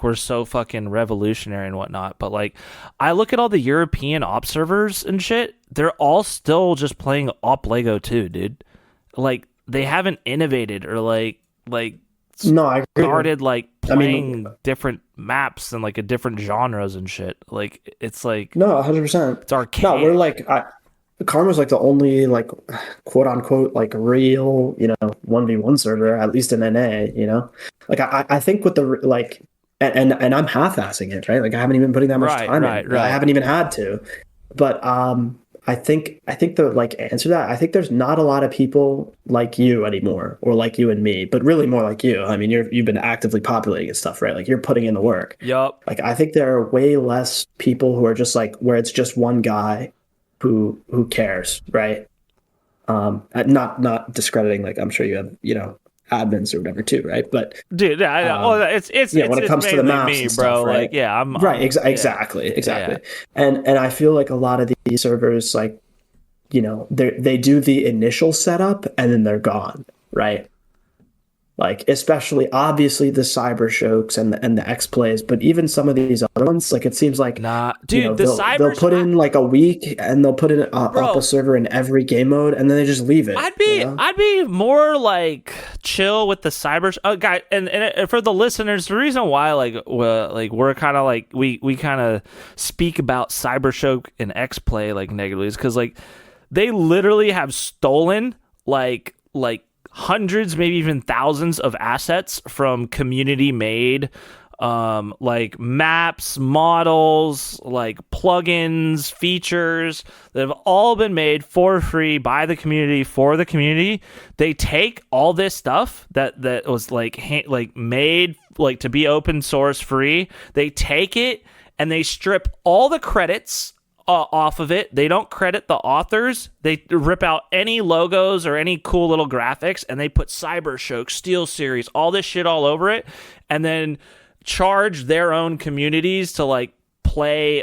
S2: we're so fucking revolutionary and whatnot, but like I look at all the European op servers and shit, they're all still just playing op Lego 2, dude. Like they haven't innovated or like
S1: No, I agree.
S2: started like
S1: I mean,
S2: playing different maps and like a different genres and shit. Like it's like
S1: no, 100%.
S2: it's
S1: No, we're
S2: archaic.
S1: like Karma's like the only like quote unquote like real 1v1 server, at least in NA. Like I think with the like and I'm half-assing it, right? Like I haven't even putting that much
S2: Right,
S1: time
S2: right,
S1: in. I
S2: right.
S1: haven't even had to. But I think the like answer to that, I think there's not a lot of people like you anymore, or like you and me, but really more like you. I mean, you've been actively populating and stuff, right? Like you're putting in the work.
S2: Yup.
S1: Like I think there are way less people who are just like where it's just one guy who cares, right? Not discrediting, like I'm sure you have, admins or whatever too, right? But
S2: Dude, I know. Oh,
S1: when it
S2: it's
S1: comes to the
S2: mainly
S1: maps
S2: me,
S1: and stuff,
S2: bro. Like,
S1: right?
S2: yeah,
S1: Right,
S2: yeah,
S1: exactly.
S2: yeah.
S1: And I feel like a lot of these servers, like, they do the initial setup and then they're gone, right? Like especially obviously the cyber shokes and the X plays, but even some of these other ones, like it seems like
S2: Nah, dude, the
S1: they'll
S2: cybers,
S1: put in like a week and they'll put in up a
S2: bro.
S1: server in every game mode and then they just leave it.
S2: I'd be more like chill with the cyber guy, and for the listeners, the reason why we're kind of like we kind of speak about cybershock and X play like negatively is because like they literally have stolen like hundreds, maybe even thousands of assets from community made like maps, models, like plugins, features that have all been made for free by the community for the community. They take all this stuff that was like made like to be open source free. They take it and they strip all the credits off of it. They don't credit the authors. They rip out any logos or any cool little graphics, and they put Cybershock, Steel Series, all this shit all over it, and then charge their own communities to play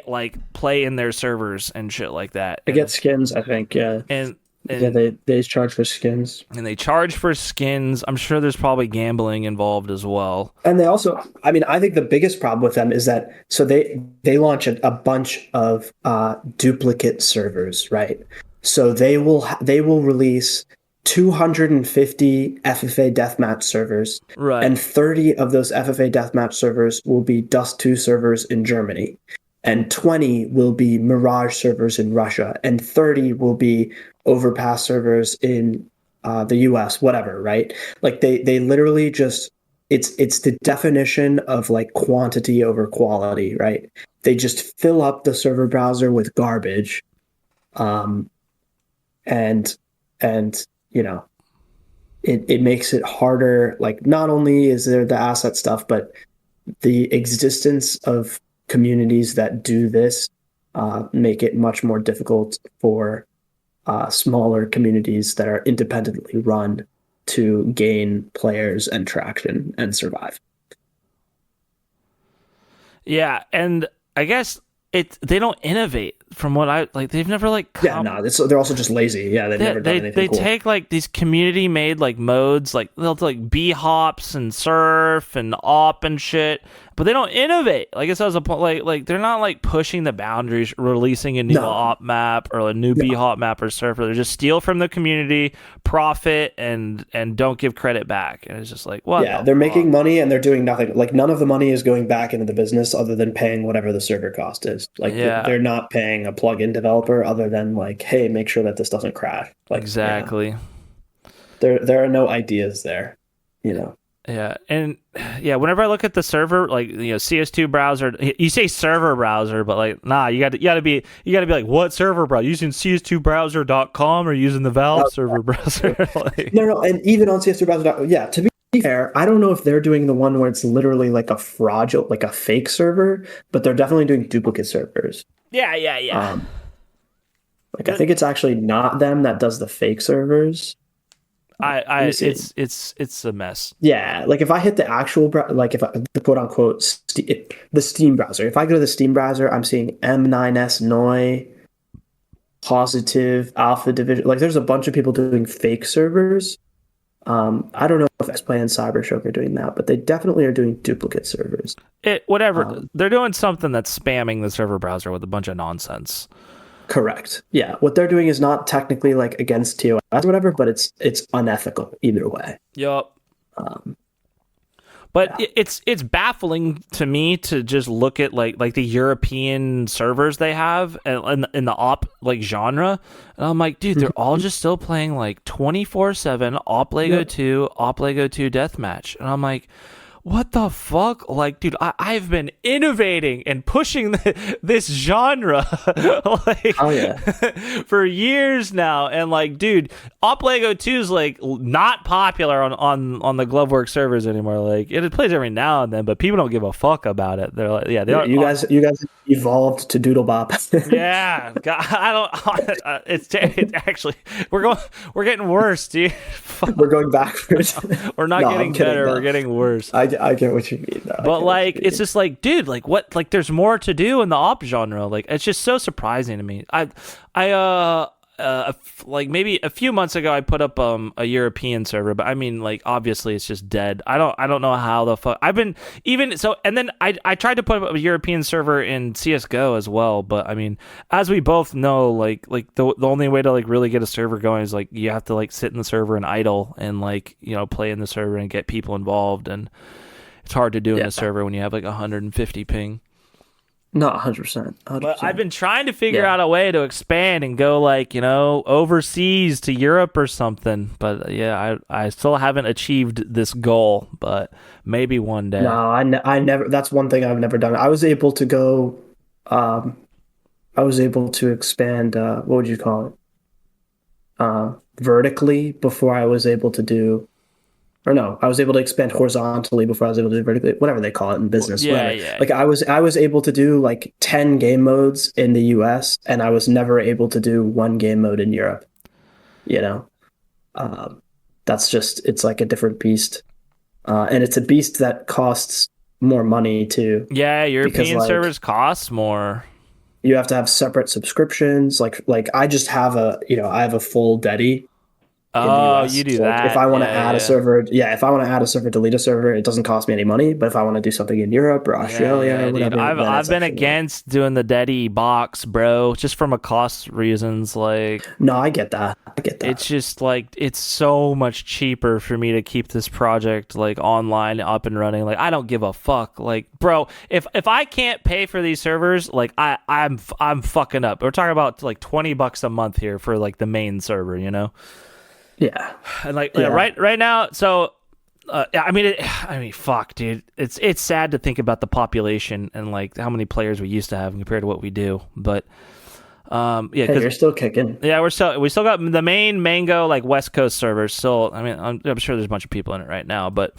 S2: in their servers and shit like that.
S1: They get skins, I think. Yeah,
S2: And
S1: yeah. They charge for skins,
S2: and they charge for skins. I'm sure there's probably gambling involved as well.
S1: and they also. I mean, I think the biggest problem with them is that so they launch a bunch of duplicate servers, right? So they will release 250 FFA deathmatch servers,
S2: Right.
S1: and 30 of those FFA deathmatch servers will be Dust 2 servers in Germany, and 20 will be Mirage servers in Russia, and 30 will be Overpass servers in the US, whatever, right? Like they literally just it's the definition of like quantity over quality, right? They just fill up the server browser with garbage, um, and you know, it makes it harder. Like, not only is there the asset stuff, but the existence of communities that do this make it much more difficult for smaller communities that are independently run to gain players and traction and survive.
S2: Yeah, and I guess they don't innovate from what I like. They've never like
S1: they're also just lazy. Yeah, they've never done anything
S2: they
S1: cool.
S2: take like these community made like modes, like they'll do, like B hops and surf and op and shit, but they don't innovate. Like it says a point, like they're not like pushing the boundaries, releasing a new op map or a new B hop map or surfer. They just steal from the community, profit, and don't give credit back. And it's just like, what?
S1: Yeah, they're making money and they're doing nothing. Like, none of the money is going back into the business other than paying whatever the server cost is. Like, they're not paying a plugin developer other than like, hey, make sure that this doesn't crash. Like,
S2: exactly.
S1: There are no ideas there, you know.
S2: Yeah, and whenever I look at the server, like, you know, CS2 browser, you say server browser, but like, nah, you got to be like, what server browser? Using CS2browser.com or using the Valve server browser? Like,
S1: no, and even on CS2 browser, yeah. To be fair, I don't know if they're doing the one where it's literally like a fraudulent, like a fake server, but they're definitely doing duplicate servers.
S2: Yeah.
S1: Like, I think it's actually not them that does the fake servers.
S2: It's a mess.
S1: Yeah, like if I hit the actual like if the quote unquote the Steam browser, if I go to the Steam browser, I'm seeing M9S Noi, Positive, Alpha Division. Like, there's a bunch of people doing fake servers. I don't know if X-Play and Cybershock are doing that, but they definitely are doing duplicate servers.
S2: They're doing something that's spamming the server browser with a bunch of nonsense.
S1: Correct. Yeah. What they're doing is not technically like against TOS or whatever, but it's unethical either way.
S2: Yup. But it's baffling to me to just look at like the European servers they have in the op like genre, and I'm like, dude, they're all just still playing like 24/7 Op Lego 2, Op Lego 2 Deathmatch, and I'm like, what the fuck? Like, dude, I've been innovating and pushing this genre like, for years now. And like, dude, Op Lego 2 is like not popular on the gloveworks servers anymore. Like, it plays every now and then, but people don't give a fuck about it. They're like, you
S1: guys evolved to Doodle Bop.
S2: Yeah, God, I don't. It's actually we're getting worse, dude.
S1: We're going backwards.
S2: We're not getting better. We're getting worse.
S1: I get what you mean, though.
S2: But like, it's just like, dude, like what? Like, there's more to do in the op genre. Like, it's just so surprising to me. Like maybe a few months ago, I put up a European server, but I mean, like, obviously it's just dead. I don't know how the fuck I've been even so. And then I tried to put up a European server in CS:GO as well, but I mean, as we both know, like the only way to like really get a server going is like you have to like sit in the server and idle and like, you know, play in the server and get people involved, and it's hard to do in a server when you have like 150 ping.
S1: No, 100%.
S2: But I've been trying to figure out a way to expand and go, like, you know, overseas to Europe or something. But yeah, I still haven't achieved this goal, but maybe one day.
S1: No, I never. That's one thing I've never done. I was able to go. I was able to expand. What would you call it? Vertically before I was able to do. Or no, I was able to expand horizontally before I was able to do vertically, whatever they call it in business.
S2: Yeah.
S1: Like, I was able to do like 10 game modes in the US, and I was never able to do one game mode in Europe. You know, that's just, it's like a different beast. And it's a beast that costs more money too.
S2: Yeah, European servers cost more.
S1: You have to have separate subscriptions. Like I just have I have a full Dedi.
S2: Oh, you do that.
S1: If I want to add a server, if I want to add a server, delete a server, it doesn't cost me any money. But if I want to do something in Europe or Australia or whatever,
S2: I've been against doing the Dedi box, bro, just from a cost reasons. Like,
S1: no, I get that.
S2: It's just like, it's so much cheaper for me to keep this project like online, up and running. Like, I don't give a fuck. Like, bro, if I can't pay for these servers, like I'm fucking up. We're talking about like $20 a month here for like the main server, you know.
S1: Yeah,
S2: and like right now, so I mean, fuck, dude. It's sad to think about the population and like how many players we used to have compared to what we do. But Yeah,
S1: Hey,
S2: because
S1: you're still kicking.
S2: yeah, we still got the main Mango like West Coast server. Still, I mean, I'm sure there's a bunch of people in it right now, but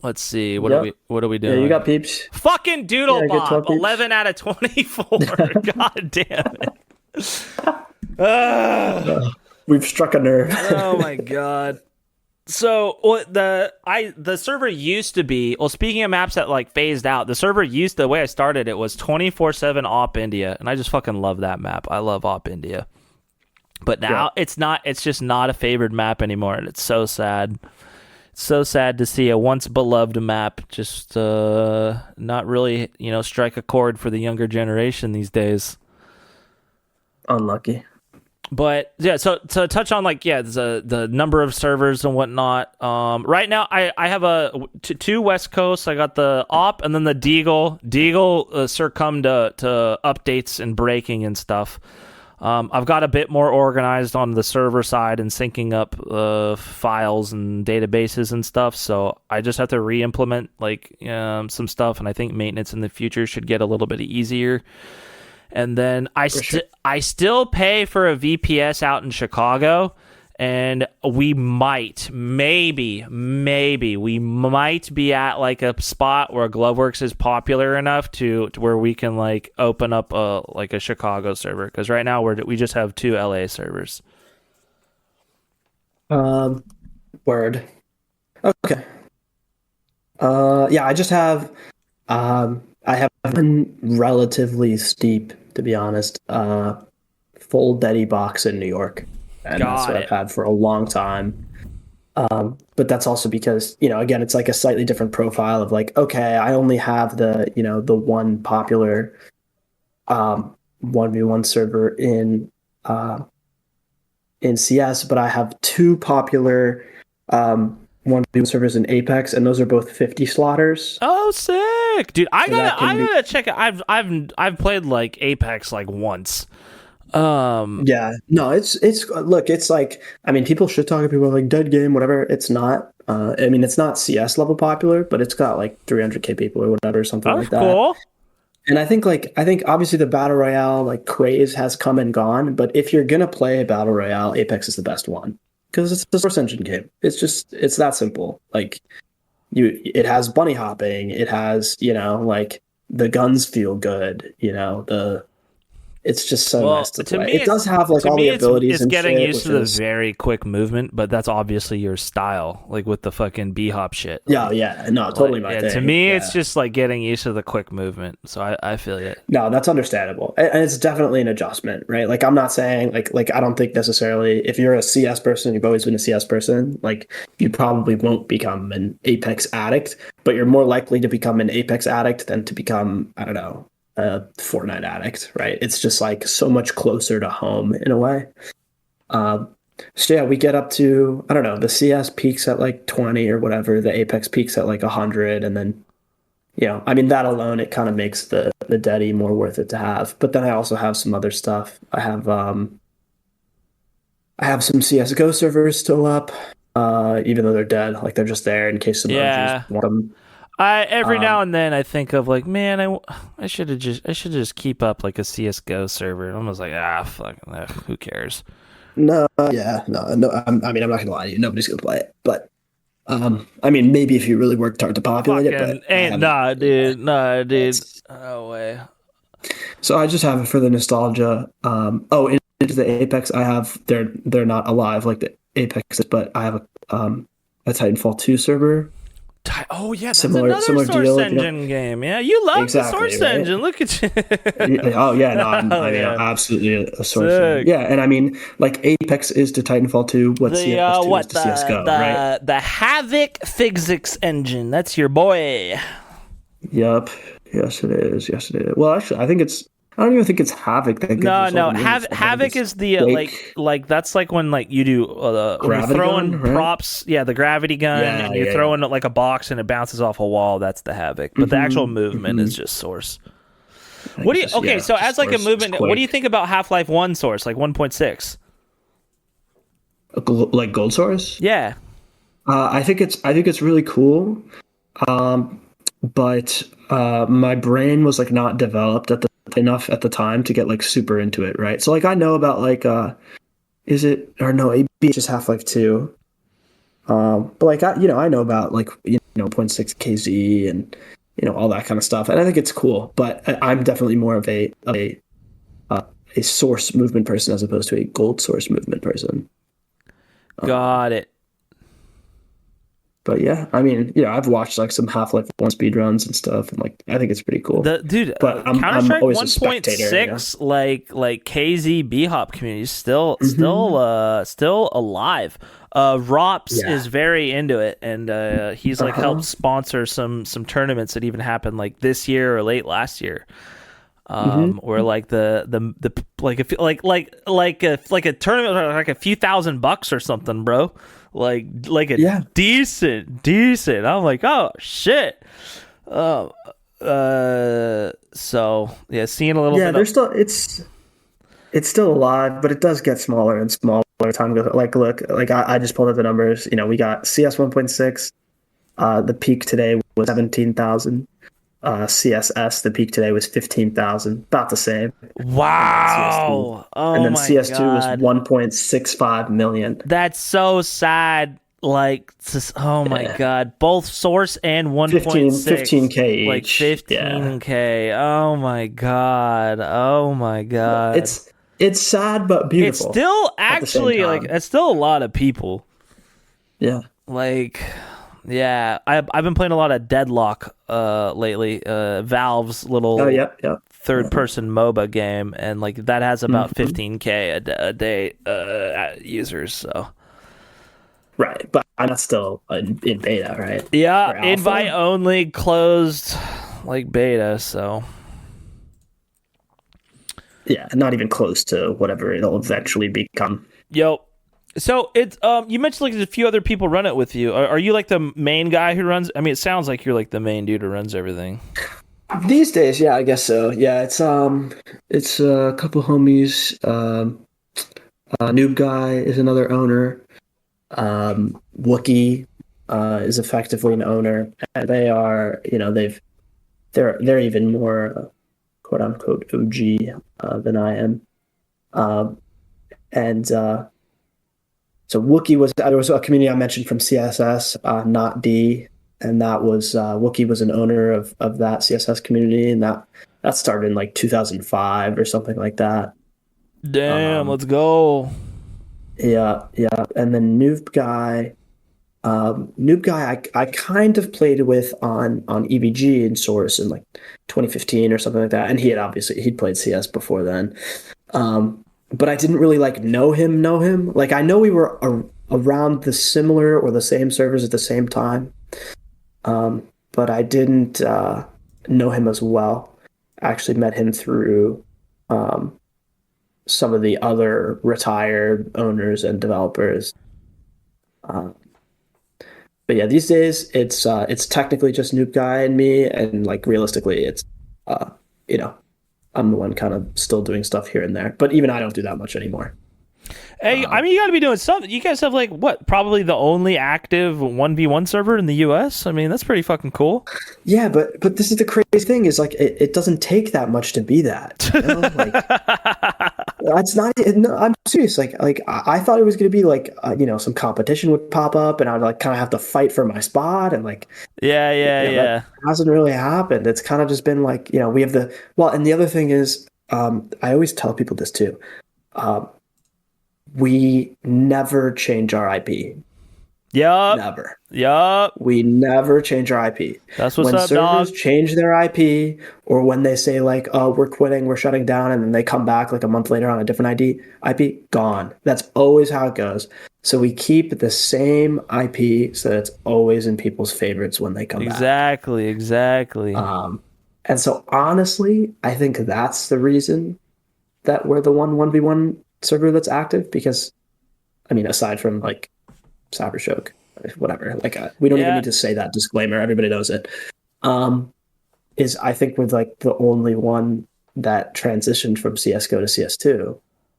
S2: let's see,
S1: Yep.
S2: what are we
S1: Yeah, you
S2: doing?
S1: got peeps.
S2: Fucking
S1: Yeah,
S2: Doodle
S1: I get
S2: Bob,
S1: 12 peeps.
S2: 11 out of 24. God damn it. Ah.
S1: We've struck a nerve.
S2: Oh my god. So what the server used to be, well, speaking of maps that like phased out, the way I started it was 24/7 Op India, and I just fucking love that map. I love Op India. But now
S1: Yeah.
S2: it's just not a favored map anymore, and it's so sad. It's so sad to see a once beloved map just not really, strike a chord for the younger generation these days.
S1: Unlucky.
S2: But yeah, so to touch on like the number of servers and whatnot. Right now I have two West Coasts. I got the Op and then the Deagle. Deagle succumbed to updates and breaking and stuff. I've got a bit more organized on the server side and syncing up files and databases and stuff. So I just have to re-implement like some stuff, and I think maintenance in the future should get a little bit easier. And then I still pay for a VPS out in Chicago, and we might, maybe we might be at like a spot where gloveworks is popular enough to where we can like open up a Chicago server, because right now we just have two LA servers.
S1: Word. Okay. Yeah, I have been relatively steep, to be honest. Full Daddy box in New York, and that's
S2: Got
S1: what
S2: it.
S1: I've had for a long time. But that's also because, again, it's like a slightly different profile of like, okay, I only have the one popular 1v1 server in CS, but I have two popular 1v1 servers in Apex, and those are both 50 slaughters.
S2: Oh, sick, dude!
S1: So that can
S2: I
S1: be,
S2: gotta check it. I've played like Apex like once.
S1: yeah, no, it's look, it's like, I mean, people should talk to people like dead game, whatever. It's not. I mean, it's not CS level popular, but it's got like 300K people or whatever, something
S2: That's
S1: like that.
S2: cool.
S1: And I think obviously the battle royale like craze has come and gone, but if you're gonna play a battle royale, Apex is the best one because it's a source engine game. It's that simple. Like it has bunny hopping, it has like the guns feel good, it's just so
S2: Well,
S1: nice to
S2: to
S1: play.
S2: me,
S1: It does have like
S2: to
S1: all
S2: me,
S1: the abilities
S2: it's
S1: and
S2: getting
S1: shit,
S2: used
S1: which
S2: to the
S1: is
S2: very quick movement, but that's obviously your style, like with the fucking B hop shit.
S1: yeah, yeah, no, totally my
S2: Yeah, to
S1: thing.
S2: me, it's
S1: Yeah.
S2: just like getting used to the quick movement. So I feel it.
S1: No, that's understandable. And it's definitely an adjustment, right? Like I'm not saying like I don't think necessarily if you're a CS person, you've always been a CS person, like you probably won't become an Apex addict, but you're more likely to become an Apex addict than to become, I don't know, a Fortnite addict, right? It's just like so much closer to home in a way. Um, so yeah, we get up to, I don't know, the CS peaks at like 20 or whatever, the Apex peaks at like 100, and then I mean that alone it kind of makes the Deddy more worth it to have. But then I also have some other stuff. I have some CS:GO servers still up, even though they're dead. Like they're just there in case some OGs
S2: Yeah,
S1: want them.
S2: I every now
S1: Um,
S2: and then I think of like, man, I should just keep up like a CS:GO server. And I'm just like, fuck, who cares?
S1: no, yeah, no. I mean, I'm not gonna lie to you. Nobody's gonna play it, but I mean, maybe if you really worked hard to populate it,
S2: Fucking
S1: but I
S2: ain't
S1: haven't. Yeah,
S2: nah, dude,
S1: it's
S2: no way.
S1: so I just have it for the nostalgia. Oh, into the Apex, I have they're not alive like the Apex, but I have a Titanfall 2 server.
S2: Oh yeah, that's another
S1: Similar
S2: Source
S1: deal.
S2: Engine game. Yeah, you love the
S1: Exactly,
S2: Source
S1: right?
S2: Engine. Look at you.
S1: Oh yeah, no,
S2: Hell
S1: I mean, I'm
S2: yeah,
S1: absolutely a source fan.
S2: sick.
S1: Yeah, and I mean, like Apex is to Titanfall 2 what
S2: The
S1: CS2 is
S2: what
S1: to CS:GO, right?
S2: the Havoc physics engine. That's your boy.
S1: Yep. Yes, it is. Yes, it is. Well, actually, I don't even think it's Havoc that gives
S2: No,
S1: us all
S2: no.
S1: the units. I think
S2: Havoc
S1: it's
S2: is the
S1: Quake
S2: like that's like when like you do when you're
S1: gravity
S2: throwing
S1: gun, right?
S2: props. Yeah, the gravity gun,
S1: Yeah,
S2: and you're
S1: yeah, yeah.
S2: throwing like a box and it bounces off a wall. That's the Havoc. But the actual movement is just Source.
S1: I think
S2: What do
S1: it's
S2: you?
S1: just
S2: Okay, so
S1: just
S2: as like a
S1: Source, just
S2: movement, what do you
S1: Quake.
S2: think about Half-Life One Source, like 1.6?
S1: Like Gold Source.
S2: Yeah.
S1: I think it's really cool. But my brain was like not developed at the enough at the time to get like super into it, right? So like I know about like is it or no, AB is just Half-Life 2. But like I know about like zero point 0.6 KZ and all that kind of stuff, and I think it's cool. But I'm definitely more of a source movement person as opposed to a gold source movement person.
S2: Got it.
S1: But yeah, I mean, I've watched like some Half-Life 1 speedruns and stuff, and like I think it's pretty cool. But I'm
S2: Counter-Strike
S1: always a spectator.
S2: 1.6, like KZ B-Hop community is still alive. Rops is very into it, and he's like helped sponsor some tournaments that even happened like this year or late last year. Or like the like if like a tournament like a few $1,000 or something, bro. Like a decent. I'm like, oh shit. So yeah, seeing a little bit.
S1: There's still it's still alive, but it does get smaller and smaller as time goes. Like look, like I just pulled up the numbers. We got CS 1.6. The peak today was 17,000. CSS, the peak today was 15,000, about the same.
S2: Wow.
S1: And then CS2 was 1.65 million.
S2: That's so sad. Like, oh my god, both source and 1.6,
S1: 15K each.
S2: Like 15K. Oh my god.
S1: It's sad but beautiful.
S2: It's still actually like it's still a lot of people.
S1: Yeah.
S2: Like, yeah, I've been playing a lot of Deadlock lately. Valve's little third-person MOBA game, and like that has about 15K a day users. So,
S1: right, but I'm not still in beta, right?
S2: Yeah, invite only, closed, like beta. So,
S1: yeah, not even close to whatever it'll eventually become.
S2: Yo. So it's you mentioned like there's a few other people run it with you. Are you like the main guy who runs? I mean, it sounds like you're like the main dude who runs everything.
S1: These days, yeah, I guess so. Yeah, it's a couple homies. Noob Guy is another owner. Wookie is effectively an owner, and they are they're even more quote unquote OG than I am. So Wookie there was a community I mentioned from CSS, not D, and that was Wookie was an owner of that CSS community, and that started in like 2005 or something like that.
S2: Damn, let's go.
S1: Yeah, and then Noob Guy, I kind of played with on EVG in Source in like 2015 or something like that, and he'd played CS before then. But I didn't really like know him. Like I know we were around the similar or the same servers at the same time, but I didn't know him as well. I actually met him through some of the other retired owners and developers. But yeah, these days it's technically just Noob Guy and me, and like realistically, it's I'm the one kind of still doing stuff here and there, but even I don't do that much anymore.
S2: Hey, I mean, you got to be doing something. You guys have like probably the only active 1v1 server in the US. I mean, that's pretty fucking cool.
S1: Yeah, but this is the crazy thing is like it doesn't take that much to be that. Like, it's not. No, I'm serious. Like I thought it was going to be like some competition would pop up and I'd like kind of have to fight for my spot and like
S2: yeah.
S1: That hasn't really happened. It's kind of just been like we have and the other thing is I always tell people this too. We never change our IP.
S2: Yup.
S1: Never.
S2: Yup.
S1: We never change our IP.
S2: That's what's
S1: when
S2: up,
S1: servers
S2: dog.
S1: change their IP, or when they say like, "Oh, we're quitting, we're shutting down," and then they come back like a month later on a different IP, gone. That's always how it goes. So we keep the same IP so that it's always in people's favorites when they come back.
S2: Exactly.
S1: And so honestly, I think that's the reason that we're the 1v1 server that's active, because I mean, aside from like Cybershock, whatever, like we don't even need to say that disclaimer, everybody knows it. Is I think we're like the only one that transitioned from CSGO to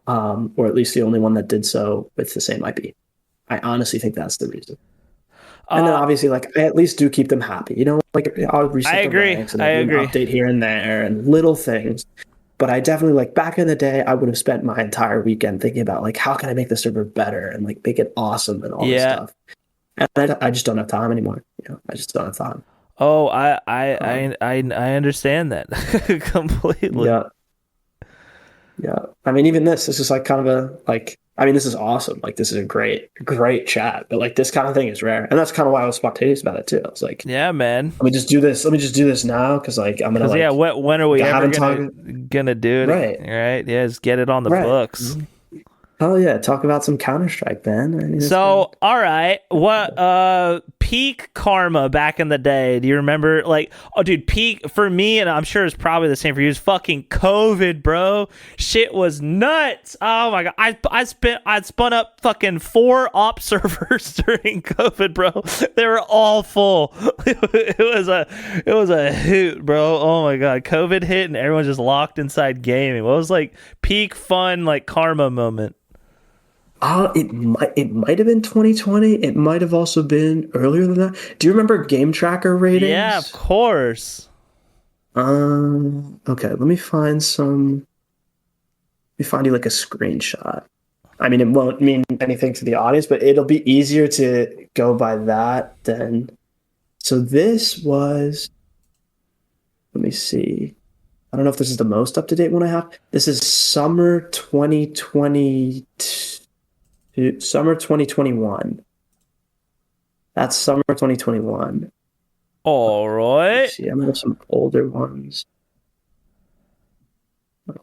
S1: CS2, or at least the only one that did so with the same IP. I honestly think that's the reason. And then obviously, like I at least do keep them happy, like I'll reset the ranks and update here and there and little things. But I definitely like back in the day, I would have spent my entire weekend thinking about like how can I make the server better and like make it awesome and all this
S2: Yeah.
S1: stuff. And I just don't have time anymore. You know, I just don't have time.
S2: Oh, I
S1: Um,
S2: I I I understand that completely.
S1: yeah, yeah. I mean, even this is like kind of a like. I mean, this is awesome. Like, this is a great chat. But like, this kind of thing is rare, and that's kind of why I was spontaneous about it too. I was like,
S2: Yeah, man.
S1: let me just do this. Let me just do this now because like I'm gonna
S2: Cause yeah,
S1: like
S2: when are we
S1: I
S2: ever
S1: haven't
S2: gonna
S1: talked.
S2: do it?
S1: Right,
S2: Right? Yeah, just get it on the
S1: right.
S2: books.
S1: Oh yeah, talk about some Counter Strike, man. I mean, it's good.
S2: So, all right, what peak karma back in the day? Do you remember? Like, oh, dude, peak for me, and I'm sure it's probably the same for you. Is fucking COVID, bro. Shit was nuts. Oh my god, I spun up fucking 4 op servers during COVID, bro. They were all full. It was a hoot, bro. Oh my god, COVID hit and everyone just locked inside gaming. What was like peak fun like karma moment?
S1: It might have been 2020. It might have also been earlier than that. Do you remember game tracker
S2: Yeah, of
S1: ratings?
S2: course.
S1: Okay, let me find some. Let me find you like a screenshot. I mean, it won't mean anything to the audience, but it'll be easier to go by that than. So this was. Let me see. I don't know if this is the most up to date one I have. This is summer 2020, summer 2021. That's summer 2021.
S2: All right.
S1: Let's see, I'm gonna have some older ones.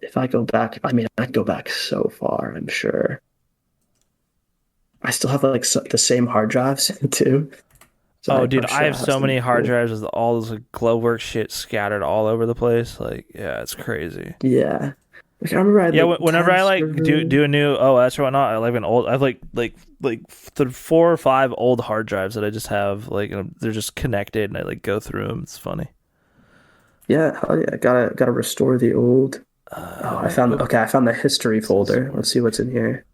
S1: If I go back, I mean, I go back so far, I'm sure. I still have like the same hard drives too. So
S2: Oh,
S1: I'm
S2: dude, I
S1: sure
S2: have
S1: I have
S2: so many
S1: some
S2: hard
S1: cool.
S2: drives with all this like, gloveworks shit scattered all over the place. Like, yeah, it's crazy.
S1: Yeah. Like, I remember I had
S2: Yeah,
S1: like
S2: whenever
S1: 10
S2: I like
S1: servers.
S2: do a new OS or whatnot, I like an old. I have like 4 or 5 old hard drives that I just have like they're just connected, and I like go through them. It's funny.
S1: Yeah, hell yeah. Gotta restore the old. Oh, I found
S2: What
S1: okay, I found the history
S2: is this
S1: folder.
S2: for?
S1: Let's see what's in here.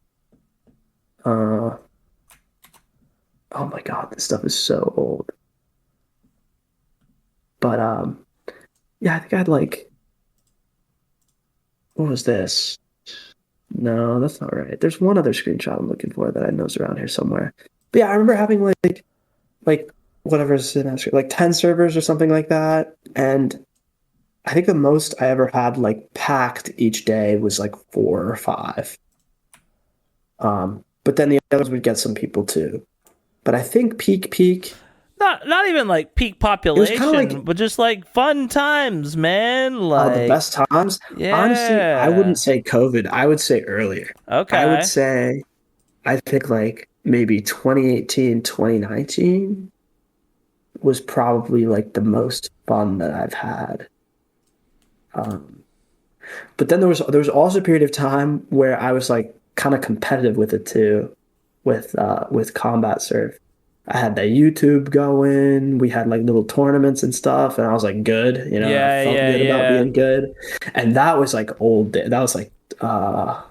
S1: Uh oh my God, this stuff is so old. But yeah, I think I had like what was this? No, that's not right. There's one other screenshot I'm looking for that I know is around here somewhere. But yeah, I remember having like whatever's in that, like 10 servers or something like that. And I think the most I ever had like packed each day was like 4 or 5. But then the others would get some people too. But I think peak,
S2: Not even like peak
S1: it was kind of
S2: population,
S1: like
S2: but just like fun times, man.
S1: the
S2: Like,
S1: best times. Honestly, I wouldn't
S2: yeah.
S1: say COVID. I would say earlier. I would
S2: Okay.
S1: say I think like maybe 2018, 2019 was probably like the most fun that I've had. Um, but then there was also a period of time where I was like kind of competitive with it too, with Combat Surf. I had the YouTube going. We had like little tournaments and stuff, and I was like good, you know. I
S2: Yeah,
S1: felt
S2: yeah,
S1: good about
S2: yeah.
S1: being good, and that was like old. That was like uh,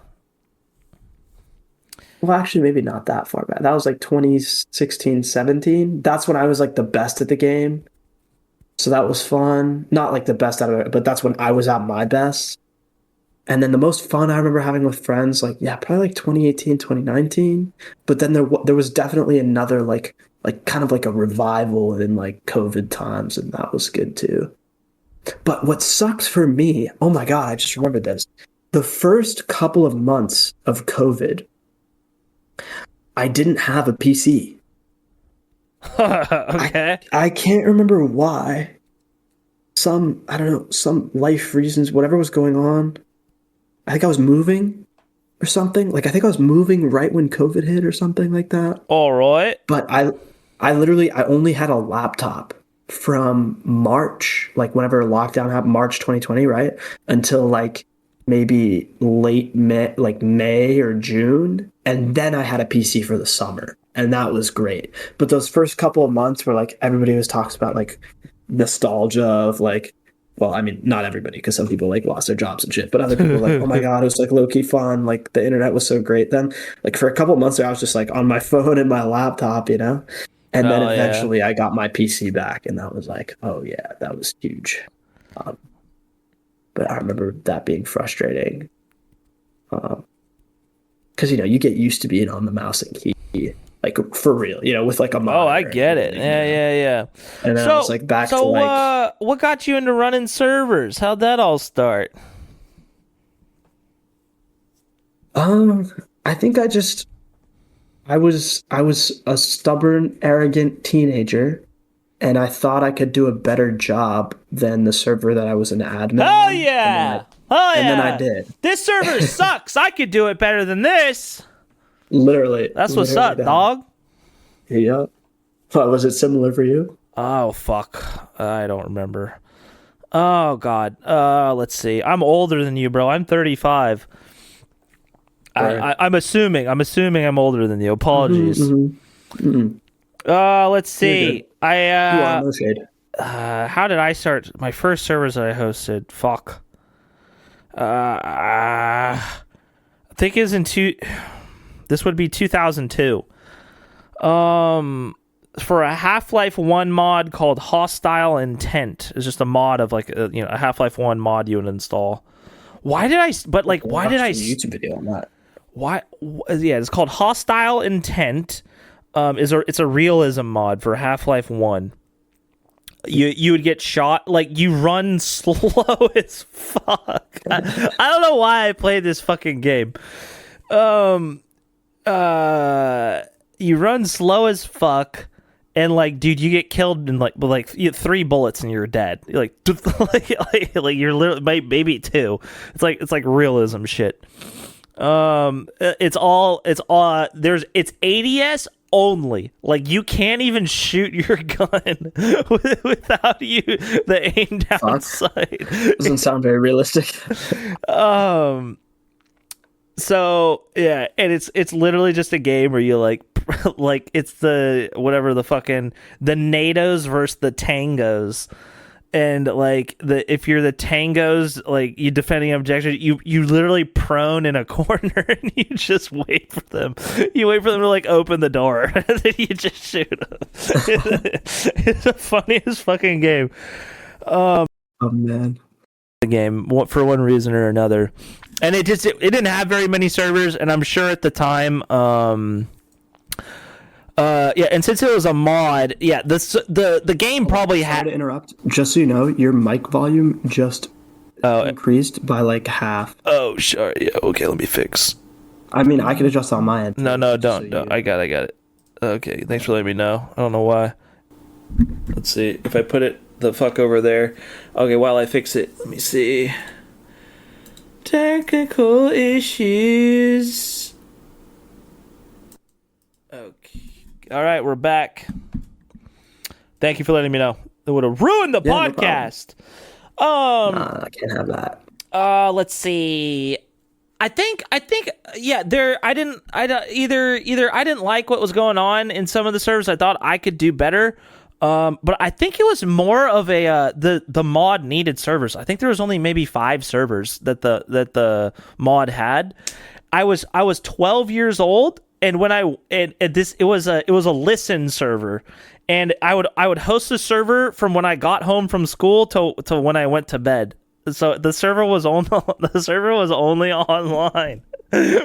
S1: well, actually, maybe not that far back. That was like 2016, 17. That's when I was like the best at the game. So that was fun. Not like the best out of it, but that's when I was at my best. And then the most fun I remember having with friends, like yeah, probably like 2018, 2019. But then there was definitely another like kind of like a revival in like COVID times, and that was good too. But what sucks for me, oh my God, I just remembered this. The first couple of months of COVID, I didn't have a PC. I
S2: Okay.
S1: I can't remember why. Some I don't know, some life reasons, whatever was going on. I think I was moving or something. Like I think I was moving right when COVID hit or something like that.
S2: All right.
S1: But I only had a laptop from March, like whenever lockdown happened, March 2020, right? Until like maybe late May, like May or June. And then I had a PC for the summer. And that was great. But those first couple of months where like everybody was talks about like nostalgia of like well, I mean, not everybody, because some people like lost their jobs and shit, but other people were like, oh my God, it was like low key fun. Like the internet was so great then. Like for a couple of months there, I was just like on my phone and my laptop, you know? And then
S2: Oh yeah.
S1: eventually I got my PC back, and that was like, oh yeah, that was huge. Um, But I remember that being frustrating. Because you get used to being on the mouse and key, like for real, with like a
S2: Oh, I
S1: monitor and
S2: get it.
S1: everything,
S2: Yeah.
S1: And then I was
S2: So,
S1: like back to
S2: so
S1: like,
S2: what got you into running servers? How'd that all start?
S1: I think I was a stubborn, arrogant teenager, and I thought I could do a better job than the server that I was an admin
S2: Oh
S1: on,
S2: yeah. Oh
S1: and then I
S2: yeah.
S1: did.
S2: This server sucks. I could do it better than this. That's what's
S1: Literally
S2: up,
S1: that.
S2: dog.
S1: Yeah. Was it similar for you?
S2: Oh fuck. I don't remember. Oh god. Let's see. I'm older than you, bro. I'm 35.
S1: Right.
S2: I'm assuming I'm older than you. Apologies. Let's see.
S1: You are no shade.
S2: How did I start my first servers that I hosted? Fuck. I think it was this would be 2002. For a Half-Life 1 mod called Hostile Intent. It's just a mod of like a Half-Life 1 mod you would install. Why did I
S1: YouTube video on that?
S2: Why? Yeah, it's called Hostile Intent. It's a realism mod for Half-Life 1. You would get shot, like you run slow as fuck. I don't know why I played this fucking game. You run slow as fuck, and like, dude, you get killed in you get 3 bullets and you're dead. Like you're literally maybe 2. It's like realism shit. It's ADS only. Like you can't even shoot your gun without the aim down sight.
S1: Doesn't sound very realistic.
S2: So yeah, and it's literally just a game where you like it's the whatever the NATOs versus the Tangos. And like if you're the Tangos, like you defending objective, you literally prone in a corner and you just wait for them. You wait for them to like open the door, and then you just shoot them. It's the funniest fucking game.
S1: Oh man,
S2: the game for one reason or another, and it didn't have very many servers, and I'm sure at the time, yeah, and since it was a mod, yeah, the game probably had.
S1: Sorry to interrupt. Just so you know, your mic volume just increased by like half.
S2: Oh, sure. Yeah. Okay. Let me fix.
S1: I mean, I can adjust on my end.
S2: No, don't. I got it. Okay. Thanks for letting me know. I don't know why. Let's see if I put it the fuck over there. Okay. While I fix it, let me see. Technical issues. Okay. All right, we're back. Thank you for letting me know. It would have ruined the podcast.
S1: No, I can't have that.
S2: Let's see. I think yeah, I didn't like what was going on in some of the servers. I thought I could do better. But I think it was more of a the mod needed servers. I think there was only maybe 5 servers that the mod had. I was 12 years old. And when it was a listen server, and I would host the server from when I got home from school to when I went to bed. So the server was only online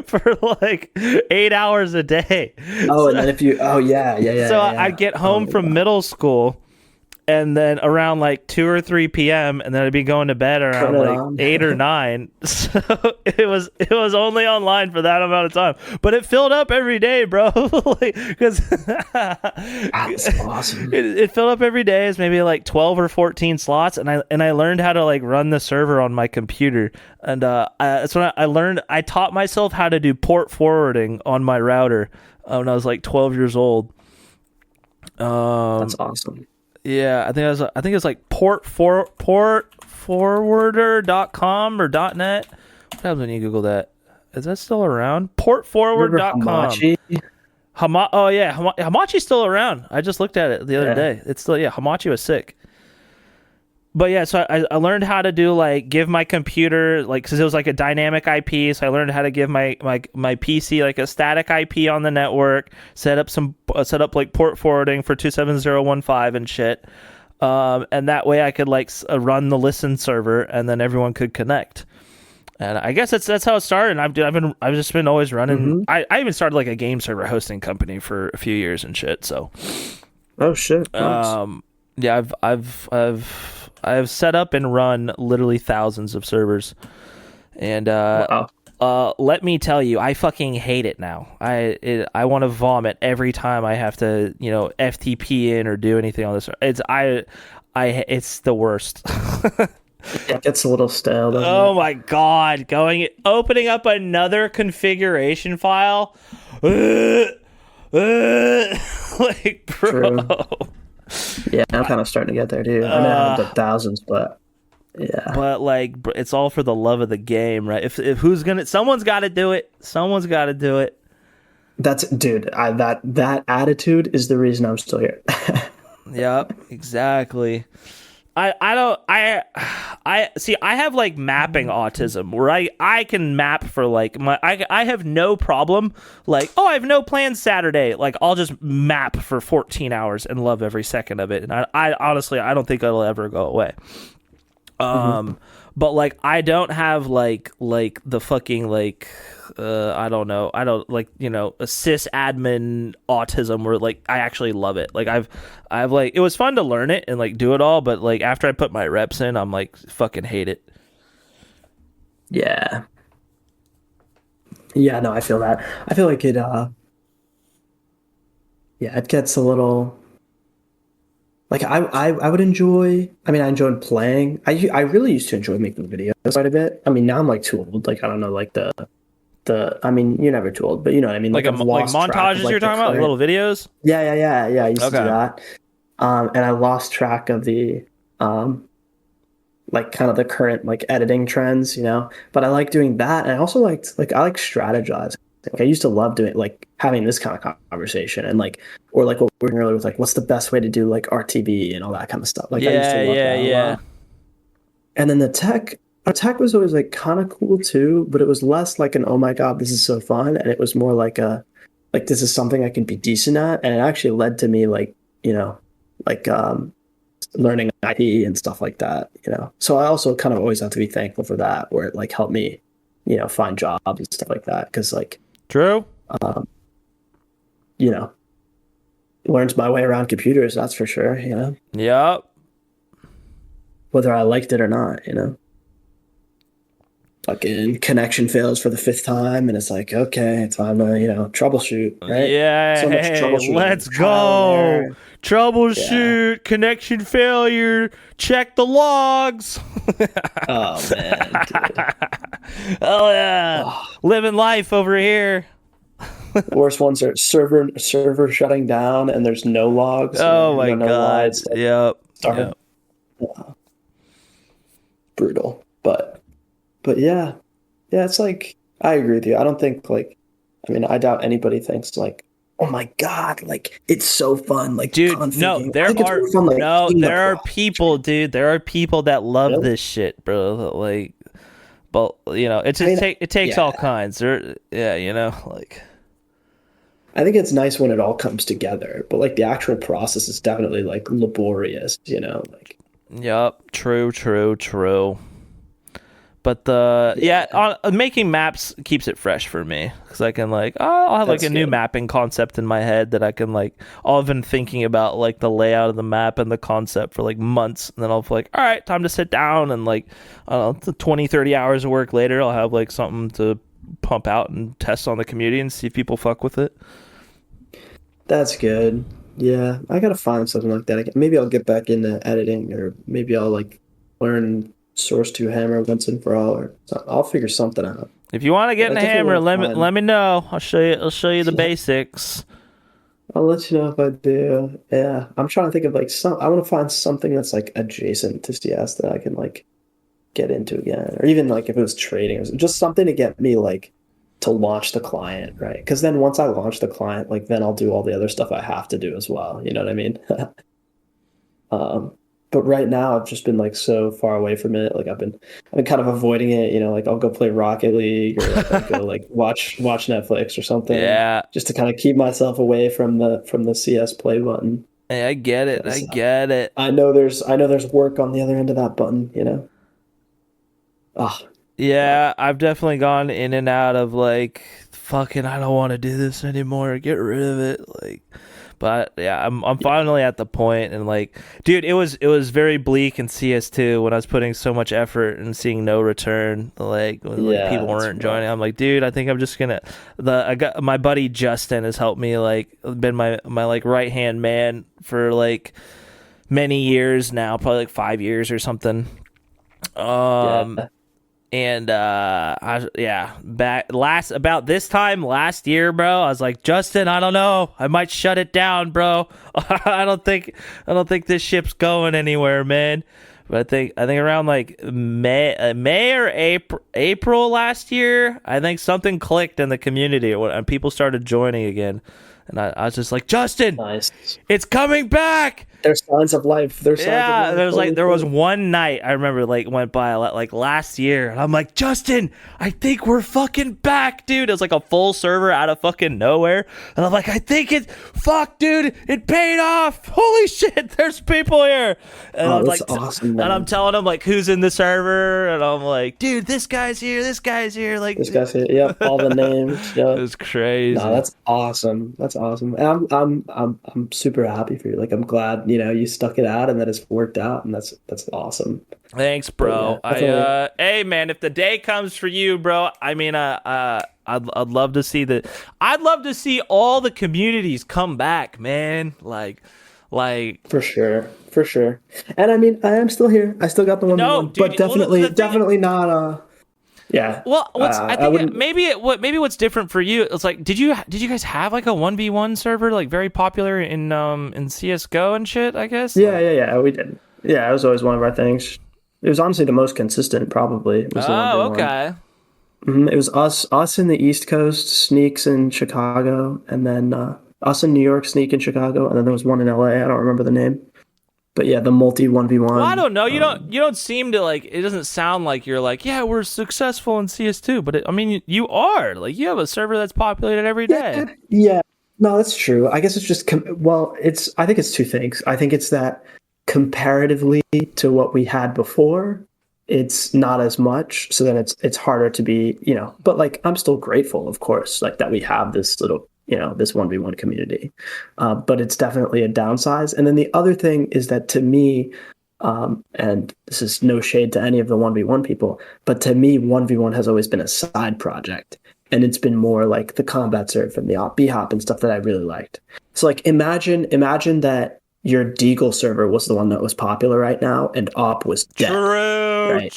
S2: for like 8 hours a day.
S1: Oh, and then yeah.
S2: So I'd get home from middle school, and then around like 2 or 3 p.m. and then I'd be going to bed around like 8 or 9. So it was only online for that amount of time, but it filled up every day, bro. Because
S1: that's awesome.
S2: It filled up every day as maybe like 12 or 14 slots, and I learned how to like run the server on my computer, and that's when I learned. I taught myself how to do port forwarding on my router when I was like 12 years old.
S1: That's awesome.
S2: Yeah, I think it was like portforwarder.com or .net. What happens when you Google that? Is that still around? Portforward.com.
S1: Hamachi?
S2: Oh yeah, Hamachi's still around. I just looked at it the other day. It's still, yeah, Hamachi was sick. But yeah, so I learned how to do like give my computer like, because it was like a dynamic IP, so I learned how to give my PC like a static IP on the network, set up like port forwarding for 27015 and shit. And that way I could like run the listen server, and then everyone could connect. And I guess that's how it started. And I've just been always running.
S1: Mm-hmm.
S2: I even started like a game server hosting company for a few years and shit. So,
S1: Oh shit! Nice.
S2: yeah, I've set up and run literally thousands of servers, and
S1: Wow.
S2: let me tell you, I fucking hate it now. I want to vomit every time I have to, FTP in or do anything on this. It's the worst.
S1: It gets a little stale, doesn't
S2: Oh
S1: it?
S2: my god, opening up another configuration file. Like, bro.
S1: True. Yeah, I'm kind of starting to get there too. I mean, I haven't done thousands, but yeah,
S2: But like, it's all for the love of the game, right? If someone's got to do it. Someone's got to do it.
S1: dude. That attitude is the reason I'm still here.
S2: Yep, exactly. I see. I have like mapping autism, where I can map for like I have no problem. Like, oh, I have no plans Saturday. Like, I'll just map for 14 hours and love every second of it. And I honestly, I don't think it'll ever go away. But like, I don't have like the fucking like I don't know, a sysadmin autism where like I actually love it. Like I've like, it was fun to learn it and like do it all, but like after I put my reps in, I'm like fucking hate it.
S1: Yeah. Yeah, no, I feel that. I feel like it gets a little like I would enjoy. I mean, I enjoyed playing. I really used to enjoy making videos quite a bit. I mean, now I'm like too old. Like I don't know, like the. I mean, you're never too old, but you know what I mean.
S2: Like
S1: Like I've
S2: like
S1: lost track of
S2: montages
S1: like
S2: you're
S1: the
S2: talking about, like
S1: current.
S2: little videos.
S1: Yeah. I used to do
S2: Okay.
S1: that. And I lost track of the like kind of the current like editing trends, But I like doing that, and I also I like strategizing. Like I used to love doing like having this kind of conversation and like or like what we were doing earlier with like what's the best way to do like RTV and all that kind of stuff. Like I used to
S2: Yeah,
S1: love
S2: yeah,
S1: that a
S2: yeah.
S1: lot. And then our tech was always like kind of cool too, but it was less like an oh my god this is so fun, and it was more like a like this is something I can be decent at, and it actually led to me like like learning IT and stuff like that. So I also kind of always have to be thankful for that, where it like helped me, find jobs and stuff like that. Because like,
S2: True.
S1: um, you know, learns my way around computers. That's for sure.
S2: Yep.
S1: Whether I liked it or not. Fucking connection fails for the fifth time, and it's like, okay, time to troubleshoot. Right?
S2: Yeah,
S1: So much
S2: hey,
S1: troubleshooting,
S2: let's
S1: trial and
S2: go.
S1: error.
S2: Troubleshoot, connection failure, check the logs.
S1: Oh man, dude.
S2: Oh yeah,
S1: Oh,
S2: living life over here.
S1: the worst ones are server shutting down and there's no logs.
S2: Oh my
S1: You don't know why
S2: god.
S1: it's like
S2: Yep.
S1: started.
S2: Yep.
S1: Brutal. But yeah, it's like I agree with you. I don't think like I mean I doubt anybody thinks like oh my god like it's so fun like
S2: Dude, no,
S1: configuring. I think it's more fun like seeing the
S2: there are
S1: process.
S2: people, dude. There are people that love
S1: Really?
S2: this shit, bro. Like, but it
S1: I mean,
S2: it takes all
S1: yeah.
S2: kinds. Like.
S1: I think it's nice when it all comes together, but like the actual process is definitely like laborious. Like
S2: Yep, true. But making maps keeps it fresh for me because I can like I'll have like
S1: that's
S2: a new
S1: good.
S2: mapping concept in my head that I can like I'll have been thinking about like the layout of the map and the concept for like months, and then I'll be like, all right, time to sit down, and like I don't know, 20, 30 hours of work later, I'll have like something to pump out and test on the community and see if people fuck with it.
S1: That's good. Yeah, I gotta find something like that again. Maybe I'll get back into editing, or maybe I'll like learn Source 2 Hammer once and for all, or I'll figure something out.
S2: If you want to get
S1: But
S2: in
S1: I
S2: the
S1: definitely
S2: hammer,
S1: want to
S2: let
S1: find.
S2: me know. I'll show you the basics.
S1: I'll let you know if I do. Yeah, I'm trying to think of like some. I want to find something that's like adjacent to CS that I can like get into again, or even like if it was trading, or just something to get me like to launch the client, right? Because then once I launch the client, like then I'll do all the other stuff I have to do as well. You know what I mean? Um, but right now I've just been like so far away from it. Like I've been kind of avoiding it. Like I'll go play Rocket League, or like I'll go like watch Netflix or something,
S2: Yeah.
S1: just to kind of keep myself away from the CS play button.
S2: Hey, I get it. I
S1: 'Cause
S2: get it.
S1: I know there's work on the other end of that button, you know. Ah, but
S2: Yeah, I've definitely gone in and out of like fucking I don't want to do this anymore. Get rid of it. Like but yeah, I'm
S1: yeah,
S2: finally at the point and like dude, it was very bleak in CS2 when I was putting so much effort and seeing no return. Like when like
S1: yeah,
S2: people
S1: it's
S2: weren't joining.
S1: rough.
S2: I'm like, dude, I think I'm just gonna I got my buddy Justin has helped me like been my like right hand man for like many years now, probably like 5 years or something.
S1: Yeah,
S2: Um and yeah, back last about this time last year, bro. I was like, Justin, I don't know. I might shut it down, bro. I don't think this ship's going anywhere, man. But I think around like May or April last year, I think something clicked in the community and people started joining again. And I was just like, Justin,
S1: nice.
S2: it's coming back.
S1: There's signs of life. There's signs of
S2: Yeah,
S1: life. Holy
S2: there was
S1: shit.
S2: one night I remember like went by like last year, and I'm like, Justin, I think we're fucking back, dude. It was like a full server out of fucking nowhere, and I'm like, I think fuck, dude, it paid off. Holy shit, there's people here, and I
S1: Oh,
S2: was
S1: that's
S2: like,
S1: awesome,
S2: and I'm
S1: man.
S2: telling them like who's in the server, and I'm like, dude, this guy's here, like,
S1: This guy's here. Yep, all the names.
S2: it
S1: Yep.
S2: was
S1: No,
S2: crazy.
S1: that's awesome. That's awesome. And I'm super happy for you. Like I'm glad, you stuck it out and that it's worked out and that's awesome.
S2: Thanks,
S1: But yeah,
S2: bro.
S1: definitely
S2: Hey, man, if the day comes for you, bro, I mean, I'd love to see I'd love to see all the communities come back, man. Like,
S1: for sure. For sure. And I mean, I am still here. I still got the
S2: no,
S1: 1v1, but
S2: dude. Well,
S1: definitely
S2: the thing,
S1: definitely not yeah.
S2: well, I
S1: I
S2: think
S1: wouldn't
S2: maybe what's different for you. It's like, did you guys have like a 1v1 server like very popular in CS:GO and shit? I guess
S1: Yeah,
S2: like.
S1: yeah, yeah, we did. Yeah, it was always one of our things. It was honestly the most consistent probably was the
S2: Oh,
S1: 1v1.
S2: okay.
S1: It was us in the East Coast, Sneaks in Chicago, and then us in New York, Sneak in Chicago, and then there was one in LA. I don't remember the name, but yeah, the multi one v
S2: Well, I
S1: one.
S2: don't know. You don't seem to like. It doesn't sound like you're like, yeah, we're successful in CS2, but I mean, you are. Like, you have a server that's populated every day.
S1: Yeah, yeah. No, that's true. I guess it's just well, it's. I think it's two things. I think it's that comparatively to what we had before, it's not as much. So then it's harder to be, But like, I'm still grateful, of course, like that we have this little, this 1v1 community. But it's definitely a downsize. And then the other thing is that to me, and this is no shade to any of the 1v1 people, but to me, 1v1 has always been a side project. And it's been more like the combat surf and the op b hop and stuff that I really liked. So like imagine that your Deagle server was the one that was popular right now and op was dead,
S2: True,
S1: right?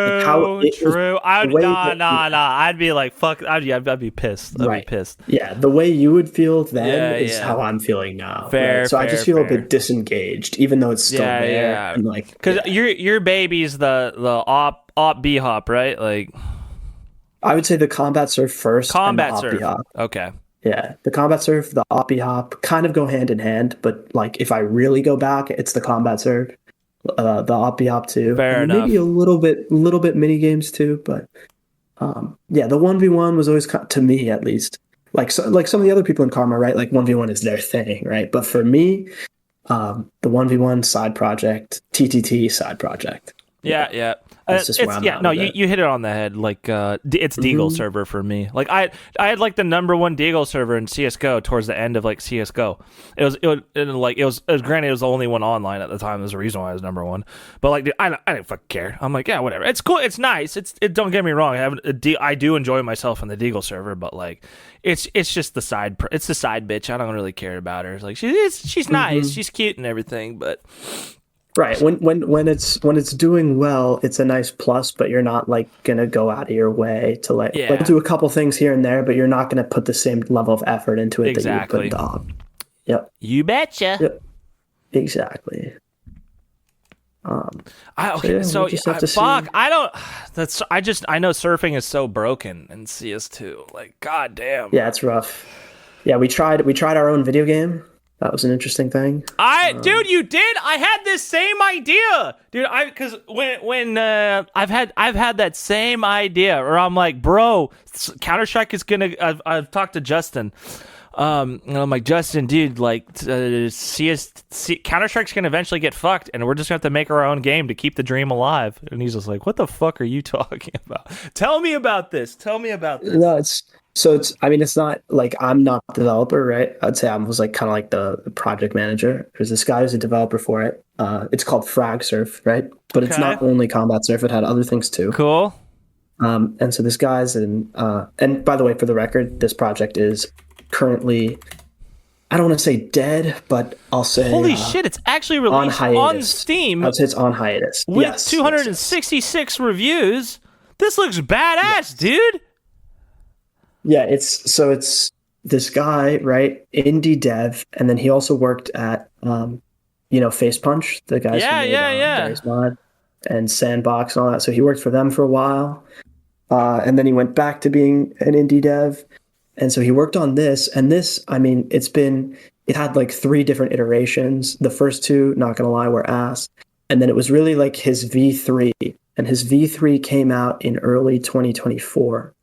S1: Like how
S2: true,
S1: it was
S2: true.
S1: the
S2: I'd
S1: way
S2: nah,
S1: that
S2: nah, nah. I'd be like, fuck. I'd be pissed. I'd be
S1: right.
S2: pissed.
S1: Yeah, the way you would feel then
S2: Yeah,
S1: is
S2: yeah.
S1: how I'm feeling now, right?
S2: Fair,
S1: So I just
S2: fair,
S1: feel a
S2: fair.
S1: bit disengaged, even though it's still
S2: Yeah,
S1: there.
S2: yeah.
S1: And like,
S2: Because
S1: yeah,
S2: your baby's the op b hop, right? Like
S1: I would say the combat surf first and the
S2: combat
S1: op
S2: surf.
S1: hop.
S2: Okay.
S1: Yeah, the combat surf, the oppie hop kind of go hand in hand, but like if I really go back, it's the combat surf, the oppie hop too, and
S2: Fair
S1: then maybe
S2: enough.
S1: a little bit mini games too. But yeah, the 1v1 was always to me at least like some of the other people in Karma, right? Like 1v1 is their thing, right? But for me, the 1v1 side project, TTT side project,
S2: Yeah,
S1: yeah,
S2: yeah.
S1: that's just where I'm
S2: Yeah.
S1: at
S2: No,
S1: with
S2: you
S1: it.
S2: hit it on the head. Like, it's Deagle
S1: Hmm.
S2: server for me. Like, I had like the number one Deagle server in CS:GO towards the end of like CS:GO. It was granted it was the only one online at the time. There's a reason why it was number one. But like, dude, I didn't fucking care. I'm like, yeah, whatever. It's cool. It's nice. Don't get me wrong. I do enjoy myself on the Deagle server, but like, it's just the side. It's the side bitch. I don't really care about her. It's like she's nice.
S1: Hmm.
S2: She's cute and everything, but.
S1: Right. When it's doing well, it's a nice plus, but you're not like gonna go out of your way to like
S2: Yeah,
S1: do a couple things here and there, but you're not gonna put the same level of effort into it that you would put
S2: exactly.
S1: into op. Yep.
S2: You betcha.
S1: Yep. Exactly. Um, so
S2: Okay,
S1: yeah, we'll
S2: so
S1: just have to
S2: fuck.
S1: see.
S2: I don't. I know surfing is so broken in CS2. Like, goddamn.
S1: Yeah, it's rough. Yeah, we tried our own video game. That was an interesting thing.
S2: Dude, you did. I had this same idea, dude. Because when I've had that same idea, where I'm like, bro, Counter Strike is gonna. I've talked to Justin. And I'm like, Justin, dude, like, Counter Strike's gonna eventually get fucked, and we're just gonna have to make our own game to keep the dream alive. And he's just like, what the fuck are you talking about? Tell me about this. Tell me about this.
S1: No, it's I mean it's not like I'm not the developer, right? I'd say I was like kind of like the project manager. There's this guy who's a developer for it. It's called Frag Surf, right? But it's
S2: Okay.
S1: not only combat surf, it had other things too.
S2: Cool.
S1: And so this guy's in and by the way, for the record, this project is currently, I don't want to say dead, but I'll say
S2: Holy shit! It's actually
S1: on
S2: released on
S1: hiatus.
S2: Steam
S1: I'd say it's on hiatus.
S2: with
S1: Yes,
S2: 266 reviews. This looks badass, dude.
S1: Yeah, it's this guy, right? Indie dev, and then he also worked at Face Punch, the guys who
S2: Yeah,
S1: made
S2: yeah.
S1: Garry's Mod and Sandbox and all that. So he worked for them for a while. And then he went back to being an indie dev. And so he worked on this. And this, I mean, it had like 3 different iterations. The first 2, not gonna lie, were ass. And then it was really like his V3. And his V3 came out in early 2024.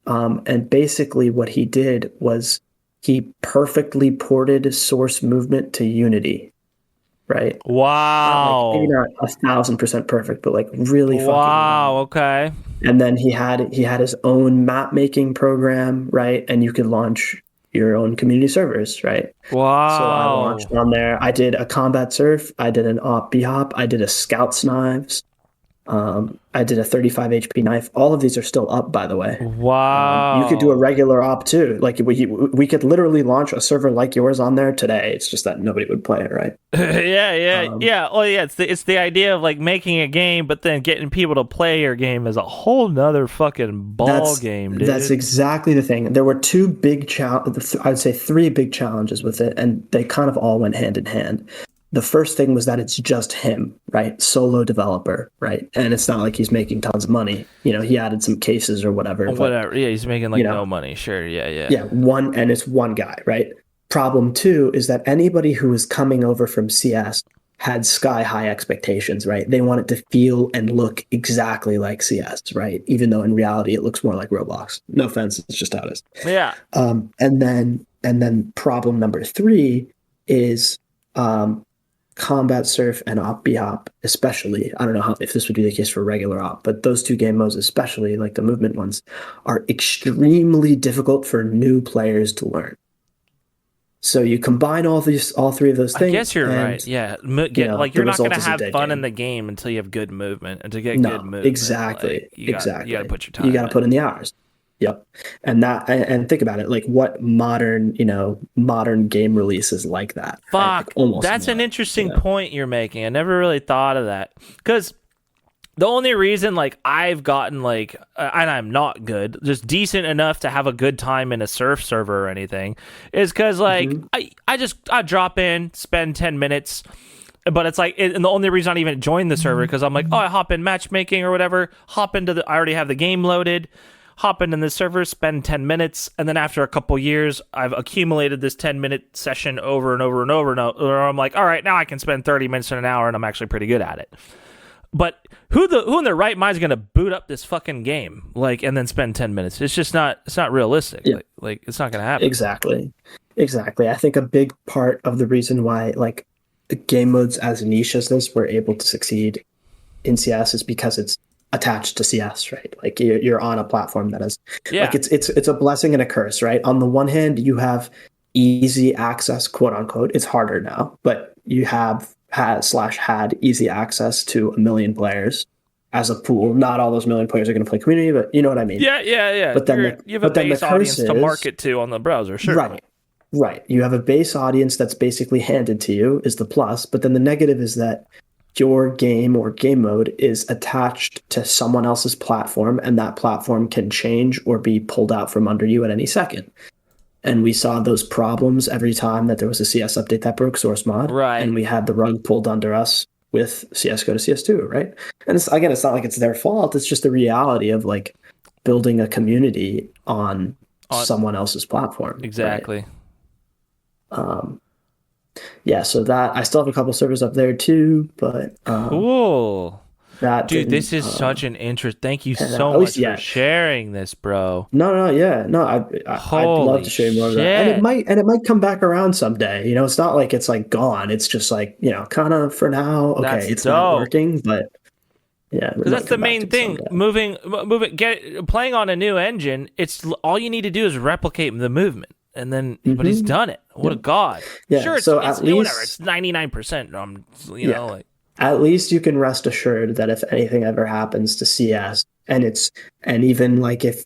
S1: And basically what he did was he perfectly ported source movement to Unity, right?
S2: Wow.
S1: Maybe not 1,000% perfect, but like really fucking
S2: Wow.
S1: well.
S2: Okay.
S1: And then he had his own map making program, right? And you could launch your own community servers, right?
S2: Wow.
S1: So I launched on there. I did a combat surf. I did an op bhop. I did a scouts knives. I did a 35 HP knife. All of these are still up, by the way.
S2: Wow.
S1: You could do a regular op too. Like we could literally launch a server like yours on there today. It's just that nobody would play it, right?
S2: yeah. Oh, yeah. It's the idea of like making a game, but then getting people to play your game is a whole nother fucking ball game, dude.
S1: That's exactly the thing. There were 2 big I'd say 3 big challenges with it, and they kind of all went hand in hand. The first thing was that it's just him, right? Solo developer, right? And it's not like he's making tons of money. He added some cases or whatever.
S2: Whatever. Yeah, he's making like no money. Sure. Yeah.
S1: Yeah, it's one guy, right? Problem 2 is that anybody who was coming over from CS had sky high expectations, right? They want it to feel and look exactly like CS, right? Even though in reality it looks more like Roblox. No offense, it's just how it is.
S2: Yeah.
S1: And then problem number 3 is combat surf and op bhop, especially. I don't know if this would be the case for regular op, but those 2 game modes, especially like the movement ones, are extremely difficult for new players to learn. So you combine all 3 of those things.
S2: I guess you're right. Yeah, you're not going to have fun in the game until you have good movement, and to get good movement,
S1: exactly.
S2: You got to put your time.
S1: You got to put in the hours. Yep. And think about it, like what modern game release is like that.
S2: Fuck.
S1: Almost
S2: that's an interesting point you're making. I never really thought of that. Because the only reason like I've gotten like, and I'm not good, just decent enough to have a good time in a surf server or anything, is because like I drop in, spend 10 minutes. But it's like, and the only reason I even joined the server because I'm like, I hop in matchmaking or whatever, I already have the game loaded. Hop into the server, spend 10 minutes, and then after a couple years, I've accumulated this 10-minute session over and over and over, or I'm like, all right, now I can spend 30 minutes in an hour, and I'm actually pretty good at it. But who in their right mind is going to boot up this fucking game, like, and then spend 10 minutes? It's just not. It's not realistic. Yeah. Like it's not going to happen.
S1: Exactly. I think a big part of the reason why like the game modes as niche as this were able to succeed in CS is because it's attached to CS, right? Like you're on a platform that is like it's a blessing and a curse, right? On the one hand, you have easy access, quote unquote. It's harder now, but you had easy access to 1 million players as a pool. Not all those 1 million players are going to play community, but you know what I mean.
S2: Yeah. But then you have a base audience to market to on the browser, sure.
S1: Right. You have a base audience that's basically handed to you is the plus, but then the negative is that your game or game mode is attached to someone else's platform, and that platform can change or be pulled out from under you at any second. And we saw those problems every time that there was a CS update that broke source mod.
S2: Right.
S1: And we had the rug pulled under us with CSGO to CS2, right? And it's not like it's their fault. It's just the reality of like building a community on someone else's platform.
S2: Exactly.
S1: Right? Yeah, so that I still have a couple servers up there too, but
S2: cool.
S1: that
S2: Dude,
S1: didn't.
S2: this is such an interest. Thank you so
S1: At least,
S2: much for
S1: yeah.
S2: sharing this, bro.
S1: No, yeah, no. I'd love
S2: Holy
S1: to show you more of that, and
S2: shit.
S1: it might come back around someday. It's not like it's like gone. It's just like kind of for now. Okay,
S2: That's
S1: it's not
S2: dope.
S1: working, but yeah, it
S2: Because
S1: might
S2: that's the
S1: come back
S2: main
S1: to me
S2: thing.
S1: someday.
S2: Playing on a new engine. It's all you need to do is replicate the movement, and then, but he's
S1: Hmm.
S2: done it. What a god!
S1: Yeah.
S2: Sure,
S1: So
S2: it's
S1: at
S2: whatever. It's
S1: least,
S2: 99%.
S1: yeah,
S2: Like
S1: at least you can rest assured that if anything ever happens to CS, and even like if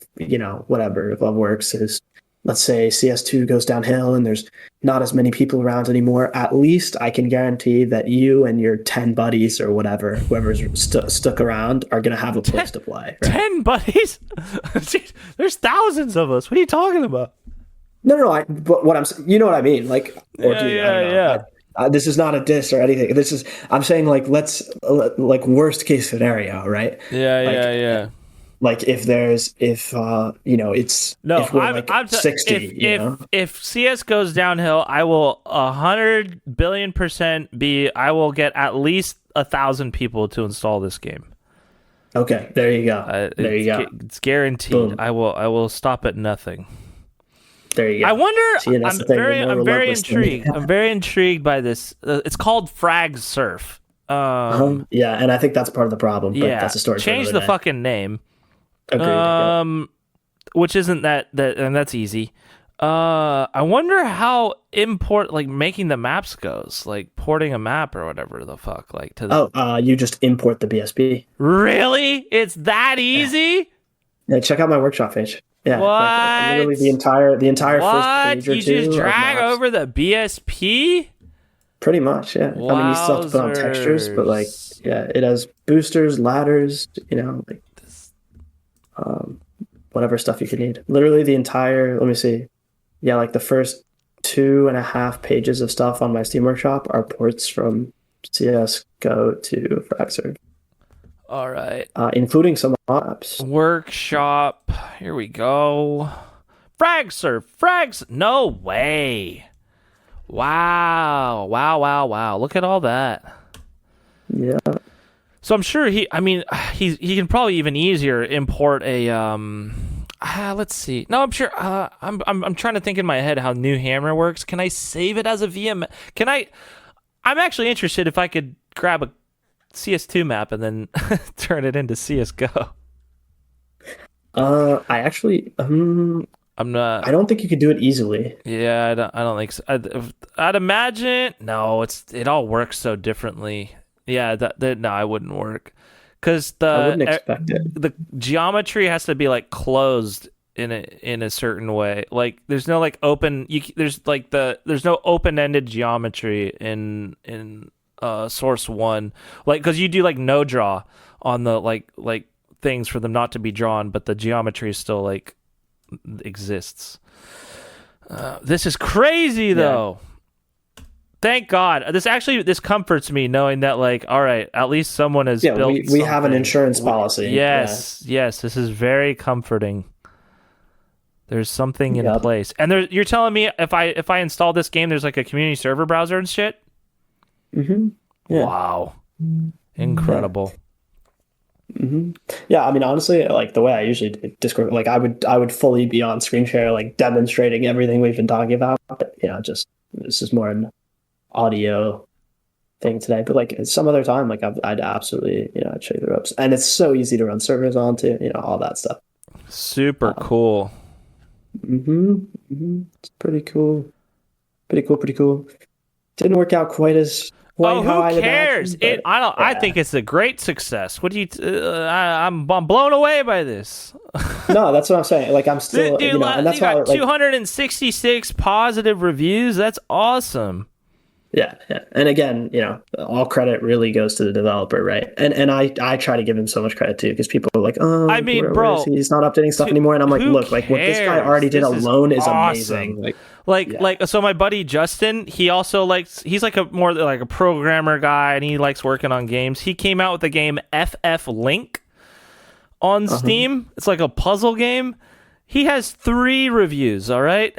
S1: whatever gloveworks is, let's say CS2 goes downhill and there's not as many people around anymore, at least I can guarantee that you and your 10 buddies or whatever, whoever's stuck around, are gonna have a place to play, right?
S2: 10 buddies. Jeez, there's thousands of us. What are you talking about?
S1: No. But what you know what I mean, like, or
S2: Yeah,
S1: do you? I
S2: yeah,
S1: don't know.
S2: yeah.
S1: This is not a diss or anything. I'm saying, like, let's like worst case scenario, right?
S2: Yeah,
S1: Like,
S2: yeah, yeah.
S1: like it's
S2: No,
S1: if we're like 60,
S2: if CS goes downhill, I will 100 billion% be. I will get at least 1,000 people to install this game.
S1: Okay, there you go. There you go.
S2: It's guaranteed.
S1: Boom.
S2: I will stop at nothing.
S1: There you go.
S2: I wonder.
S1: See, and that's
S2: I'm
S1: the thing,
S2: very
S1: you're more
S2: I'm very
S1: relentless than me.
S2: intrigued. I'm very intrigued by this. It's called Frag Surf.
S1: Yeah, and I think that's part of the problem. But
S2: Yeah,
S1: that's a story for
S2: change
S1: another
S2: the
S1: day.
S2: fucking name.
S1: Agreed. Yeah.
S2: Which isn't and that's easy. I wonder how making the maps goes, like porting a map or whatever the fuck, like to the.
S1: Oh, you just import the BSB.
S2: Really? It's that easy?
S1: Yeah, check out my workshop page. Yeah, like, literally the entire first
S2: What?
S1: page or
S2: You
S1: two
S2: just
S1: of
S2: drag
S1: maps.
S2: over the BSP?
S1: Pretty much, yeah. I mean, you still have to put on textures, but like,
S2: Wowzers.
S1: yeah, it has boosters, ladders, like whatever stuff you could need. Literally the entire. Let me see. Yeah, like the first 2.5 pages of stuff on my Steam Workshop are ports from CS:GO to Fracture,
S2: All right.
S1: including some apps.
S2: Workshop. Here we go. Frags. No way. Wow. Wow. Look at all that.
S1: Yeah.
S2: So I'm sure he can probably even easier import a let's see. No, I'm sure I'm trying to think in my head how New Hammer works. Can I save it as a VM? I'm actually interested if I could grab a CS2 map and then turn it into CS:GO.
S1: I actually
S2: I'm not.
S1: I don't think you could do it easily.
S2: Yeah, I don't think so. I'd imagine no. It all works so differently. Yeah, that no, I wouldn't work because
S1: I wouldn't expect it.
S2: the geometry has to be like closed in a certain way. Like there's no like open. There's no open ended geometry in Source 1. Like because you do like no draw on the like things for them not to be drawn, but the geometry still like exists. This is crazy though. Thank God. This comforts me knowing that like, all right, at least someone has built
S1: we have an
S2: something.
S1: insurance policy.
S2: Yes, this is very comforting. There's something in
S1: Yep.
S2: place. And you're telling me if I install this game there's like a community server browser and shit?
S1: Mm-hmm. Yeah.
S2: Wow. Incredible.
S1: Mm-hmm. Yeah, I mean, honestly, like the way I usually do Discord, like I would fully be on screen share, like demonstrating everything we've been talking about. But, just this is more an audio thing today. But like some other time, like I'd absolutely, I'd show you the ropes, and it's so easy to run servers onto, all that stuff.
S2: Super cool.
S1: It's pretty cool. Pretty cool. Didn't work out quite as. How
S2: Who
S1: I'd
S2: cares?
S1: imagined, but,
S2: I think it's a great success. What do you? I'm blown away by this.
S1: No, that's what I'm saying. Like I'm still,
S2: Dude,
S1: and that's
S2: you
S1: why,
S2: got
S1: like,
S2: 266 positive reviews. That's awesome.
S1: yeah. And again, all credit really goes to the developer, right? And I try to give him so much credit too, because people are like, oh,
S2: I mean,
S1: where
S2: bro,
S1: is he? He's not updating stuff anymore, and I'm like,
S2: who
S1: look, like what this guy
S2: cares?
S1: already did
S2: This is
S1: alone is
S2: awesome.
S1: amazing.
S2: So my buddy Justin, he also he's like a more like a programmer guy, and he likes working on games. He came out with the game FF Link on Steam. It's like a puzzle game. He has 3 reviews, all right?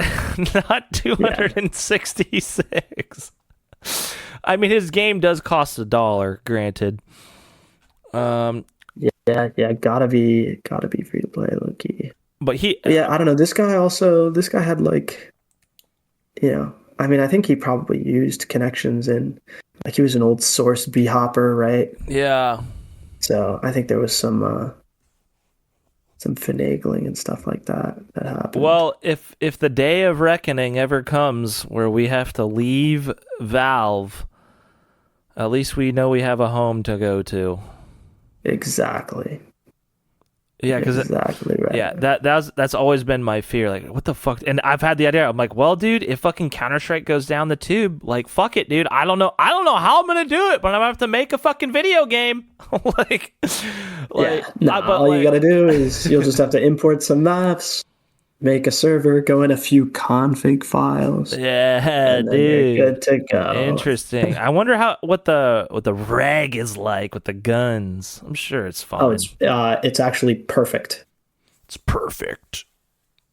S2: Not 266. I mean, his game does cost $1, granted.
S1: Yeah, gotta be free to play, low key.
S2: But he,
S1: But yeah, I don't know. This guy had like, I mean, I think he probably used connections in, like he was an old source B hopper, right?
S2: yeah.
S1: So I think there was some finagling and stuff like that happened.
S2: Well, if the day of reckoning ever comes where we have to leave Valve, at least we know we have a home to go to.
S1: Exactly.
S2: Yeah, because
S1: Exactly
S2: yeah,
S1: right.
S2: that's always been my fear. Like, what the fuck? And I've had the idea. I'm like, well, dude, if fucking Counter Strike goes down the tube, like, fuck it, dude. I don't know how I'm gonna do it, but I'm gonna have to make a fucking video game. like,
S1: Yeah.
S2: but
S1: All you
S2: like,
S1: gotta do is you'll just have to import some maps, make a server, go in a few config files,
S2: yeah,
S1: and then you're
S2: dude.
S1: good to go.
S2: Interesting. I wonder what the reg is like with the guns. I'm sure it's
S1: Oh,
S2: fine.
S1: it's actually perfect.
S2: It's perfect.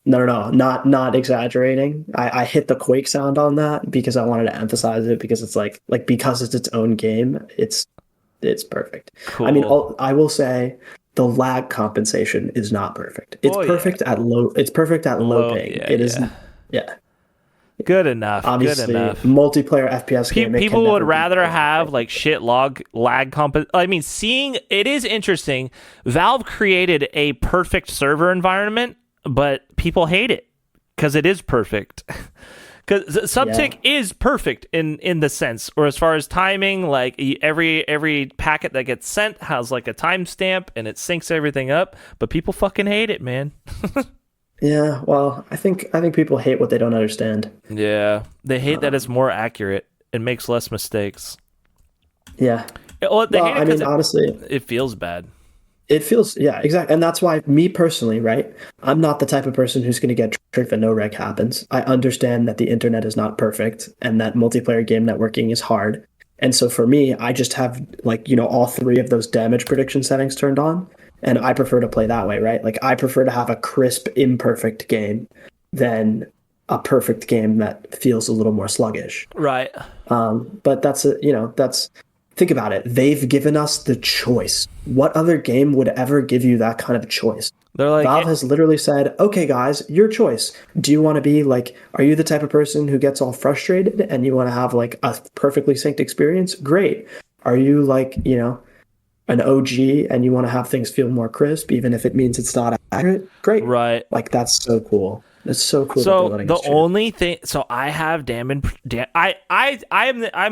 S1: No, not exaggerating. I hit the Quake sound on that because I wanted to emphasize it because it's like because it's its own game, it's perfect. I mean,
S2: Cool.
S1: I will say the lag compensation is not perfect.
S2: Oh yeah.
S1: It's perfect at low
S2: Low.
S1: ping.
S2: Yeah,
S1: It is,
S2: yeah.
S1: yeah.
S2: Good enough. Good
S1: Obviously,
S2: enough.
S1: multiplayer FPS game, it can
S2: People would
S1: never be
S2: rather have
S1: perfect.
S2: like shit log lag comp. I mean, seeing it is interesting. Valve created a perfect server environment, but people hate it because it is perfect. Because
S1: Yeah.
S2: Subtic is perfect in the sense, or as far as timing, like every packet that gets sent has like a timestamp and it syncs everything up. But people fucking hate it, man.
S1: Yeah, well, I think people hate what they don't understand.
S2: Yeah, they hate that it's
S1: Um,
S2: more accurate. It makes less mistakes.
S1: yeah.
S2: Well, they
S1: Well,
S2: hate it
S1: I
S2: because
S1: mean, honestly,
S2: it feels bad.
S1: it feels, yeah, exactly. And that's why me personally, right? I'm not the type of person who's going to get triggered if no reg happens. I understand that the internet is not perfect and that multiplayer game networking is hard. And so for me, I just have like, all three of those damage prediction settings turned on. And I prefer to play that way, right? Like I prefer to have a crisp, imperfect game than a perfect game that feels a little more sluggish.
S2: Right.
S1: But that's think about it. They've given us the choice. What other game would ever give you that kind of choice?
S2: They're like,
S1: Valve has literally said, okay, guys, your choice. Do you want to be like, are you the type of person who gets all frustrated and you want to have like a perfectly synced experience? Great. Are you like, an OG and you want to have things feel more crisp, even if it means it's not accurate? Great.
S2: right.
S1: Like, that's so cool. It's so cool that they're
S2: So
S1: letting
S2: the
S1: us choose.
S2: only thing, so I have I'm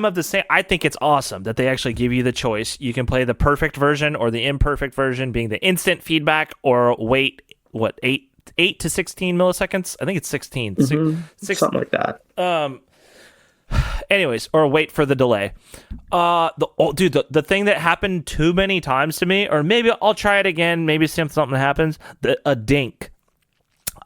S2: of the same. I think it's awesome that they actually give you the choice. You can play the perfect version or the imperfect version, being the instant feedback, or wait, what 8 to 16 milliseconds? I think it's 16.
S1: Something like that.
S2: Anyways, or wait for the delay. The thing that happened too many times to me, or maybe I'll try it again. Maybe something happens. A dink.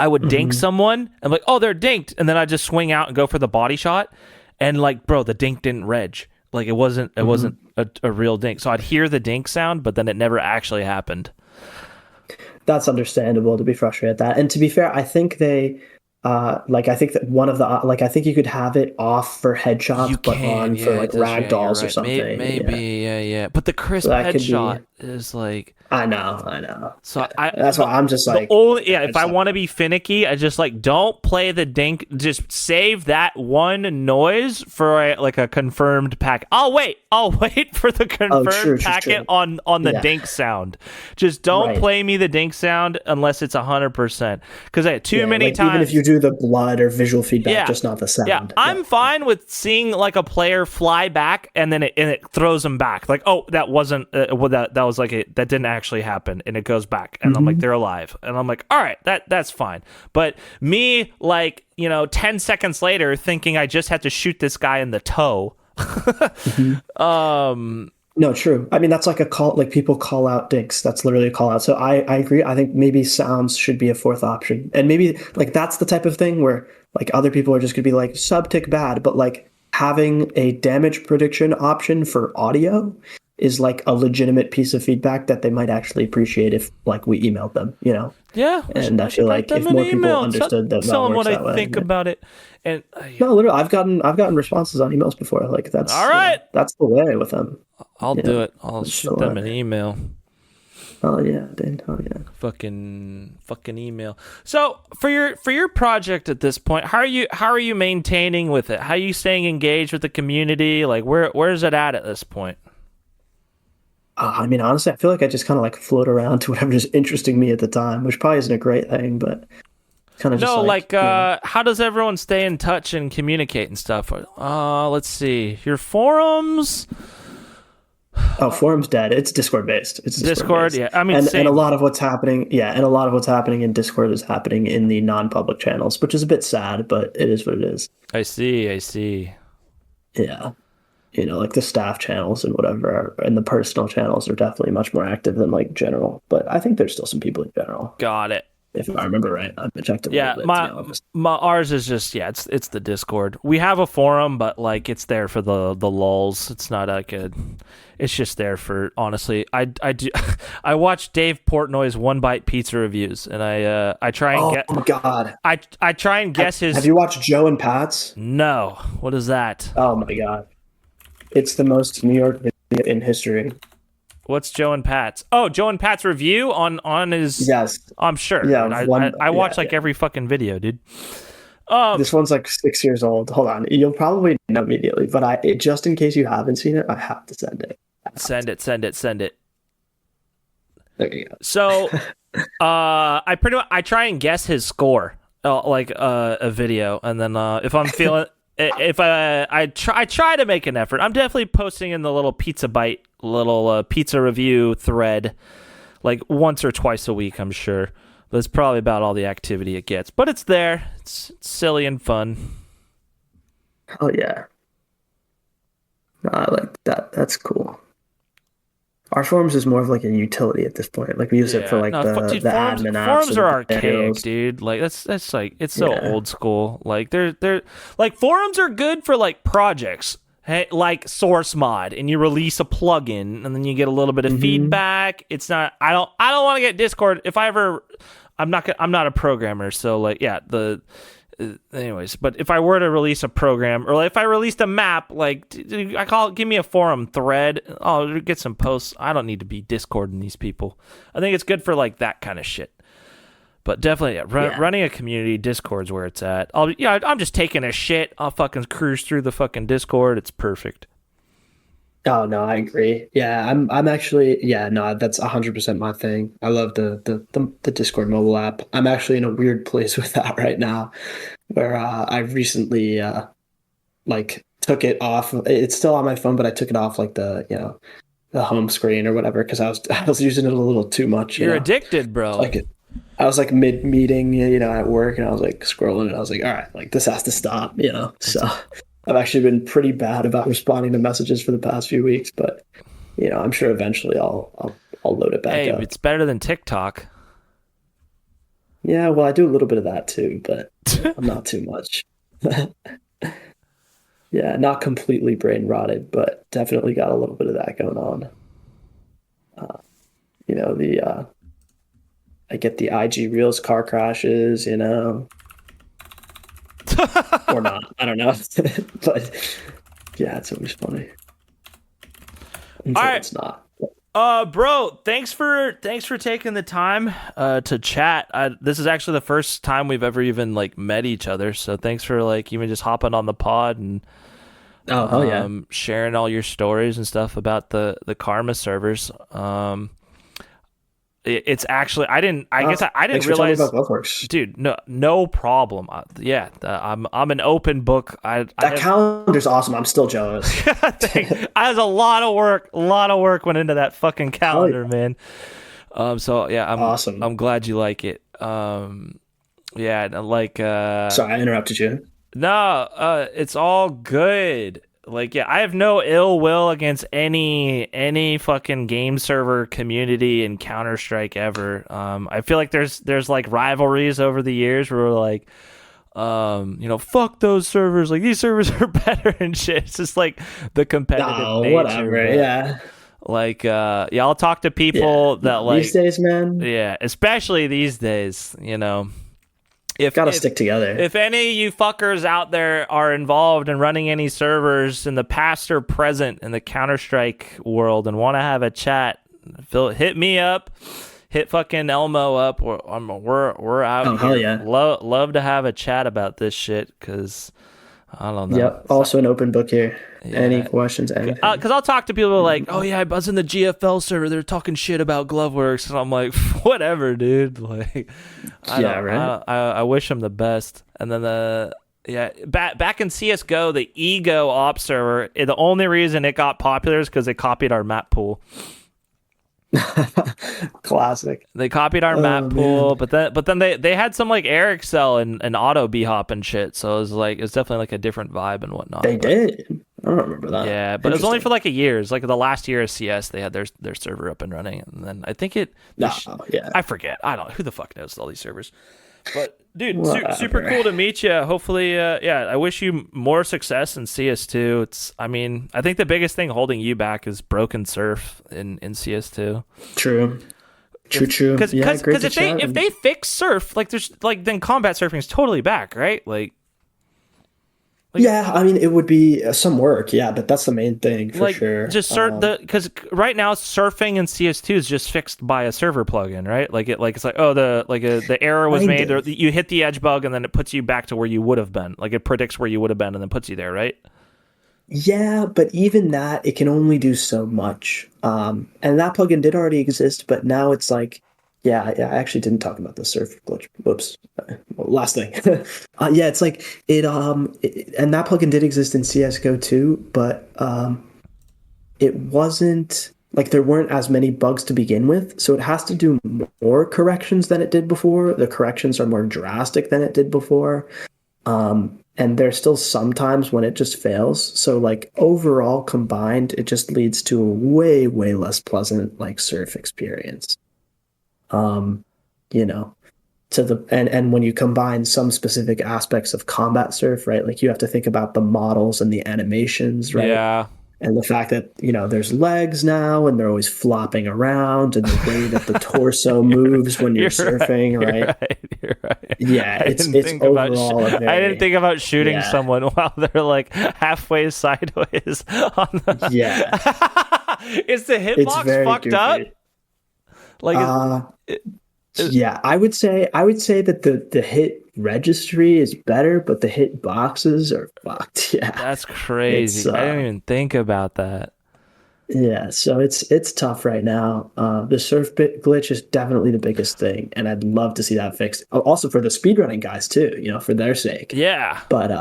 S2: I would dink someone and like, oh, they're dinked, and then I just swing out and go for the body shot, and like, bro, the dink didn't reg. Like it wasn't a real dink. So I'd hear the dink sound, but then it never actually happened.
S1: That's understandable to be frustrated at that. And to be fair, I think I think that one of the like I think you could have it off for
S2: You
S1: headshots, but
S2: can,
S1: on for
S2: yeah, it
S1: like
S2: does.
S1: rag
S2: Yeah, you're
S1: dolls or
S2: right. Maybe,
S1: something. Yeah,
S2: yeah. But the
S1: so
S2: crisp
S1: that could be.
S2: headshot is like.
S1: I know.
S2: So I
S1: That's why I'm just
S2: the
S1: like,
S2: only yeah,
S1: I
S2: if
S1: just
S2: I
S1: have,
S2: want to be finicky, I just like don't play the dink. Just save that one noise for like a confirmed pack. I'll wait for the
S1: oh,
S2: confirmed packet
S1: true.
S2: on the
S1: Yeah,
S2: dink sound. Just don't
S1: right.
S2: play me the dink sound unless it's 100%. Because too
S1: Yeah,
S2: many
S1: like even if
S2: times.
S1: you do the blood or visual feedback,
S2: Yeah.
S1: just not the
S2: Yeah,
S1: sound. Yeah.
S2: I'm fine with seeing like a player fly back and then it throws them back. Like, oh, that wasn't that was like that didn't actually happen, and it goes back, and I'm like, they're alive, and I'm like, all right, that's fine. But me, like, 10 seconds later, thinking I just had to shoot this guy in the toe. um,
S1: No, true. I mean, that's like a call, like people call out dinks. That's literally a call out. So I agree. I think maybe sounds should be a fourth option. And maybe like that's the type of thing where like other people are just gonna be like subtick bad, but like having a damage prediction option for audio is like a legitimate piece of feedback that they might actually appreciate if like we emailed them, you know?
S2: Yeah,
S1: And I feel like if more people understood that
S2: tell
S1: that
S2: them
S1: works
S2: what
S1: that
S2: I
S1: way.
S2: think about it. And
S1: No, literally, I've gotten responses on emails before. Like
S2: all
S1: that's
S2: right,
S1: that's the way with them.
S2: I'll
S1: You
S2: do
S1: know,
S2: it. I'll
S1: that's the
S2: shoot them an
S1: way.
S2: email.
S1: Oh yeah, dude. Oh yeah.
S2: Fucking email. So for your project at this point, how are you maintaining with it? How are you staying engaged with the community? Like where's it at this point?
S1: I mean, honestly, I feel like I just kind of like float around to whatever's interesting me at the time, which probably isn't a great thing, but kind of just
S2: No,
S1: like,
S2: like how does everyone stay in touch and communicate and stuff? Let's see. Your forums.
S1: oh, forum's dead. It's Discord based. It's Discord
S2: Discord,
S1: based.
S2: yeah. I mean,
S1: And a
S2: same.
S1: lot of what's happening, yeah, and a lot of what's happening in Discord is happening in the non-public channels, which is a bit sad, but it is what it is.
S2: I see. I see.
S1: Yeah. Like the staff channels and whatever, and the personal channels are definitely much more active than like general. But I think there's still some people in general,
S2: Got it.
S1: if I remember right. I've checked a little
S2: Yeah,
S1: bit, to be honest.
S2: my ours is just it's the Discord. We have a forum, but like it's there for the lulls. It's not like a. It's just there for honestly. I do. I watch Dave Portnoy's One Bite Pizza reviews, and I try and
S1: Oh my God.
S2: I try and guess his.
S1: Have you watched Joe and Pat's?
S2: No, what is that?
S1: Oh my God. It's the most New York video in history.
S2: What's Joe and Pat's? Oh, Joe and Pat's review on his.
S1: Yes.
S2: I'm sure.
S1: Yeah,
S2: I watch
S1: yeah,
S2: like every fucking video, dude.
S1: This one's like 6 years old. Hold on. You'll probably know immediately, but just in case you haven't seen it, I have to send it.
S2: Send it.
S1: There you go.
S2: So, I try and guess his score, like a video, and then if I'm feeling, if I try to make an effort. I'm definitely posting in the little pizza review thread, like once or twice a week. I'm sure, but it's probably about all the activity it gets. But it's there. It's silly and fun.
S1: Oh yeah. No, I like that. That's cool. Our forums is more of like a utility at this point. Like we use it for like
S2: dude,
S1: the
S2: forums,
S1: admin apps
S2: forums
S1: and
S2: are
S1: the
S2: archaic,
S1: channels.
S2: dude. Like that's like it's so
S1: Yeah.
S2: old school. Like they're like forums are good for like projects. Hey, like source mod, and you release a plugin, and then you get a little bit of feedback. It's not. I don't want to get Discord. If I ever, I'm not a programmer, so like yeah anyways, but if I were to release a program or if I released a map, like give me a forum thread. I'll get some posts. I don't need to be Discording these people. I think it's good for like that kind of shit. But definitely, running a community, Discord's where it's at. I'm just taking a shit. I'll fucking cruise through the fucking Discord. It's perfect.
S1: Oh no, I agree. Yeah, I'm actually no, that's 100% my thing. I love the Discord mobile app. I'm actually in a weird place with that right now, where I recently like took it off. It's still on my phone, but I took it off like the home screen or whatever because I was using it a little too much.
S2: You're addicted, bro.
S1: Like I was like mid meeting, at work, and I was like scrolling, and I was like, all right, like this has to stop, So I've actually been pretty bad about responding to messages for the past few weeks, but I'm sure eventually I'll load it back up.
S2: It's better than TikTok.
S1: Yeah, well, I do a little bit of that too, but I'm not too much. Yeah, not completely brain rotted, but definitely got a little bit of that going on. I get the IG Reels car crashes, or not. I don't know. But yeah, it's always funny. Until
S2: All right.
S1: it's not.
S2: Bro, thanks for taking the time to chat. This is actually the first time we've ever even like met each other, so thanks for like even just hopping on the pod and sharing all your stories and stuff about the Karma servers. It's actually I didn't realize
S1: about gloveworks.
S2: Dude, no problem. I'm an open book.
S1: That calendar's awesome. I'm still jealous.
S2: I was a lot of work went into that fucking calendar, man. So yeah, I'm
S1: awesome.
S2: I'm glad you like it. Yeah, like
S1: sorry, I interrupted you.
S2: No, it's all good. Like, yeah, I have no ill will against any fucking game server community in Counter-Strike ever. I feel like there's like rivalries over the years where we're like, fuck those servers. Like these servers are better and shit. It's just like the competitive nature.
S1: Whatever. Yeah.
S2: Like, yeah, I'll talk to
S1: Yeah.
S2: people that
S1: No, these
S2: like,
S1: days, man,
S2: yeah, especially these days, you know. If
S1: gotta
S2: if
S1: stick together.
S2: if any of you fuckers out there are involved in running any servers in the past or present in the Counter-Strike world and want to have a chat, hit me up. Hit fucking Elmo up. We're out
S1: Oh, hell
S2: here.
S1: yeah.
S2: Love to have a chat about this shit because I don't know.
S1: Yep. Also an open book here. Any
S2: Yeah,
S1: questions, anything.
S2: because I'll talk to people like, oh yeah, I was in the GFL server. They're talking shit about gloveworks, and I'm like, whatever, dude. Like,
S1: Yeah, right.
S2: I wish them the best. And then yeah, back in CS:GO, the Ego op server. The only reason it got popular is because they copied our map pool.
S1: Classic.
S2: They copied our map pool,
S1: Man.
S2: but then they had some like Eric cell and auto b hop and shit. So it was definitely like a different vibe and whatnot.
S1: They did. I don't remember that.
S2: Yeah, but it was only for like a year. It's like the last year of CS, they had their server up and running, and then I think
S1: No, yeah.
S2: I forget. I don't. Who the fuck knows all these servers? But dude,
S1: Whatever.
S2: super cool to meet you. Hopefully, yeah. I wish you more success in CS2. I mean, I think the biggest thing holding you back is broken surf in CS2.
S1: True. True.
S2: Because
S1: Yeah, great to
S2: if
S1: chat.
S2: they fix surf, like there's like then combat surfing is totally back, right? Like
S1: Yeah, I mean, it would be some work, yeah, but that's the main thing for
S2: like
S1: sure.
S2: just because right now surfing in CS2 is just fixed by a server plugin, right? It's like the error was
S1: Kind
S2: made, or
S1: of.
S2: you hit the edge bug and then it puts you back to where you would have been. Like it predicts where you would have been and then puts you there, right?
S1: Yeah, but even that, it can only do so much. And that plugin did already exist, but now it's like, yeah, I actually didn't talk about the surf glitch. Whoops. Last thing. Yeah, it's like and that plugin did exist in CS:GO too, but it wasn't like there weren't as many bugs to begin with, so it has to do more corrections than it did before. The corrections are more drastic than it did before. And there's still some times when it just fails. So like overall combined, it just leads to a way less pleasant like surf experience. You know, and when you combine some specific aspects of combat surf, right? Like you have to think about the models and the animations, right?
S2: Yeah.
S1: And the fact that, there's legs now and they're always flopping around and the way that the torso moves when you're surfing, right?
S2: You're right.
S1: Yeah, it's overall a very,
S2: I didn't think about shooting
S1: yeah.
S2: someone while they're like halfway sideways on the
S1: Yeah.
S2: Is the
S1: It's
S2: hitbox
S1: very
S2: fucked
S1: goofy.
S2: up? Like
S1: Yeah, I would say that the hit registry is better, but the hit boxes are fucked. Yeah.
S2: that's crazy. I didn't even think about that.
S1: Yeah, so it's tough right now. The surf bit glitch is definitely the biggest thing, and I'd love to see that fixed. Also for the speedrunning guys too, for their sake.
S2: Yeah.
S1: But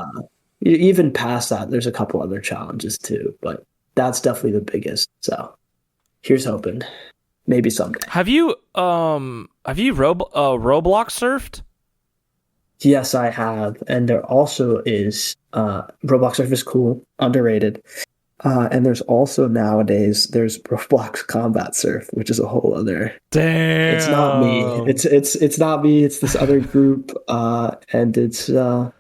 S1: even past that, there's a couple other challenges too, but that's definitely the biggest. So here's hoping. Maybe someday.
S2: Have you Roblox surfed?
S1: Yes, I have. And there also is Roblox Surf is cool, underrated. And there's also nowadays there's Roblox Combat Surf, which is a whole other.
S2: Damn.
S1: It's not me. It's not me. It's this other group. And it's an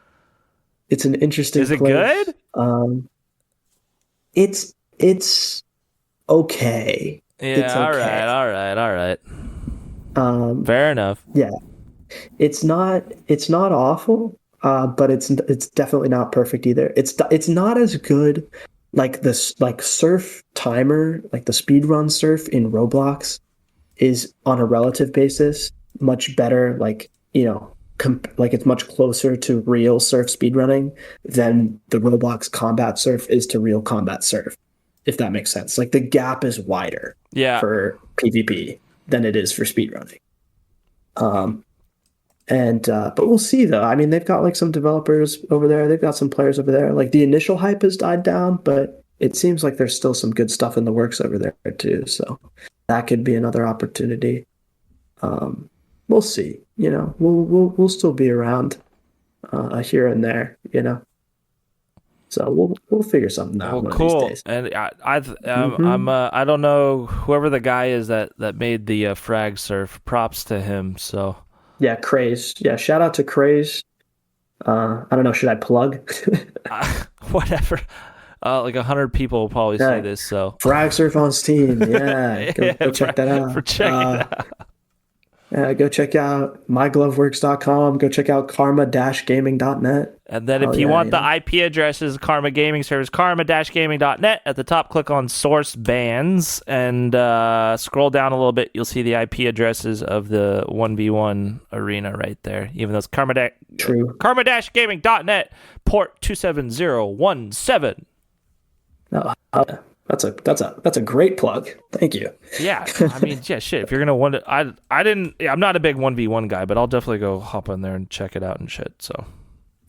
S1: interesting.
S2: Is it
S1: place.
S2: good?
S1: It's okay.
S2: Yeah.
S1: It's okay.
S2: All right. Fair enough.
S1: Yeah. It's not awful, but it's definitely not perfect either. It's not as good like this like surf timer, like the speedrun surf in Roblox is on a relative basis much better, like like it's much closer to real surf speedrunning than the Roblox combat surf is to real combat surf, if that makes sense. Like the gap is wider for PvP than it is for speedrunning. But we'll see though. I mean, they've got like some developers over there. They've got some players over there. Like the initial hype has died down, but it seems like there's still some good stuff in the works over there too. So that could be another opportunity. We'll see. We'll still be around here and there. So we'll figure something out.
S2: Well,
S1: one
S2: cool.
S1: Of these days.
S2: And I don't know whoever the guy is that made the frag surf. Props to him. So.
S1: Yeah, Craze. Yeah, shout out to Craze. I don't know, should I plug?
S2: Whatever. Like 100 people will probably see this. So
S1: Frag Surf on Steam. Yeah, go check that out.
S2: For checking it out.
S1: Go check out mygloveworks.com. Go check out karma-gaming.net.
S2: And then if you want the IP addresses, Karma Gaming Service, karma-gaming.net. At the top, click on Source Bands and scroll down a little bit. You'll see the IP addresses of the 1v1 arena right there. Even though it's karma-gaming.net, port 27017.
S1: That's a great plug. Thank you.
S2: Yeah, I mean, yeah, shit. If you're gonna want to, I'm not a big 1v1 guy, but I'll definitely go hop on there and check it out and shit. So,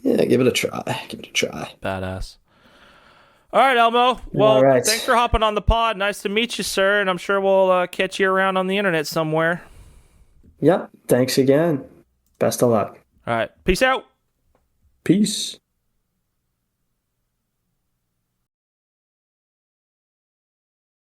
S1: yeah, give it a try.
S2: Badass. All right, Elmo. Well, thanks for hopping on the pod. Nice to meet you, sir. And I'm sure we'll catch you around on the internet somewhere.
S1: Yep. Thanks again. Best of luck.
S2: All right. Peace out.
S1: Peace.